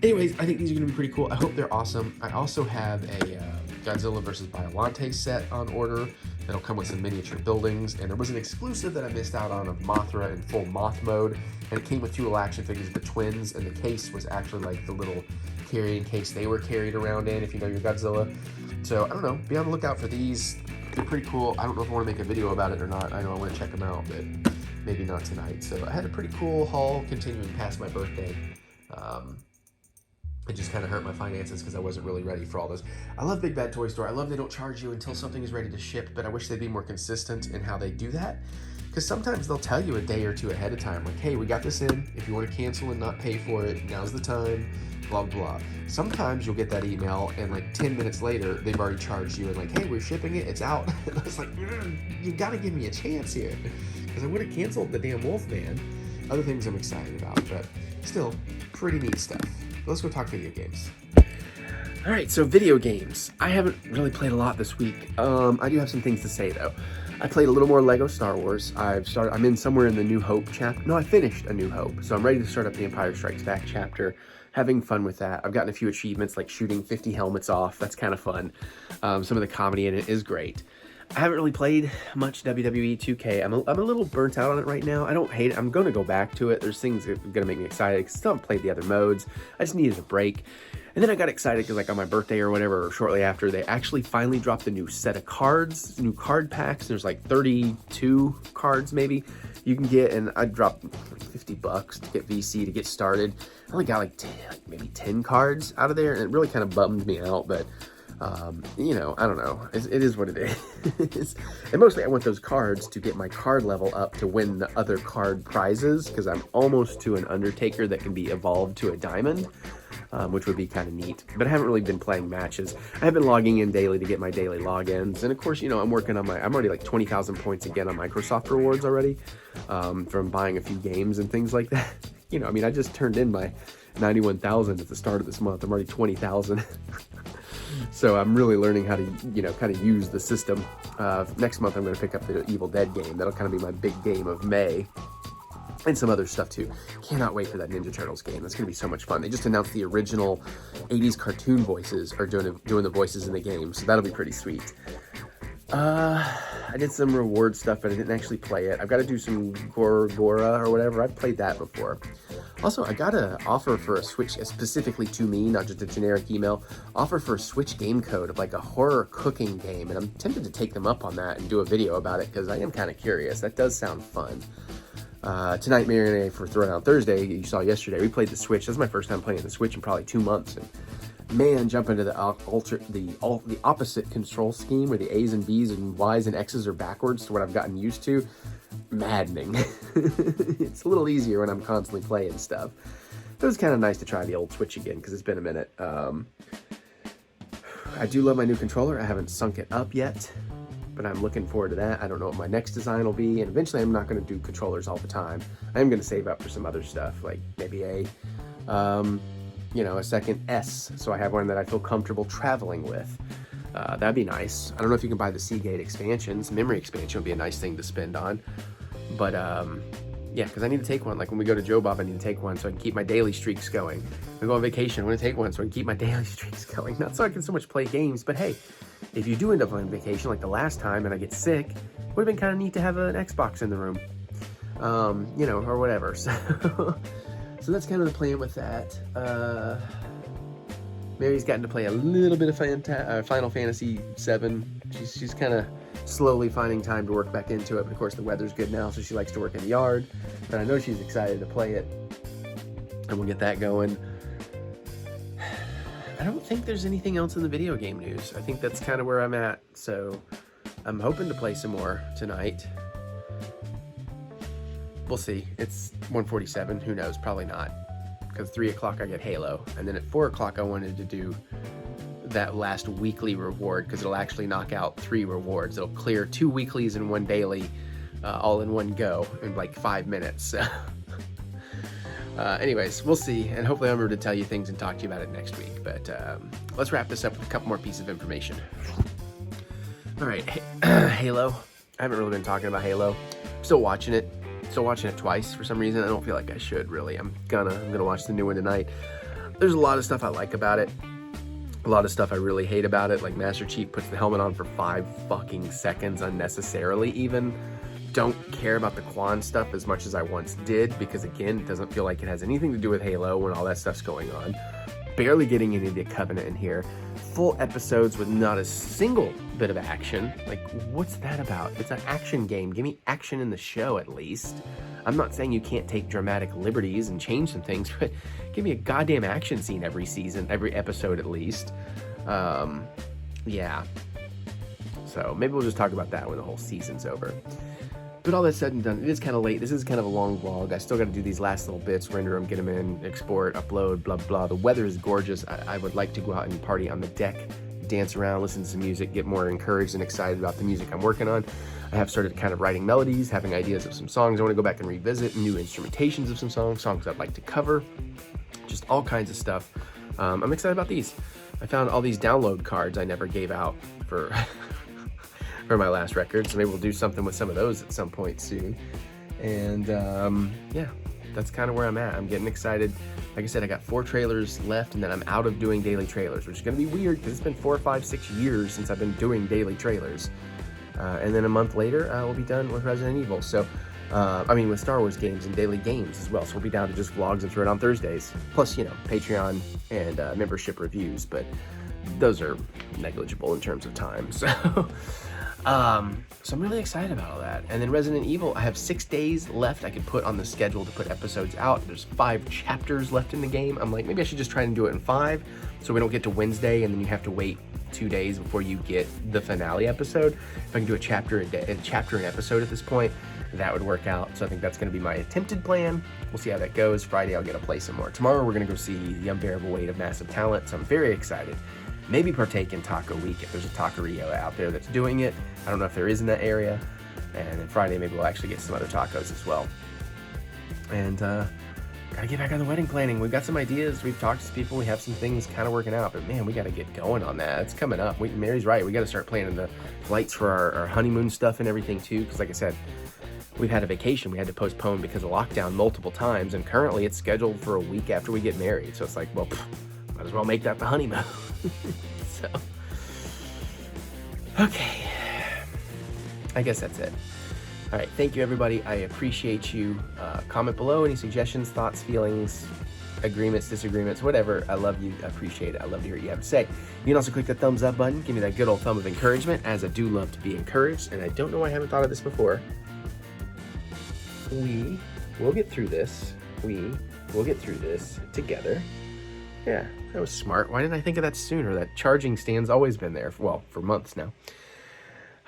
Anyways, I think these are gonna be pretty cool. I hope they're awesome. I also have a Godzilla vs. Biollante set on order that'll come with some miniature buildings, and there was an exclusive that I missed out on of Mothra in full moth mode, and it came with 2 little action figures of the twins, and the case was actually like the little carrying case they were carried around in, if you know your Godzilla. So I don't know, be on the lookout for these. They're pretty cool. I don't know if I want to make a video about it or not. I know I want to check them out, but maybe not tonight. So I had a pretty cool haul continuing past my birthday. It just kind of hurt my finances because I wasn't really ready for all this. I love Big Bad Toy Store. I love they don't charge you until something is ready to ship, but I wish they'd be more consistent in how they do that. Because sometimes they'll tell you a day or two ahead of time, like, hey, we got this in. If you want to cancel and not pay for it, now's the time, blah, blah. Sometimes you'll get that email and like 10 minutes later, they've already charged you and like, hey, we're shipping it, it's out. And I was like, you got to give me a chance here. Because I would have canceled the damn Wolfman. Other things I'm excited about, but still, pretty neat stuff. Let's go talk video games. All right, so video games. I haven't really played a lot this week. I do have some things to say though. I played a little more Lego Star Wars. I'm in somewhere in the New Hope chapter. No, I finished A New Hope, so I'm ready to start up the Empire Strikes Back chapter. Having fun with that. I've gotten a few achievements like shooting 50 helmets off. That's kind of fun. Some of the comedy in it is great. I haven't really played much WWE 2K. I'm a little burnt out on it right now. I don't hate it. I'm going to go back to it. There's things that are going to make me excited because I still haven't played the other modes. I just needed a break. And then I got excited because like on my birthday or whatever, or shortly after, they actually finally dropped the new set of cards, new card packs. There's like 32 cards maybe you can get, and I dropped like $50 to get VC to get started. I only got like maybe 10 cards out of there, and it really kind of bummed me out, but I don't know. It is what it is. And mostly I want those cards to get my card level up to win the other card prizes, because I'm almost to an Undertaker that can be evolved to a diamond, which would be kind of neat. But I haven't really been playing matches. I have been logging in daily to get my daily logins. And of course, I'm working on I'm already like 20,000 points again on Microsoft rewards already, from buying a few games and things like that. I just turned in my 91,000 at the start of this month. I'm already 20,000. So I'm really learning how to, kind of use the system. Next month, I'm going to pick up the Evil Dead game. That'll kind of be my big game of May. And some other stuff too. Cannot wait for that Ninja Turtles game. That's going to be so much fun. They just announced the original 80s cartoon voices are doing the voices in the game. So that'll be pretty sweet. I did some reward stuff, but I didn't actually play it. I've got to do some Gora or whatever. I've played that before. Also, I got an offer for a Switch, specifically to me, not just a generic email, offer for a Switch game code of like a horror cooking game. And I'm tempted to take them up on that and do a video about it because I am kind of curious. That does sound fun. Tonight, Mary and I, for Throwdown Thursday, you saw yesterday, we played the Switch. This is my first time playing the Switch in probably 2 months. And man, jump into the opposite control scheme where the A's and B's and Y's and X's are backwards to what I've gotten used to. Maddening. It's a little easier when I'm constantly playing stuff. It was kind of nice to try the old Switch again because it's been a minute. I do love my new controller. I haven't sunk it up yet, but I'm looking forward to that. I don't know what my next design will be, and eventually I'm not going to do controllers all the time. I am going to save up for some other stuff, like maybe a second S, so I have one that I feel comfortable traveling with. That'd be nice. I don't know if you can buy the Seagate expansions. Memory expansion would be a nice thing to spend on, but yeah, because I need to take one. Like when we go to Joe Bob, I need to take one so I can keep my daily streaks going. When we go on vacation, I want to take one so I can keep my daily streaks going. Not so I can so much play games, but hey, if you do end up on vacation like the last time and I get sick, it would have been kind of neat to have an Xbox in the room, or whatever. So that's kind of the plan with that. Mary's gotten to play a little bit of Final Fantasy VII. She's kind of slowly finding time to work back into it, but of course the weather's good now, so she likes to work in the yard. But I know she's excited to play it, and we'll get that going. I don't think there's anything else in the video game news. I think that's kind of where I'm at, so I'm hoping to play some more tonight. We'll see. It's 1:47. Who knows? Probably not. Because 3 o'clock I get Halo, and then at 4 o'clock I wanted to do that last weekly reward because it'll actually knock out 3 rewards. It'll clear 2 weeklies and 1 daily, all in one go in like 5 minutes. Anyways, we'll see, and hopefully I'm able to tell you things and talk to you about it next week. But let's wrap this up with a couple more pieces of information. All right, Halo. I haven't really been talking about Halo. I'm still watching it. Still watching it twice for some reason. I don't feel like I should really. I'm gonna watch the new one tonight. There's a lot of stuff I like about it. A lot of stuff I really hate about it. Like Master Chief puts the helmet on for 5 fucking seconds unnecessarily even. Don't care about the Quan stuff as much as I once did because again, it doesn't feel like it has anything to do with Halo when all that stuff's going on. Barely getting any of the Covenant in here. Full episodes with not a single bit of action. Like, what's that about? It's an action game. Give me action in the show at least. I'm not saying you can't take dramatic liberties and change some things, but give me a goddamn action scene every season, every episode at least. Yeah. So maybe we'll just talk about that when the whole season's over. But all that said and done, it is kind of late. This is kind of a long vlog. I still got to do these last little bits, render them, get them in, export, upload, blah, blah. The weather is gorgeous. I would like to go out and party on the deck, dance around, listen to some music, get more encouraged and excited about the music I'm working on. I have started kind of writing melodies, having ideas of some songs I want to go back and revisit, new instrumentations of some songs I'd like to cover, just all kinds of stuff. I'm excited about these. I found all these download cards I never gave out for for my last record, so maybe we'll do something with some of those at some point soon. And yeah, that's kind of where I'm at. I'm getting excited. Like I said, I got 4 trailers left, and then I'm out of doing daily trailers, which is going to be weird because it's been 4, 5, 6 years since I've been doing daily trailers. And then a month later, we'll be done with Resident Evil. So, with Star Wars games and daily games as well. So we'll be down to just vlogs and throw it on Thursdays. Plus, Patreon and membership reviews, but those are negligible in terms of time. So I'm really excited about all that. And then Resident Evil, I have 6 days left I could put on the schedule to put episodes out. There's 5 chapters left in the game. I'm like, maybe I should just try and do it in 5 so we don't get to Wednesday and then you have to wait 2 days before you get the finale episode. If I can do a chapter an episode at this point, that would work out. So I think that's going to be my attempted plan. We'll see how that goes. Friday, I'll get to play some more. Tomorrow, we're going to go see The Unbearable Weight of Massive Talent. So I'm very excited. Maybe partake in Taco Week if there's a taqueria out there that's doing it. I don't know if there is in that area. And then Friday, maybe we'll actually get some other tacos as well. And gotta get back on the wedding planning. We've got some ideas. We've talked to people. We have some things kind of working out. But man, we got to get going on that. It's coming up. Mary's right. We got to start planning the flights for our honeymoon stuff and everything too. Because like I said, we've had a vacation we had to postpone because of lockdown multiple times. And currently it's scheduled for a week after we get married. So it's like, well, might as well make that the honeymoon. So, okay. I guess that's it. All right, thank you everybody. I appreciate you. Comment below any suggestions, thoughts, feelings, agreements, disagreements, whatever. I love you. I appreciate it. I love to hear what you have to say. You can also click the thumbs up button. Give me that good old thumb of encouragement, as I do love to be encouraged. And I don't know why I haven't thought of this before. we will get through this. We will get through this together. Yeah, that was smart. Why didn't I think of that sooner? That charging stand's always been there, for months now.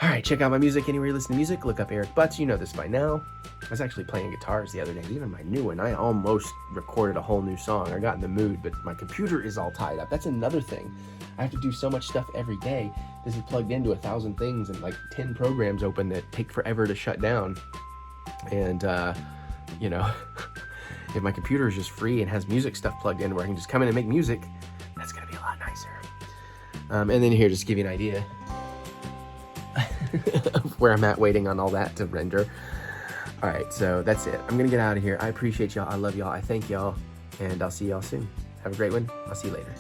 All right, check out my music anywhere you listen to music. Look up Eric Butts. You know this by now. I was actually playing guitars the other day, even my new one. I almost recorded a whole new song. I got in the mood, but my computer is all tied up. That's another thing. I have to do so much stuff every day. This is plugged into 1,000 things and like 10 programs open that take forever to shut down. And, you know, if my computer is just free and has music stuff plugged in where I can just come in and make music, that's going to be a lot nicer. And then here, just to give you an idea of where I'm at waiting on all that to render. All right, so that's it. I'm going to get out of here. I appreciate y'all. I love y'all. I thank y'all. And I'll see y'all soon. Have a great one. I'll see you later.